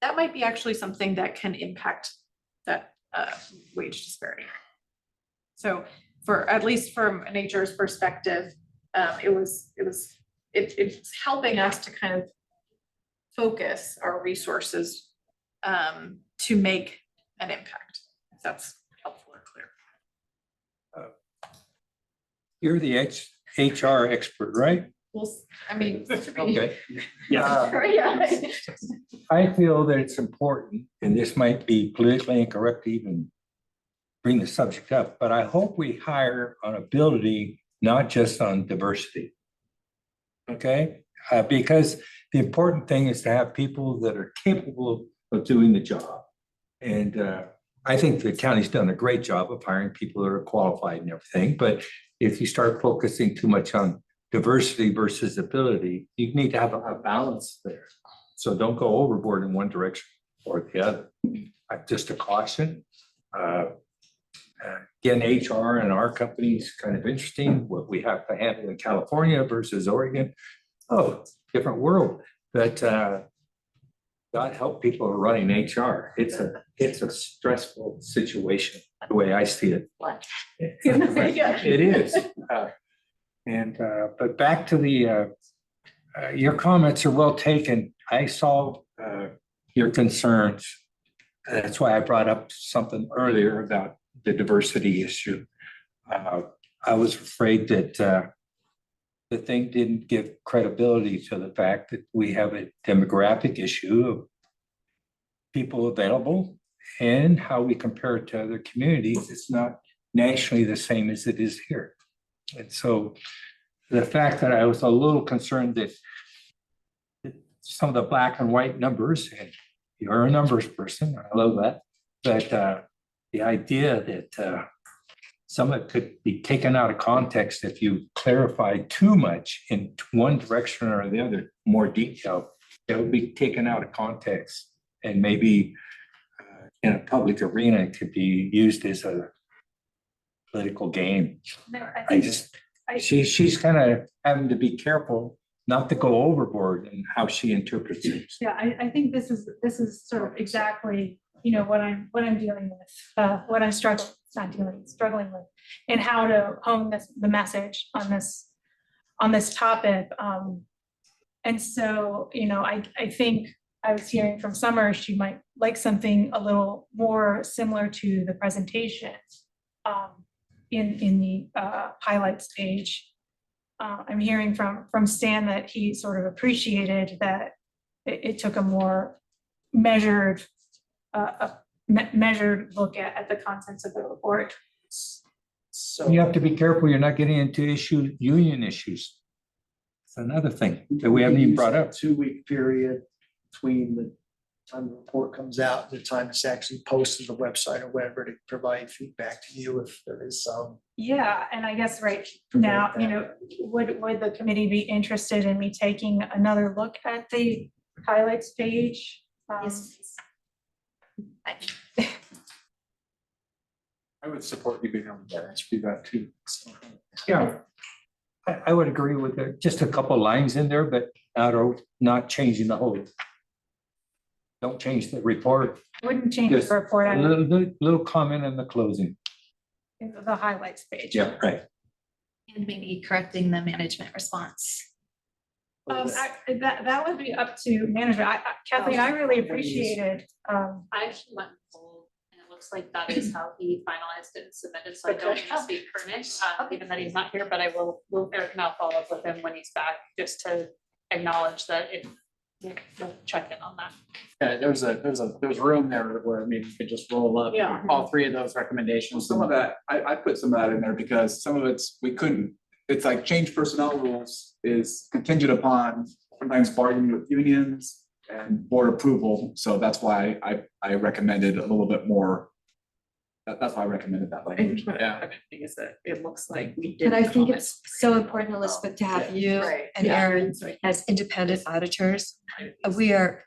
that might be actually something that can impact that wage disparity. So for at least from an HR's perspective, it's helping us to kind of focus our resources to make an impact. If that's helpful or clear. You're the HR expert, right? Well, I mean. Okay. Yeah. I feel that it's important, and this might be politically incorrect to even bring the subject up, but I hope we hire on ability, not just on diversity. Okay, because the important thing is to have people that are capable of doing the job. And I think the county's done a great job of hiring people that are qualified and everything, but if you start focusing too much on diversity versus ability, you need to have a balance there. So don't go overboard in one direction or the other. Just a caution. Again, HR in our company is kind of interesting, what we have to handle in California versus Oregon. Oh, different world. But God help people who are running HR. It's a stressful situation, the way I see it. It is. But back to the, your comments are well taken. I saw your concerns. That's why I brought up something earlier about the diversity issue. I was afraid that the thing didn't give credibility to the fact that we have a demographic issue of people available and how we compare it to other communities. It's not nationally the same as it is here. And so the fact that I was a little concerned that some of the black and white numbers, and you're a numbers person, I love that, but the idea that some of it could be taken out of context if you clarify too much in one direction or the other, more detail, it would be taken out of context and maybe in a public arena, it could be used as a political game. No, I think She's kind of having to be careful not to go overboard in how she interprets it. Yeah, I think this is sort of exactly, what I'm dealing with, what I'm struggling with, and how to hone the message on this topic. And so, I think I was hearing from Summer, she might like something a little more similar to the presentation in the highlights page. I'm hearing from Stan that he sort of appreciated that it took a more measured look at the contents of the report. So You have to be careful you're not getting into union issues. It's another thing that we haven't even brought up. 2-week period between the time the report comes out and the time it's actually posted on the website or whatever to provide feedback to you if there is some. Yeah, and I guess right now, would the committee be interested in me taking another look at the highlights page? Yes, I would support you being able to do that too. Yeah, I would agree with it. Just a couple lines in there, but not changing the whole. Don't change the report. Wouldn't change Just the report, A little comment in the closing. the highlights page. Yeah, right. And maybe correcting the management response. That would be up to management. Kathleen, I really appreciated, I actually went full, and it looks like that is how he finalized it and submitted, so I don't want to speak for Nick, given that he's not here, but I will Eric and I'll follow up with him when he's back, just to acknowledge that we'll check in on that. Yeah, there's room there where maybe you could just roll up all three of those recommendations. Some of that, I put some of that in there because some of it's like change personnel rules is contingent upon sometimes bargaining with unions and board approval. So that's why I recommended a little bit more. That's why I recommended that language. Yeah. Thing is that it looks like we did. But I think it's so important, Elizabeth, to have you Right. and Aaron as independent auditors. We are,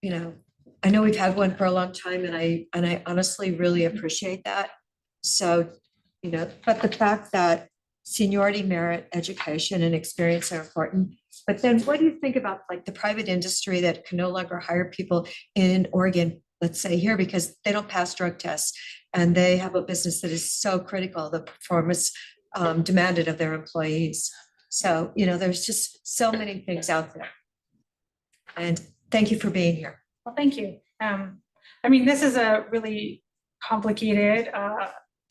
I know we've had one for a long time and I honestly really appreciate that. So, but the fact that seniority, merit, education, and experience are important. But then what do you think about like the private industry that can no longer hire people in Oregon, let's say here, because they don't pass drug tests and they have a business that is so critical, the performance demanded of their employees? So, there's just so many things out there. And thank you for being here. Well, thank you. I mean, this is a really complicated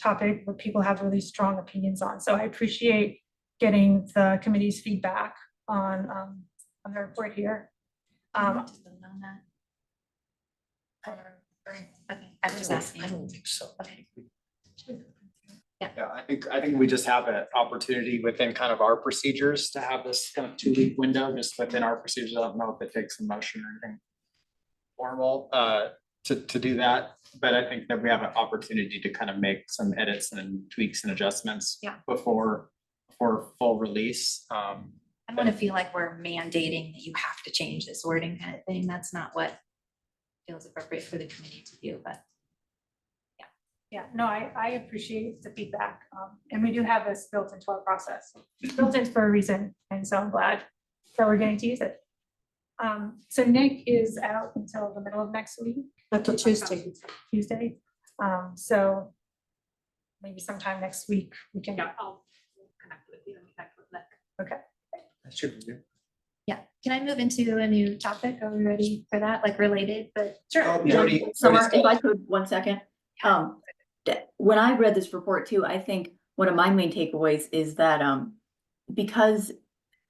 topic that people have really strong opinions on. So I appreciate getting the committee's feedback on the report here. Just vote on that. Okay, I'm just asking. I don't think so. Okay. Yeah, I think we just have an opportunity within kind of our procedures to have this kind of 2-week window, just within our procedures. I don't know if it takes a motion or anything formal to do that, but I think that we have an opportunity to kind of make some edits and tweaks and adjustments before full release. I don't want to feel like we're mandating that you have to change this wording kind of thing. That's not what feels appropriate for the committee to do, but. Yeah, no, I appreciate the feedback. And we do have this built into our process. It's built in for a reason. And so I'm glad that we're getting to use it. So Nick is out until the middle of next week. Until Tuesday. Tuesday. So maybe sometime next week we can. I'll connect with you and connect with Nick. Okay. That should be good. Yeah, can I move into a new topic? Are we ready for that? Like related, but sure. Summer, if I could, 1 second. When I read this report too, I think one of my main takeaways is that because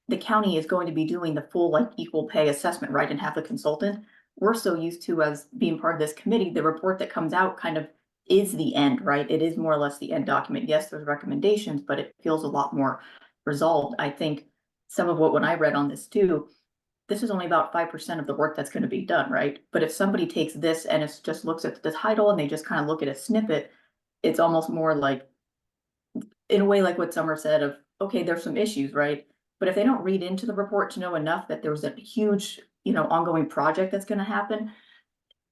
the county is going to be doing the full like equal pay assessment, right, and have the consultant, we're so used to as being part of this committee, the report that comes out kind of is the end, right? It is more or less the end document. Yes, there's recommendations, but it feels a lot more resolved. I think some of what when I read on this too, this is only about 5% of the work that's going to be done, right? But if somebody takes this and it's just looks at the title and they just kind of look at a snippet, it's almost more like, in a way, like what Summer said of, okay, there's some issues, right? But if they don't read into the report to know enough that there was a huge, ongoing project that's going to happen,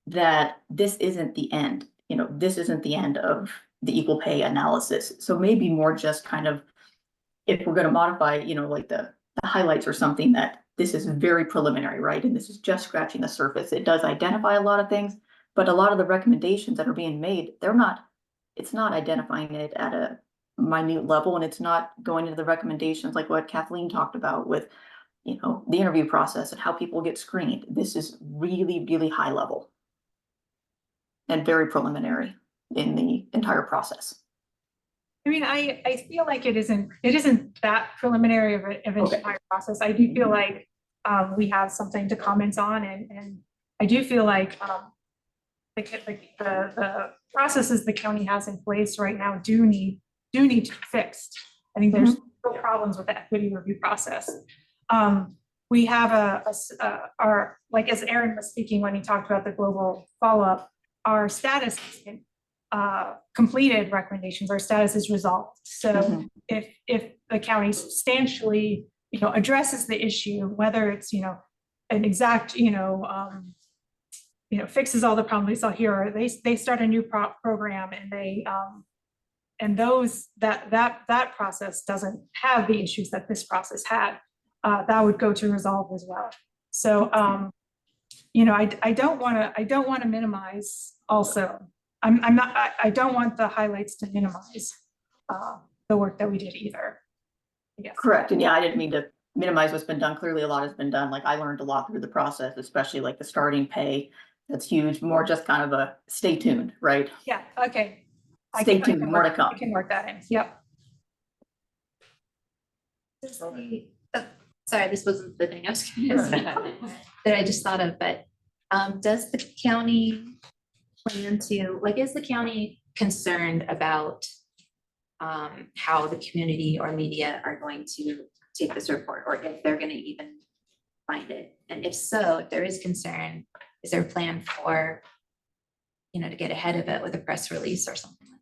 that this isn't the end, this isn't the end of the equal pay analysis. So maybe more just kind of, if we're going to modify, like the highlights or something, that this is very preliminary, right? And this is just scratching the surface. It does identify a lot of things, but a lot of the recommendations that are being made, it's not identifying it at a minute level, and it's not going into the recommendations like what Kathleen talked about with, the interview process and how people get screened. This is really, really high level and very preliminary in the entire process. I mean, I feel like it isn't that preliminary of an entire process. I do feel like we have something to comment on, and I do feel like the processes the county has in place right now do need to be fixed. I think there's real problems with the equity review process. We have our, like as Aaron was speaking when he talked about the global follow-up, our status completed recommendations, our status is resolved. So if the county substantially, addresses the issue, whether it's, an exact, fixes all the problems we saw here, or they start a new program and they, and that process doesn't have the issues that this process had, that would go to resolve as well. So, I don't want to minimize also. I don't want the highlights to minimize the work that we did either. Yes. Correct. And yeah, I didn't mean to minimize what's been done. Clearly, a lot has been done. Like I learned a lot through the process, especially like the starting pay. That's huge. More just kind of a stay tuned, right? Yeah. Okay. Stay tuned. More to come. I can work that in. Yep. Sorry, this wasn't the thing I was going to say that I just thought of, but does the county plan to, is the county concerned about how the community or media are going to take this report, or if they're going to even find it? And if so, if there is concern, is there a plan for, to get ahead of it with a press release or something like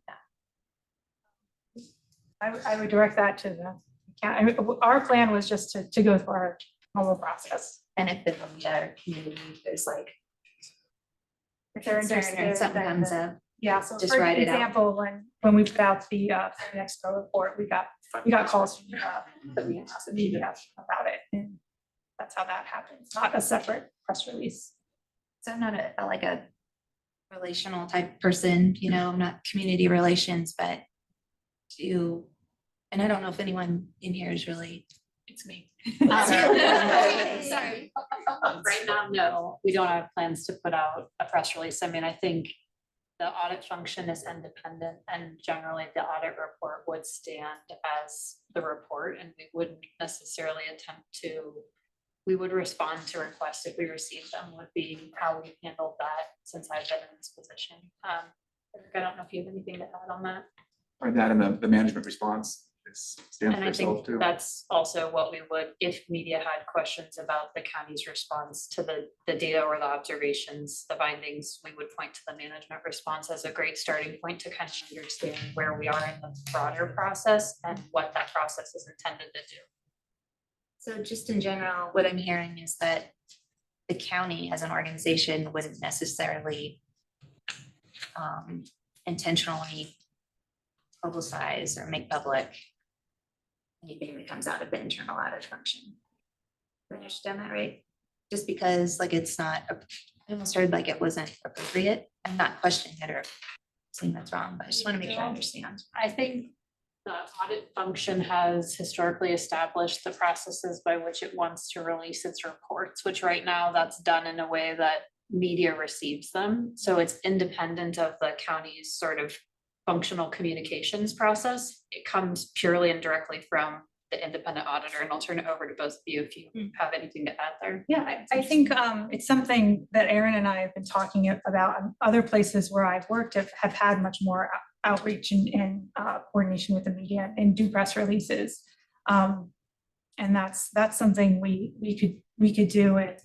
that? I would direct that to the county. Our plan was just to go through our normal process. And if the community, there's if they're interested, something then comes up. Yeah, so just for write it out. example, when we put out the Expo report, we got calls from the media about it, and that's how that happens, not a separate press release. So I'm not a relational type person, I'm not community relations, but and I don't know if anyone in here is really It's me. Sorry. Right now, no, we don't have plans to put out a press release. I mean, I think the audit function is independent and generally the audit report would stand as the report and we wouldn't necessarily attempt to, we would respond to requests if we received them would be how we handled that since I've been in this position. Eric, I don't know if you have anything to add on that. Or that and the management response stands And for I think itself too. that's also what we would, if media had questions about the county's response to the data or the observations, the findings, we would point to the management response as a great starting point to kind of understand where we are in the broader process and what that process is intended to do. So just in general, what I'm hearing is that the county as an organization wouldn't necessarily intentionally publicize or make public anything that comes out of the internal audit function. Do I understand that right? Just because like it's not, I almost heard like it wasn't appropriate. I'm not questioning it or saying that's wrong, but I just want to make sure I understand. I think the audit function has historically established the processes by which it wants to release its reports, which right now that's done in a way that media receives them. So it's independent of the county's sort of functional communications process. It comes purely and directly from the independent auditor, and I'll turn it over to both of you if you have anything to add there. Yeah, I think it's something that Aaron and I have been talking about. Other places where I've worked have had much more outreach and coordination with the media and do press releases. And that's something we could do and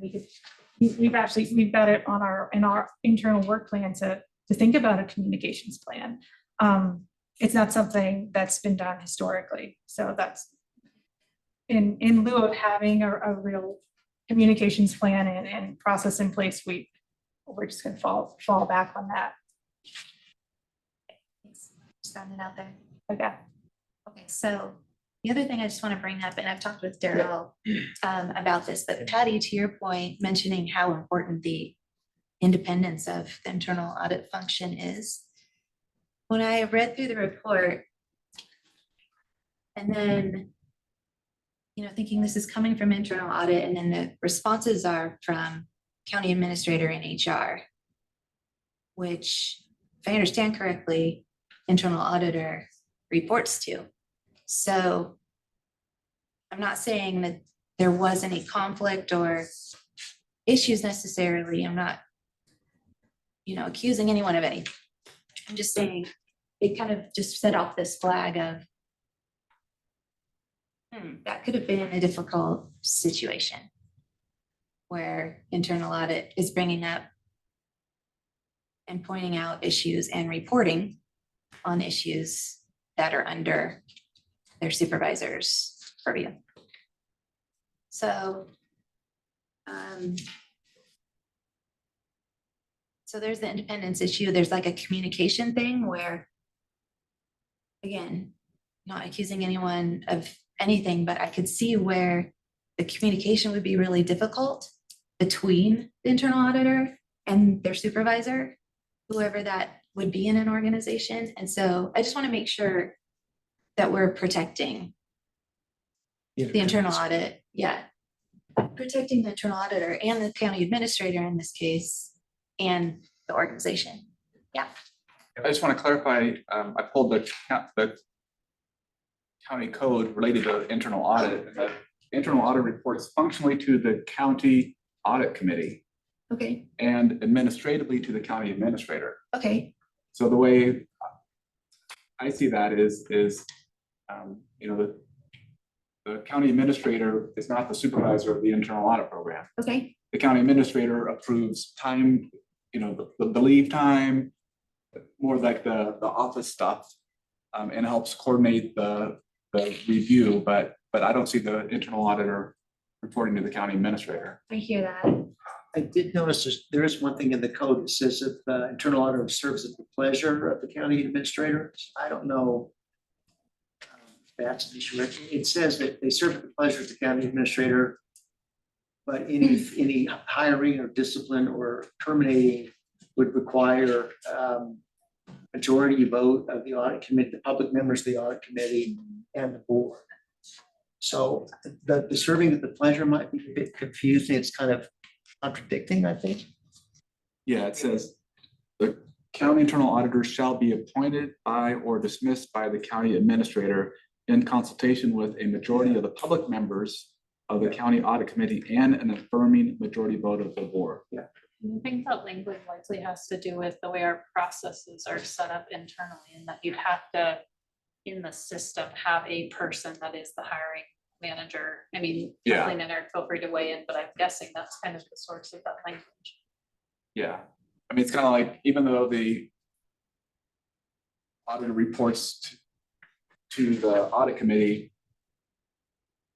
we've got it on our internal work plan to think about a communications plan. It's not something that's been done historically. So that's in lieu of having a real communications plan and process in place, we're just gonna fall back on that. Just throwing it out there. Okay. Okay, so the other thing I just want to bring up, and I've talked with Daryl about this, but Patty, to your point, mentioning how important the independence of the internal audit function is. When I read through the report and then, thinking this is coming from internal audit and then the responses are from county administrator and HR, which if I understand correctly, internal auditor reports to. So I'm not saying that there was any conflict or issues necessarily. I'm not, accusing anyone of anything. I'm just saying it kind of just set off this flag of, that could have been a difficult situation where internal audit is bringing up and pointing out issues and reporting on issues that are under their supervisor's purview. So, so there's the independence issue. There's like a communication thing where, again, not accusing anyone of anything, but I could see where the communication would be really difficult between the internal auditor and their supervisor, whoever that would be in an organization. And so I just want to make sure that we're protecting the internal audit. Yeah. Protecting the internal auditor and the county administrator in this case and the organization. Yeah. I just want to clarify, I pulled the county code related to internal audit. And the internal audit reports functionally to the county audit committee Okay. and administratively to the county administrator. Okay. So the way I see that is the county administrator is not the supervisor of the internal audit program. Okay. The county administrator approves time, the leave time, more like the office stuff, and helps coordinate the review, but I don't see the internal auditor reporting to the county administrator. I hear that. I did notice there is one thing in the code that says that the internal auditor serves at the pleasure of the county administrator. I don't know. If that's an issue. It says that they serve at the pleasure of the county administrator, but any hiring or discipline or terminating would require majority vote of the audit committee, the public members of the audit committee and the board. So the serving at the pleasure might be a bit confusing. It's kind of contradicting, I think. Yeah, it says the county internal auditor shall be appointed by or dismissed by the county administrator in consultation with a majority of the public members of the county audit committee and an affirming majority vote of the board. Yeah. I think that language likely has to do with the way our processes are set up internally, and that you'd have to, in the system, have a person that is the hiring manager. I mean, Yeah. Kathleen and Eric, feel free to weigh in, but I'm guessing that's kind of the source of that language. Yeah, I mean, it's kind of like, even though the auditor reports to the audit committee,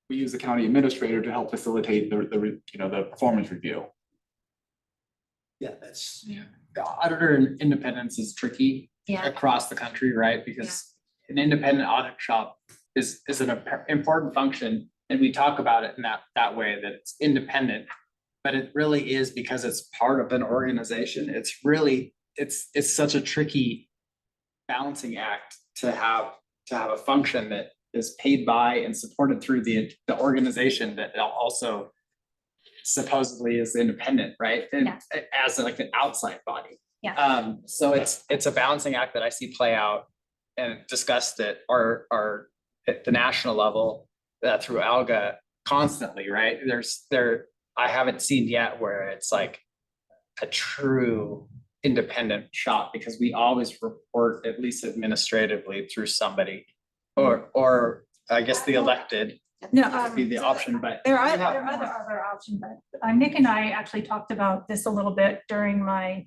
we use the county administrator to help facilitate the performance review. Yeah, that's. The auditor independence is tricky Yeah. across the country, right? Because an independent audit shop is an important function, and we talk about it in that way, that it's independent. But it really is because it's part of an organization. It's really, it's such a tricky balancing act to have a function that is paid by and supported through the organization that also supposedly is independent, right? And as like an outside body. Yeah. So it's a balancing act that I see play out and discussed at at the national level through ALGA constantly, right? I haven't seen yet where it's like a true independent shop, because we always report, at least administratively, through somebody, or I guess the elected would be the option, but. There are other options, but Nick and I actually talked about this a little bit during my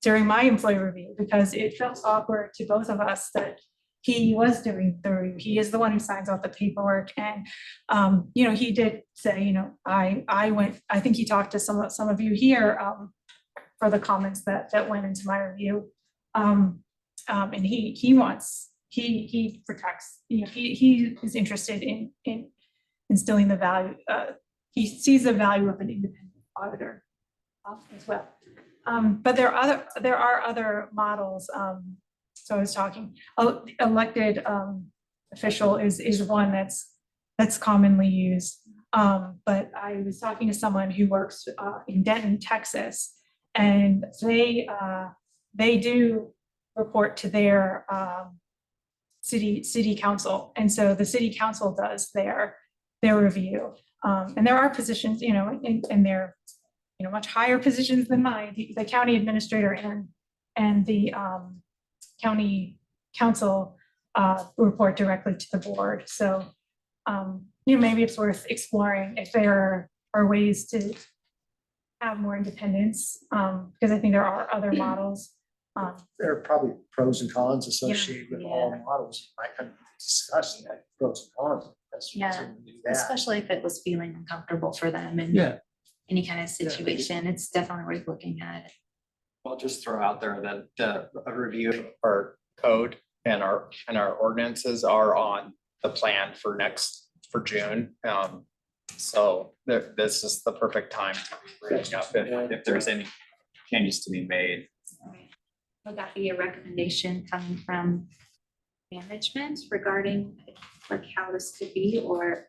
employee review, because it felt awkward to both of us that he was doing the review. He is the one who signs off the paperwork, and he did say, I think he talked to some of you here for the comments that went into my review. And he protects, he is interested in instilling the value, he sees the value of an independent auditor as well. But there are other models. So I was talking, elected official is one that's commonly used. But I was talking to someone who works in Denton, Texas, and they do report to their city council. And so the city council does their review. And there are positions, and they're, much higher positions than mine, the county administrator and the county council report directly to the board. So, maybe it's worth exploring if there are ways to have more independence, because I think there are other models. There are probably pros and cons associated with all models. I can discuss that pros and cons. Especially if it was feeling uncomfortable for them in any kind of situation, it's definitely worth looking at. I'll just throw out there that a review of our code and our ordinances are on the plan for June. So this is the perfect time to bring up if there's any changes to be made. Would that be a recommendation coming from management regarding like how this could be, or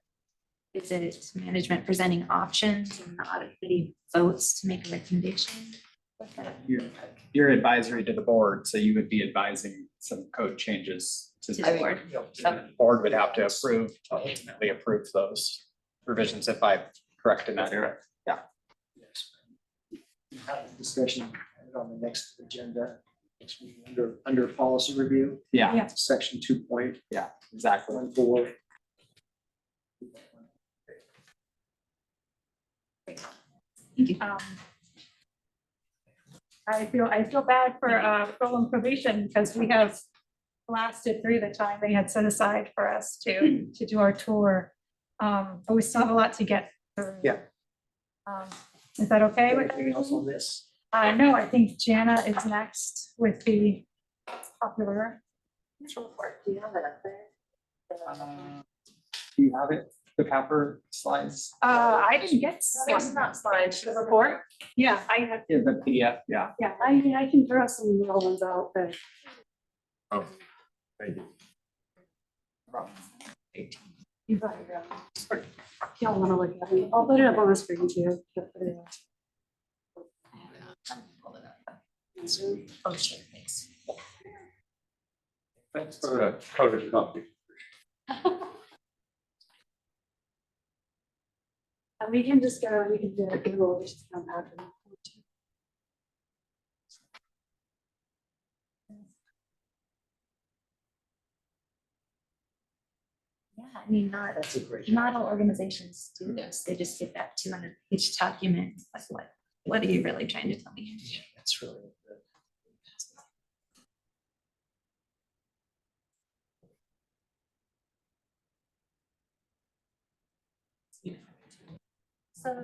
is it management presenting options and the audit committee votes to make a recommendation? You're advisory to the board, so you would be advising some code changes to the board. The board would have to ultimately approve those revisions, if I'm correct in that area. Yeah. Have a discussion on the next agenda, next meeting under policy review. Yeah. Section 2. Yeah, exactly. 1.4. Thank you. I feel bad for Roland probation, because we have lasted through the time they had set aside for us to do our tour. But we still have a lot to get through. Yeah. Is that okay with Anything else on this? No, I think Jana is next with the popular. report. Do you have it up there? Do you have it, the Pepper slides? I didn't get. It's not slides, the report. Yeah, I have. Yeah, the PDF, yeah. Yeah, I can throw some little ones out, but. Oh, thank you. You got it, girl. If y'all wanna look at it, I'll put it up on the screen too. Oh, sure, thanks. Thanks for the coded copy. And we can just go, we can do it, Google, just come after. Yeah, I mean, not all organizations do this. They just get that 200-page document. Like, what are you really trying to tell me? Yeah, that's really good. So,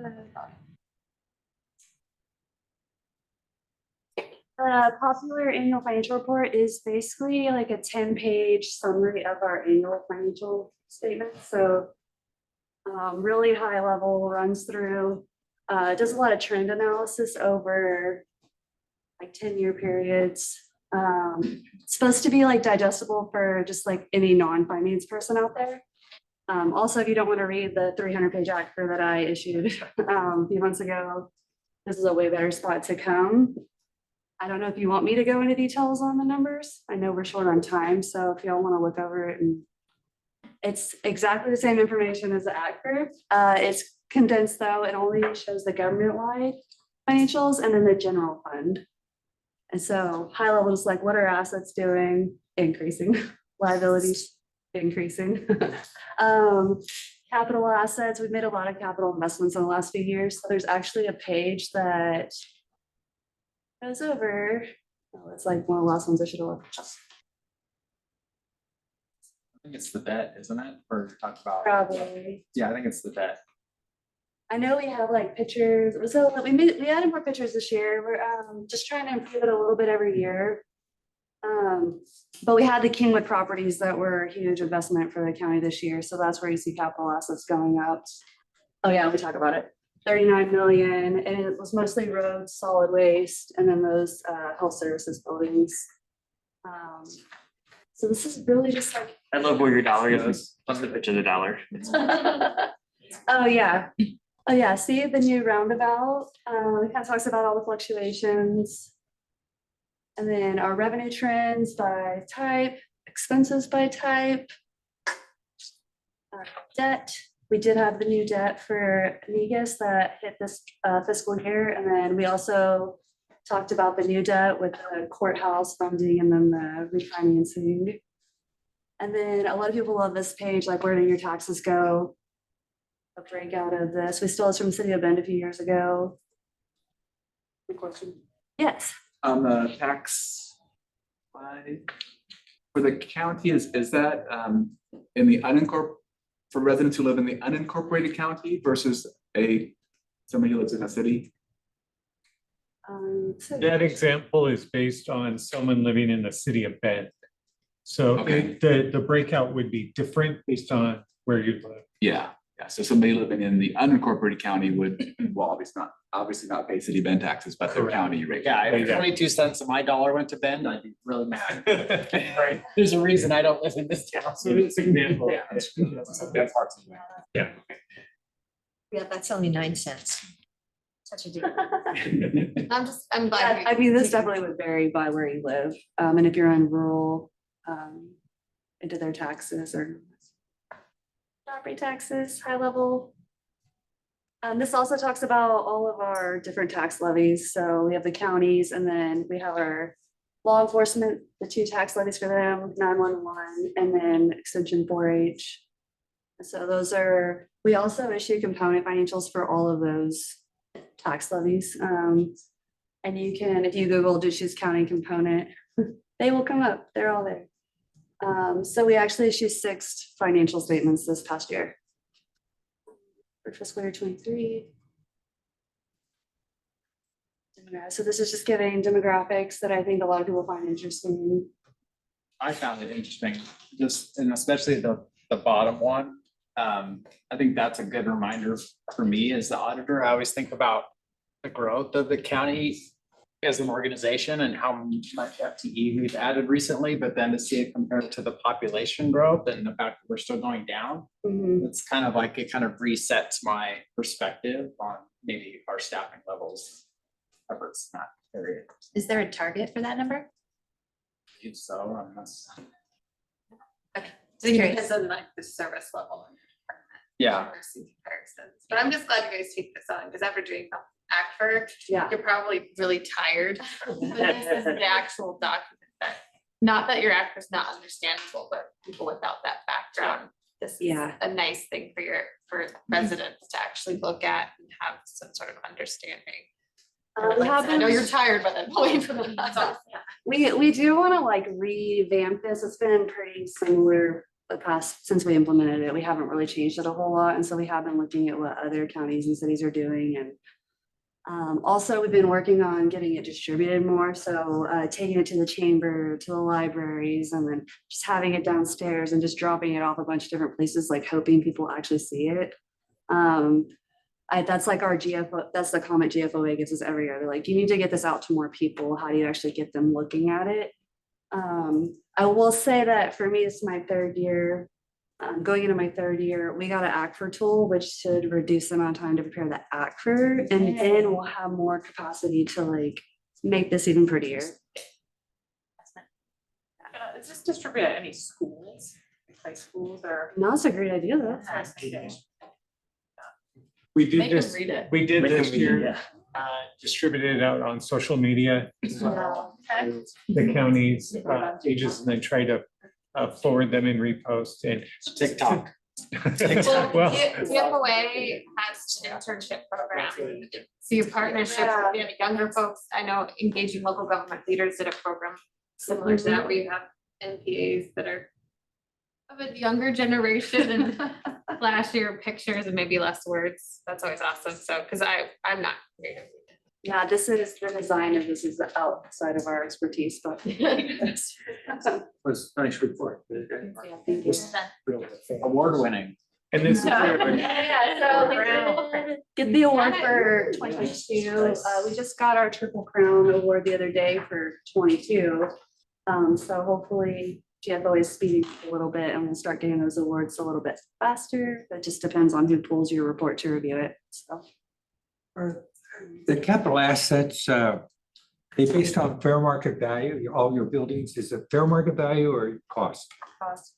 popular annual financial report is basically like a 10-page summary of our annual financial statement. So really high level, runs through, does a lot of trend analysis over like 10-year periods. It's supposed to be like digestible for just like any non-finance person out there. Also, if you don't want to read the 300-page actor that I issued a few months ago, this is a way better spot to come. I don't know if you want me to go into details on the numbers. I know we're short on time, so if y'all want to look over it, and it's exactly the same information as the actor. It's condensed though. It only shows the government-wide financials and then the general fund. And so high level is like, what are assets doing? Increasing. Liabilities increasing. Capital assets, we've made a lot of capital investments in the last few years. So there's actually a page that goes over, oh, it's like one of the last ones I should have looked. I think it's the debt, isn't it? Or talk about. Probably. Yeah, I think it's the debt. I know we have like pictures, so we added more pictures this year. We're just trying to improve it a little bit every year. But we had the Kingwood properties that were a huge investment for the county this year, so that's where you see capital assets going up. Oh yeah, we talk about it. 39 million, and it was mostly roads, solid waste, and then those health services buildings. So this is really just like. I love where your dollar goes. What's the pitch of the dollar? Oh yeah. Oh yeah, see the new roundabout, it kind of talks about all the fluctuations. And then our revenue trends by type, expenses by type. Debt, we did have the new debt for Negus that hit this fiscal year. And then we also talked about the new debt with the courthouse funding and then the refinancing. And then a lot of people love this page, like where do your taxes go? A breakout of this. We stole this from City of Bend a few years ago. Good question. Yes. The tax for the county, is that in the for residents who live in the unincorporated county versus somebody who lives in a city? That example is based on someone living in the city of Bend. So Okay. the breakout would be different based on where you live. Yeah, so somebody living in the unincorporated county would, well, obviously not pay city Bend taxes, but their county rate. Yeah, if 22 cents of my dollar went to Bend, I'd be really mad. Right. There's a reason I don't live in this town. So it's an example. Yeah. That's parts of it. Yeah. Yeah, that's only 9 cents. Such a deal. I'm glad. I mean, this definitely would vary by where you live. And if you're in rural, into their taxes or property taxes, high level. This also talks about all of our different tax levies. So we have the counties and then we have our law enforcement, the 2 tax levies for them, 911, and then extension 4-H. So those are, we also issue component financials for all of those tax levies. And you can, if you Google Deschutes County component, they will come up. They're all there. So we actually issued 6 financial statements this past year. For fiscal year 23. So this is just giving demographics that I think a lot of people find interesting. I found it interesting, just, and especially the bottom one. I think that's a good reminder for me as the auditor. I always think about the growth of the county as an organization and how much FTE we've added recently, but then to see it compared to the population growth and the fact that we're still going down, it's kind of like, it kind of resets my perspective on maybe our staffing levels. Efforts in that area. Is there a target for that number? So, unless, Just curious. Because of like the service level. yeah, Comparisons. But I'm just glad you guys take this on, because after doing ACFR, Yeah. you're probably really tired. But this is the actual document that, not that your ACFR is not understandable, but people without that background, this is Yeah. a nice thing for residents to actually look at and have some sort of understanding. We have I know been- you're tired, but then wait for the. That's all. We do want to like revamp this. It's been pretty similar the past, since we implemented it. We haven't really changed it a whole lot. And so we have been looking at what other counties and cities are doing. And also we've been working on getting it distributed more. So taking it to the chamber, to the libraries, and then just having it downstairs and just dropping it off a bunch of different places, like hoping people actually see it. That's like our GFO, that's the comment GFOA gives us every year. They're like, you need to get this out to more people. How do you actually get them looking at it? I will say that for me, it's my third year. Going into my third year, we got an ACFR tool, which should reduce the amount of time to prepare the ACFR, and then we'll have more capacity to like make this even prettier. Is this distributed at any schools, high schools or? No, that's a great idea though. We did Make them this, read it. we did Make them this read it, year, yeah. distributed it out on social media. Okay. The counties, pages, and then try to forward them and repost and. TikTok. Well, Well, GFOA has an internship program. So your partnership with the younger folks, I know engaging local government leaders did a program similar to that, where you have NPAs that are of a younger generation and flash your pictures and maybe less words. That's always awesome. So, because I'm not creative. Yeah, this is the design of this is outside of our expertise, but. Was nice report. Yeah, thank you. Award winning. and this is. Yeah, so we did get the award for 2022. We just got our Triple Crown award the other day for 22. So hopefully GFO is speeding up a little bit and we'll start getting those awards a little bit faster. That just depends on who pulls your report to review it, so. The capital assets, they based on fair market value, all your buildings, is it fair market value or cost? Cost.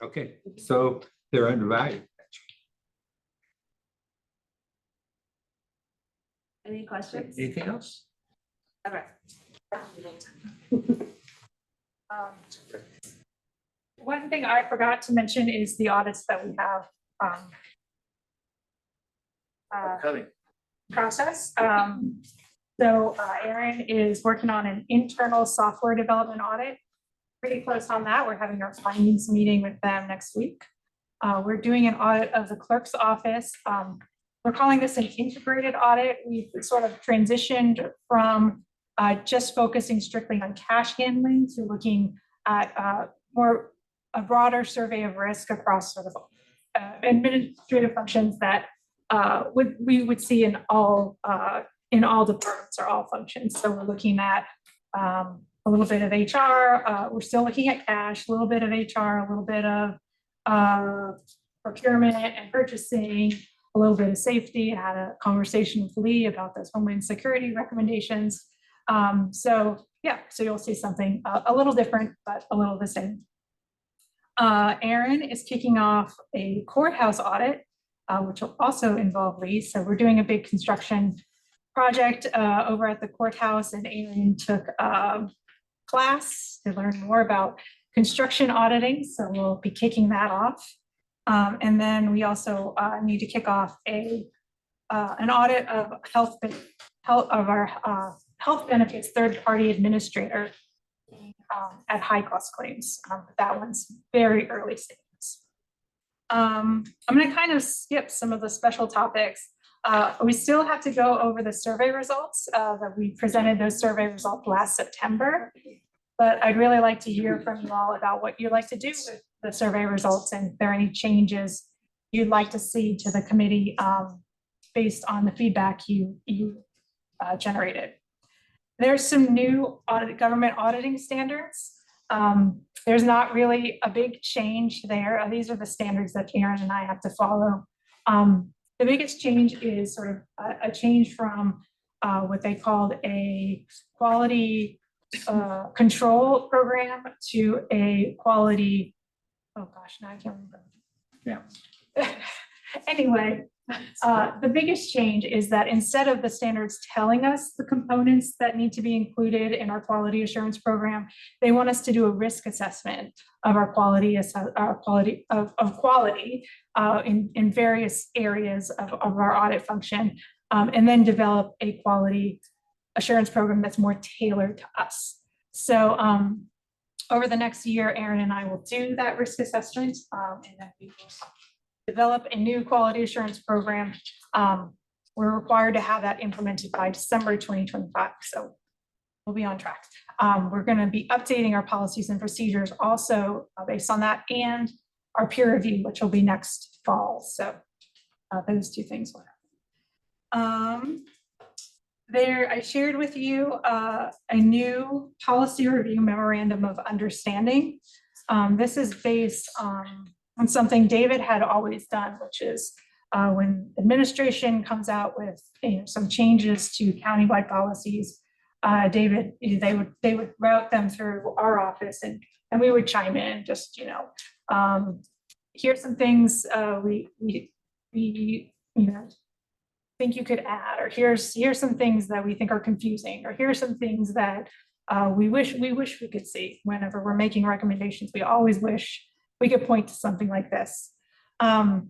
Okay, so they're undervalued. Any questions? Anything else? Okay. One thing I forgot to mention is the audits that we have Coming. process. So Erin is working on an internal software development audit. Pretty close on that. We're having our findings meeting with them next week. We're doing an audit of the clerk's office. We're calling this an integrated audit. We've sort of transitioned from just focusing strictly on cash handling to looking at a broader survey of risk across sort of administrative functions that we would see in all departments or all functions. So we're looking at a little bit of HR. We're still looking at cash, a little bit of HR, a little bit of procurement and purchasing, a little bit of safety. I had a conversation with Lee about those Homeland Security recommendations. So you'll see something a little different, but a little the same. Erin is kicking off a courthouse audit, which will also involve Lee. So we're doing a big construction project over at the courthouse, and Erin took a class to learn more about construction auditing. So we'll be kicking that off. And then we also need to kick off an audit of our health benefits third-party administrator at high cost claims. That one's very early stages. I'm going to kind of skip some of the special topics. We still have to go over the survey results that we presented those survey results last September. But I'd really like to hear from you all about what you'd like to do with the survey results and if there are any changes you'd like to see to the committee based on the feedback you generated. There's some new government auditing standards. There's not really a big change there. These are the standards that Aaron and I have to follow. The biggest change is sort of a change from what they called a quality control program to a quality, oh gosh, now I can't remember. Yeah. Anyway, the biggest change is that instead of the standards telling us the components that need to be included in our quality assurance program, they want us to do a risk assessment of our quality, in various areas of our audit function, and then develop a quality assurance program that's more tailored to us. So over the next year, Aaron and I will do that risk assessment, and then we will develop a new quality assurance program. We're required to have that implemented by December 2025. So we'll be on track. We're going to be updating our policies and procedures also based on that, and our peer review, which will be next fall. So those two things will happen. I shared with you a new policy review memorandum of understanding. This is based on something David had always done, which is when administration comes out with some changes to countywide policies, David, they would route them through our office, and we would chime in, just here's some things we think you could add, or here's some things that we think are confusing, or here's some things that we wish we could see. Whenever we're making recommendations, we always wish we could point to something like this. And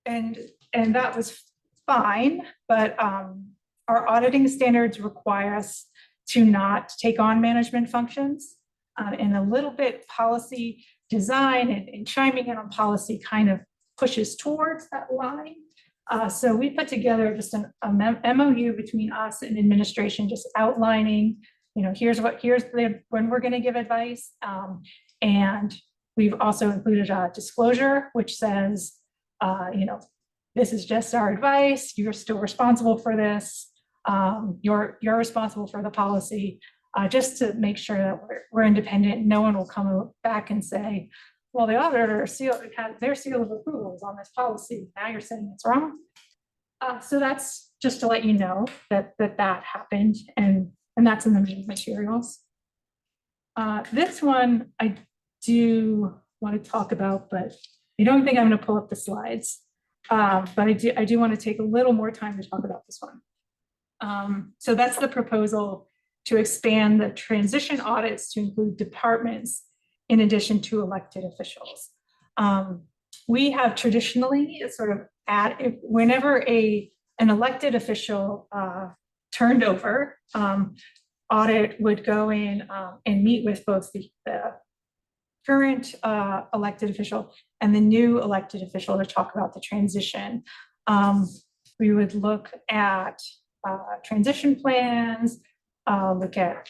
that was fine, but our auditing standards require us to not take on management functions. And a little bit policy design and chiming in on policy kind of pushes towards that line. So we put together just a MOU between us and administration, just outlining, here's when we're going to give advice. And we've also included a disclosure, which says, this is just our advice. You're still responsible for this. You're responsible for the policy, just to make sure that we're independent. No one will come back and say, well, the auditor had their seal of approval on this policy. Now you're saying it's wrong. So that's just to let you know that happened, and that's in the meeting materials. This one I do want to talk about, but I don't think I'm going to pull up the slides. But I do want to take a little more time to talk about this one. So that's the proposal to expand the transition audits to include departments in addition to elected officials. We have traditionally sort of whenever an elected official turned over, audit would go in and meet with both the current elected official and the new elected official to talk about the transition. We would look at transition plans, look at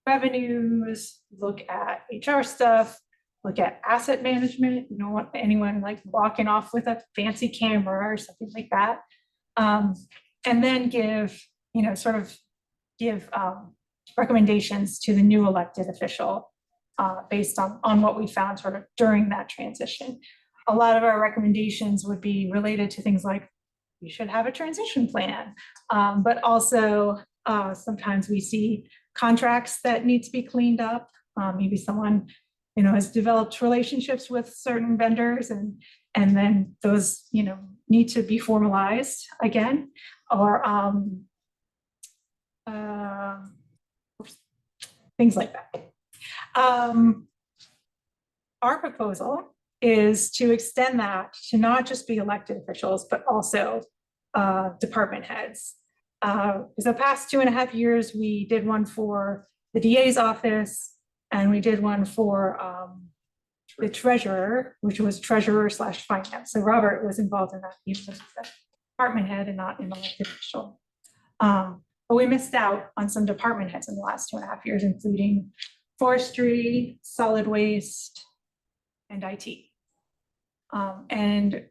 revenues, look at HR stuff, look at asset management. You don't want anyone like walking off with a fancy camera or something like that. And then give recommendations to the new elected official based on what we found sort of during that transition. A lot of our recommendations would be related to things like, you should have a transition plan, but also sometimes we see contracts that need to be cleaned up. Maybe someone has developed relationships with certain vendors, and then those need to be formalized again, or things like that. Our proposal is to extend that to not just be elected officials, but also department heads. The past 2.5 years, we did one for the DA's office, and we did one for the treasurer, which was treasurer/finance. So Robert was involved in that. He was a department head and not an elected official. But we missed out on some department heads in the last 2.5 years, including forestry, solid waste, and IT. And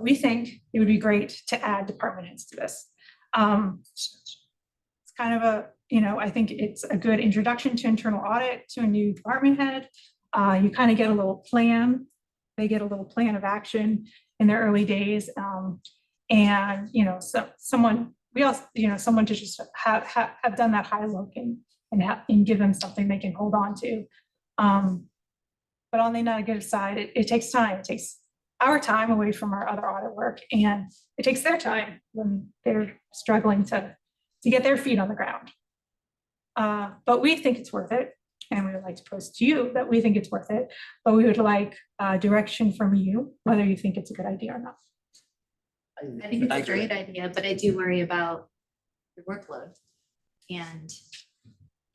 we think it would be great to add department heads to this. It's kind of I think it's a good introduction to internal audit to a new department head. You kind of get a little plan. They get a little plan of action in their early days. And, someone to just have done that high look and give them something they can hold on to. But on the negative side, it takes time. It takes our time away from our other audit work, and it takes their time when they're struggling to get their feet on the ground. But we think it's worth it, and we would like to post to you that we think it's worth it, but we would like direction from you, whether you think it's a good idea or not. I think it's a great idea, but I do worry about the workload. And,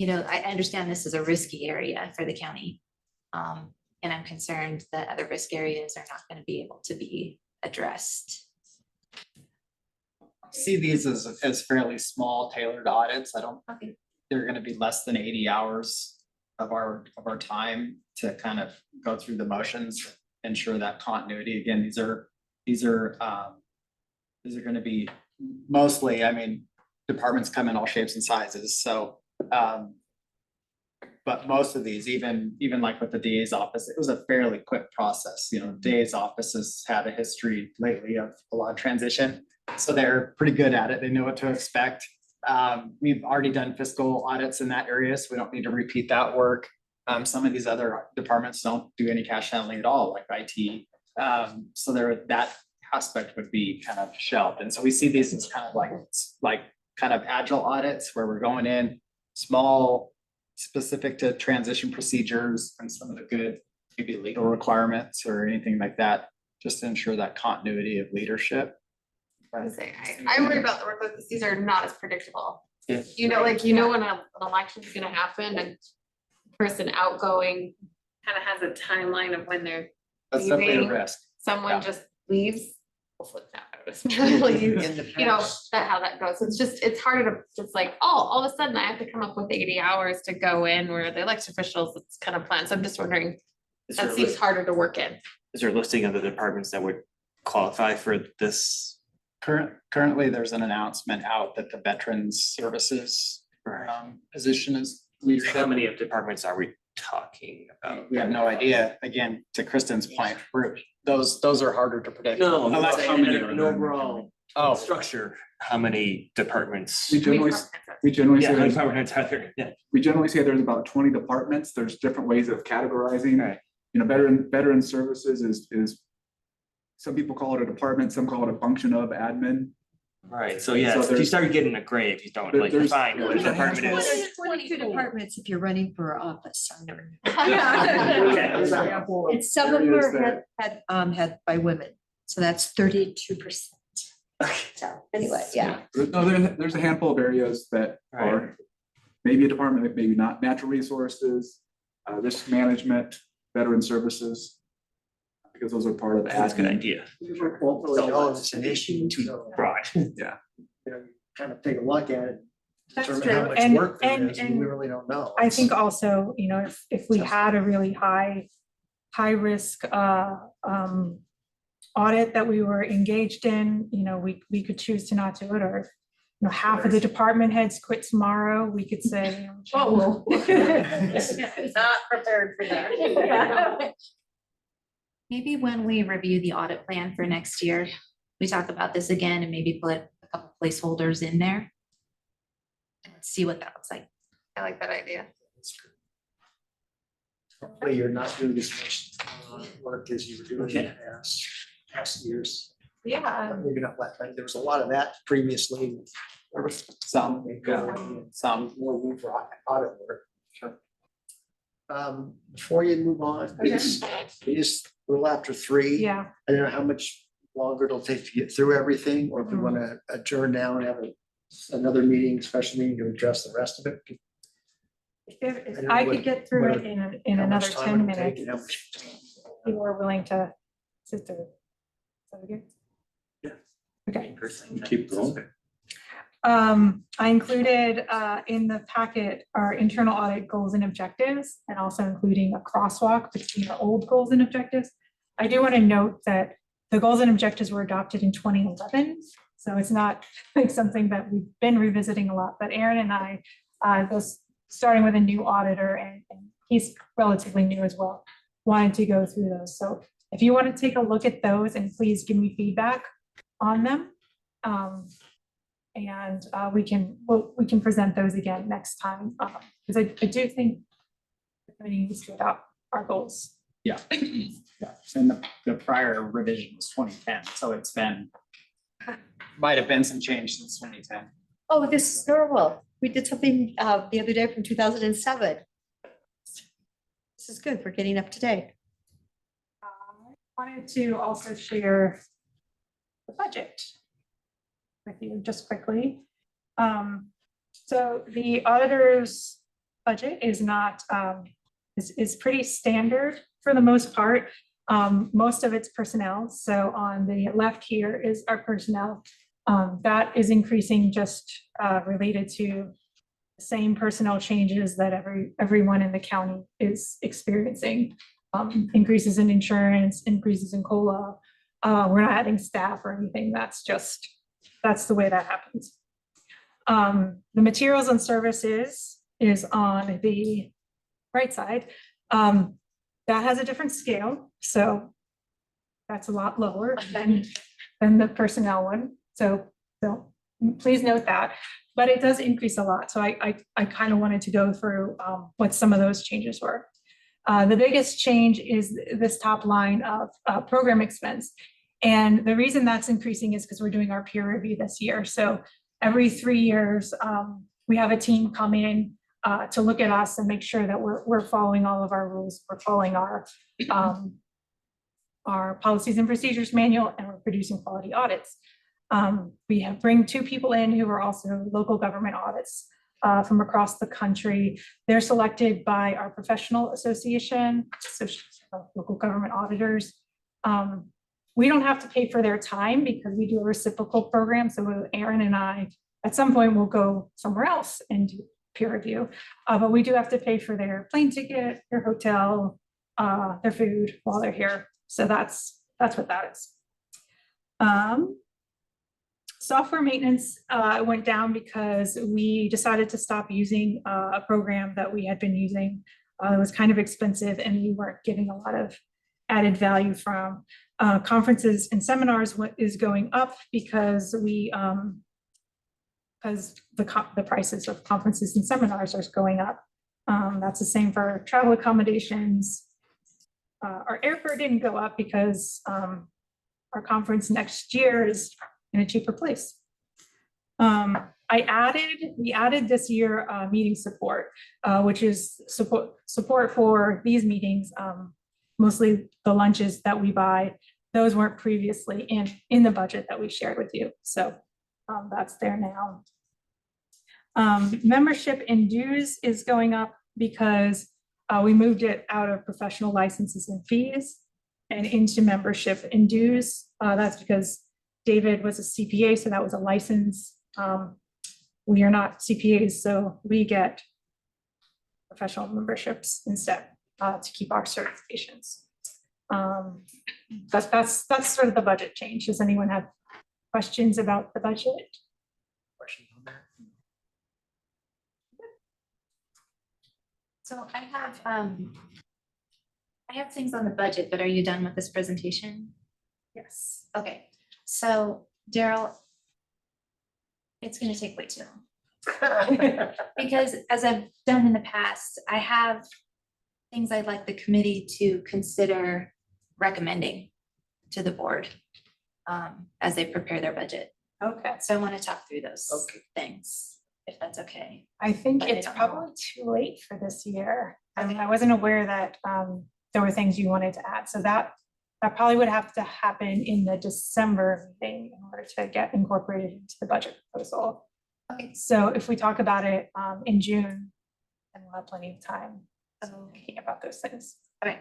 I understand this is a risky area for the county. And I'm concerned that other risk areas are not going to be able to be addressed. See these as fairly small tailored audits. I don't, Okay. they're gonna be less than 80 hours of our time to kind of go through the motions, ensure that continuity. Again, these are gonna be mostly, departments come in all shapes and sizes, so but most of these, even like with the DA's office, it was a fairly quick process. DA's office has had a history lately of a lot of transition. So they're pretty good at it. They know what to expect. We've already done fiscal audits in that area, so we don't need to repeat that work. Some of these other departments don't do any cash handling at all, like IT. So that aspect would be kind of shelved. And so we see these as kind of like kind of agile audits where we're going in small, specific to transition procedures and some of the good, maybe legal requirements or anything like that, just to ensure that continuity of leadership. I worry about the workload because these are not as predictable. Yeah. When an election is gonna happen and the person outgoing kind of has a timeline of when they're That's definitely a leaving. risk. Someone Yeah. just leaves. Hopefully it's not noticed. How that goes. It's harder to, it's like, all of a sudden I have to come up with 80 hours to go in where the elected officials, it's kind of planned. So I'm just wondering, Is there that a seems list- harder to work in. Is there a listing of the departments that would qualify for this? Currently, there's an announcement out that the Veterans Services position is leadership. How many of departments are we talking about? We have no idea. Again, to Kristen's point, those are harder to predict. No, Unless- how many are an overall structure? How many departments? We generally Yeah, say how many there's, departments are there? Yeah. we generally say there's about 20 departments. There's different ways of categorizing. Right. Veteran services is some people call it a department, some call it a function of admin. Right, so yeah, So if you there's- start getting a gray, if you don't There- like there's- define what a there's a department handful. is. There's 22 departments if you're running for office. There's a handful of And some of them areas are that- had by women, so that's 32%. So anyway, yeah. No, there's a handful of areas that are maybe a department, maybe not. Natural resources, risk management, veteran services. Because those are part of. That's a good admin. idea. We won't really know if it's an issue. Too so, broad. Yeah. Kind of take a look at it, That's determine how true. much And- work there and- is, and and we really don't know. I think also, if we had a really high risk audit that we were engaged in, we could choose to not do it, or half of the department heads quit tomorrow, we could say. Not prepared for that. Maybe when we review the audit plan for next year, we talk about this again and maybe put a couple placeholders in there. And see what that looks like. I like that idea. Hopefully you're not doing as much work as you were doing in the past years. Yeah. Maybe not that, but there was a lot of that previously. There was Some, some. more room for audit work. Sure. Before you move on, it is a little after 3. Yeah. I don't know how much longer it'll take to get through everything, or if we want to adjourn now and have another meeting, special meeting to address the rest of it. If I could get through it in How much another time 10 it'll take minutes, and how much- people are willing to sit there. Is that okay? Okay. Keep going. I included in the packet our internal audit goals and objectives, and also including a crosswalk between the old goals and objectives. I do want to note that the goals and objectives were adopted in 2011, so it's not like something that we've been revisiting a lot, but Aaron and I This, starting with a new auditor, and he's relatively new as well, wanted to go through those. So if you want to take a look at those, and please give me feedback on them. And we can present those again next time, because I do think the committee needs to adopt our goals. Yeah. Yeah. And the prior revision was 2010, so it's been, might have been some change since 2010. Oh, this is normal. We did something the other day from 2007. This is good. We're getting up to date. Wanted to also share the budget with you just quickly. So the auditor's budget is not, is pretty standard for the most part. Most of it's personnel. So on the left here is our personnel. That is increasing just related to the same personnel changes that everyone in the county is experiencing. Increases in insurance, increases in COLA. We're not adding staff or anything. That's the way that happens. The materials and services is on the right side. That has a different scale. So that's a lot lower than the personnel one. So please note that, but it does increase a lot. So I kind of wanted to go through what some of those changes were. The biggest change is this top line of program expense. And the reason that's increasing is because we're doing our peer review this year. So every 3 years, we have a team come in to look at us and make sure that we're following all of our rules. We're following our policies and procedures manual, and we're producing quality audits. We bring 2 people in who are also local government audits. From across the country. They're selected by our professional association, local government auditors. We don't have to pay for their time because we do a reciprocal program. So Aaron and I, at some point, will go somewhere else and do peer review. But we do have to pay for their plane ticket, their hotel, their food while they're here. So that's what that is. Software maintenance went down because we decided to stop using a program that we had been using. It was kind of expensive and we weren't getting a lot of added value from. Conferences and seminars is going up because the prices of conferences and seminars are going up. That's the same for travel accommodations. Our airfare didn't go up because our conference next year is in a cheaper place. We added this year meeting support, which is support for these meetings, mostly the lunches that we buy. Those weren't previously in the budget that we shared with you. So that's there now. Membership and dues is going up because we moved it out of professional licenses and fees and into membership and dues. That's because David was a CPA, so that was a license. We are not CPAs, so we get professional memberships instead to keep our certifications. That's sort of the budget change. Does anyone have questions about the budget? So I have things on the budget, but are you done with this presentation? Yes. Okay, so Daryl, it's gonna take way too long. Because as I've done in the past, I have things I'd like the committee to consider recommending to the board as they prepare their budget. Okay. So I want to talk through those things, if that's okay. I think But I it's don't know. probably too late for this year. I mean, I wasn't aware that there were things you wanted to add, so that probably would have to happen in the December meeting in order to get incorporated into the budget proposal. Okay. So if we talk about it in June, then we'll have plenty of time thinking about those things. Okay.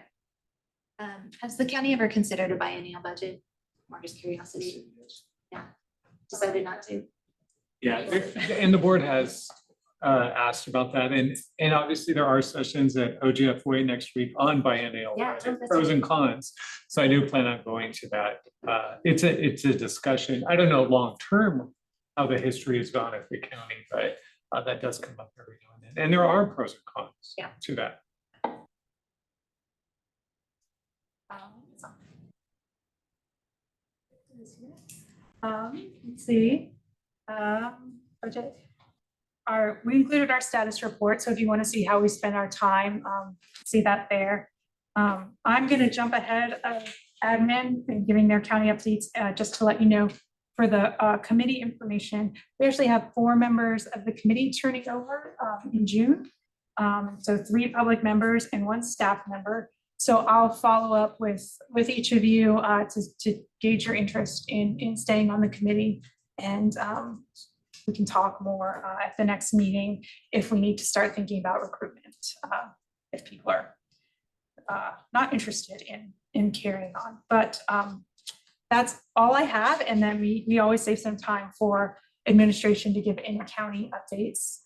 Has the county ever considered a biennial budget? More just curiosity. Yeah, decided not to. Yeah, and the board has asked about that, and obviously there are sessions at OGFWA next week on biennial Yeah, budget, that's pros right. and cons. So I do plan on going to that. It's a discussion. I don't know long-term how the history has gone at the county, but That does come up every now and then, and there are pros and cons Yeah. to that. Let's see. Budget. We included our status report, so if you want to see how we spend our time, see that there. I'm gonna jump ahead of admin and giving their county updates, just to let you know, for the committee information, we actually have 4 members of the committee turning over in June. So 3 public members and 1 staff member. So I'll follow up with each of you to gauge your interest in staying on the committee. And we can talk more at the next meeting if we need to start thinking about recruitment, if people are not interested in carrying on. But that's all I have. And then we always save some time for administration to give any county updates.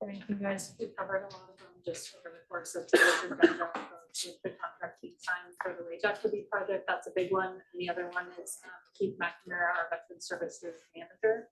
I think you guys covered a lot of them just over the course of today. The contract keep signed for the wage equity project, that's a big one. And the other one is Keith McNamara, our veteran services manager,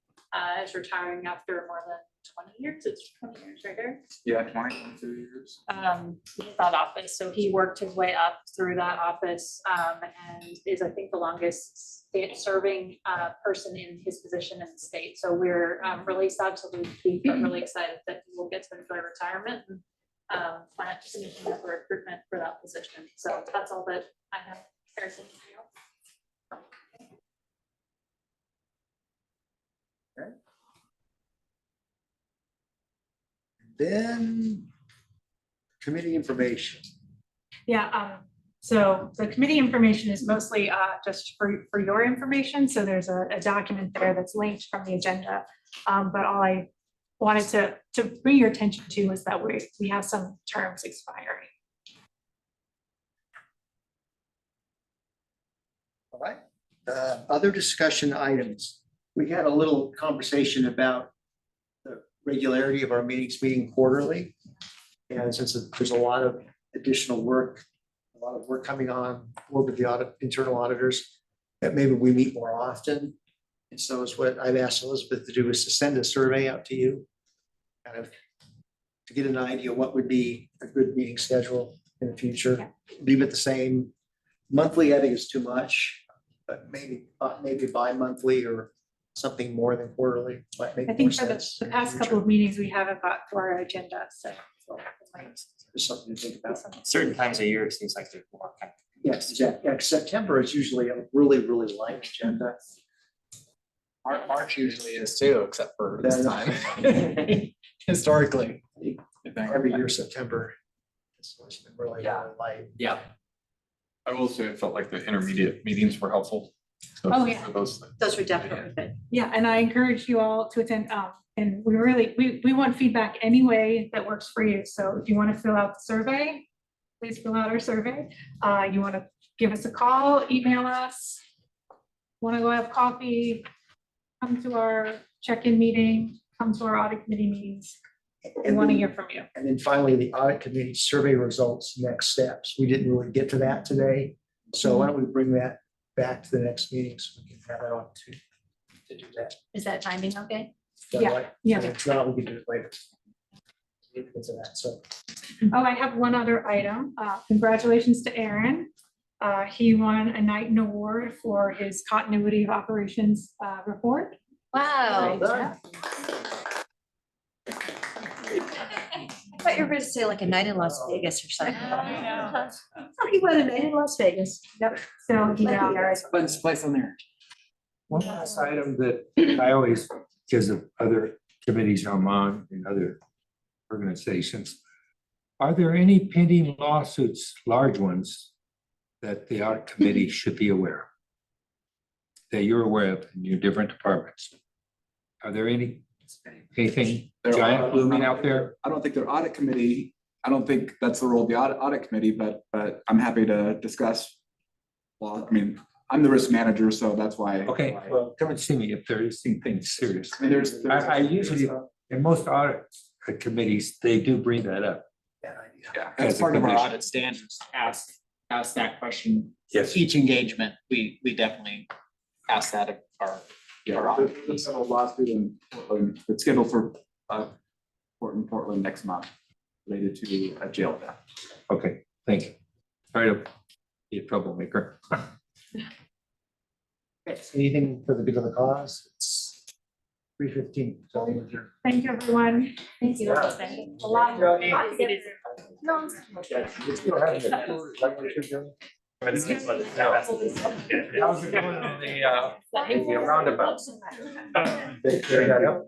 is retiring after more than 20 years. It's 20 years right there. Yeah, 22 years. That office. So he worked his way up through that office and is, I think, the longest serving person in his position in the state. So we're really sad to lose Keith, but really excited that he will get to enjoy retirement and plan to finishing up recruitment for that position. So that's all that I have. Harrison, Then committee information. Yeah, so the committee information is mostly just for your information. So there's a document there that's linked from the agenda. But all I wanted to bring your attention to was that we have some terms expiring. All right. Other discussion items. We had a little conversation about the regularity of our meeting quarterly. And since there's a lot of additional work, a lot of work coming on board with the internal auditors, that maybe we meet more often. And so is what I've asked Elizabeth to do, is to send a survey out to you, kind of to get an idea of what would be a good meeting schedule in the future. Leave it the same. Monthly, I think is too much, but maybe bi-monthly or something more than quarterly might make I more think for sense. the past couple of meetings, we haven't got to our agenda, so. There's something to think about. Certain times of year, it seems like there's more. Yes, exactly. Yeah, September is usually a really, really light agenda. March usually is too, except for this time. Historically. Every year, September. It's been really light. Yeah. I will say, I felt like the intermediate meetings were helpful. So Oh, yeah. for those Those were definitely good. Yeah, and I encourage you all to attend, and we want feedback any way that works for you. So if you want to fill out the survey, please fill out our survey. You want to give us a call, email us, want to go have coffee, come to our check-in meeting, come to our audit committee meetings. We want to hear from you. And then finally, the audit committee survey results, next steps. We didn't really get to that today. So why don't we bring that back to the next meeting so we can have that on to do that. Is that timing okay? Is that Yeah, right? yeah. And if not, we can do it later. We can get to that, so. Oh, I have one other item. Congratulations to Aaron. He won a Knighton Award for his continuity of operations report. Wow. Well done. I thought you were going to say like a night in Las Vegas or something. I Oh, he won a night in Las Vegas. Yep. So, yeah. Let's place on there. One last item that I always, because of other committees I'm on and other organizations, are there any pending lawsuits, large ones, that the audit committee should be aware of? That you're aware of in your different departments? Are there anything giant looming out there? I don't think they're audit committee. I don't think that's the role of the audit committee, but I'm happy to discuss. Well, I mean, I'm the risk manager, so that's why. Okay, well, come and see me if there is anything serious. I mean, there's. I usually, in most audit committees, they do bring that up. Yeah, As As a part of our condition. audit standards, ask that question. Yes. Each engagement, we definitely ask that of our Yeah, audit. there's a lawsuit and it's scheduled for in Portland next month related to a jail death. Okay, thank you. Sorry to be a troublemaker. Anything for the good of the cause? It's 3:15. So Thank you, everyone. Thank you. Yeah. A lot of. No. It's still having a tour, like what you're doing. How's it going on the roundabout? They cleared that up?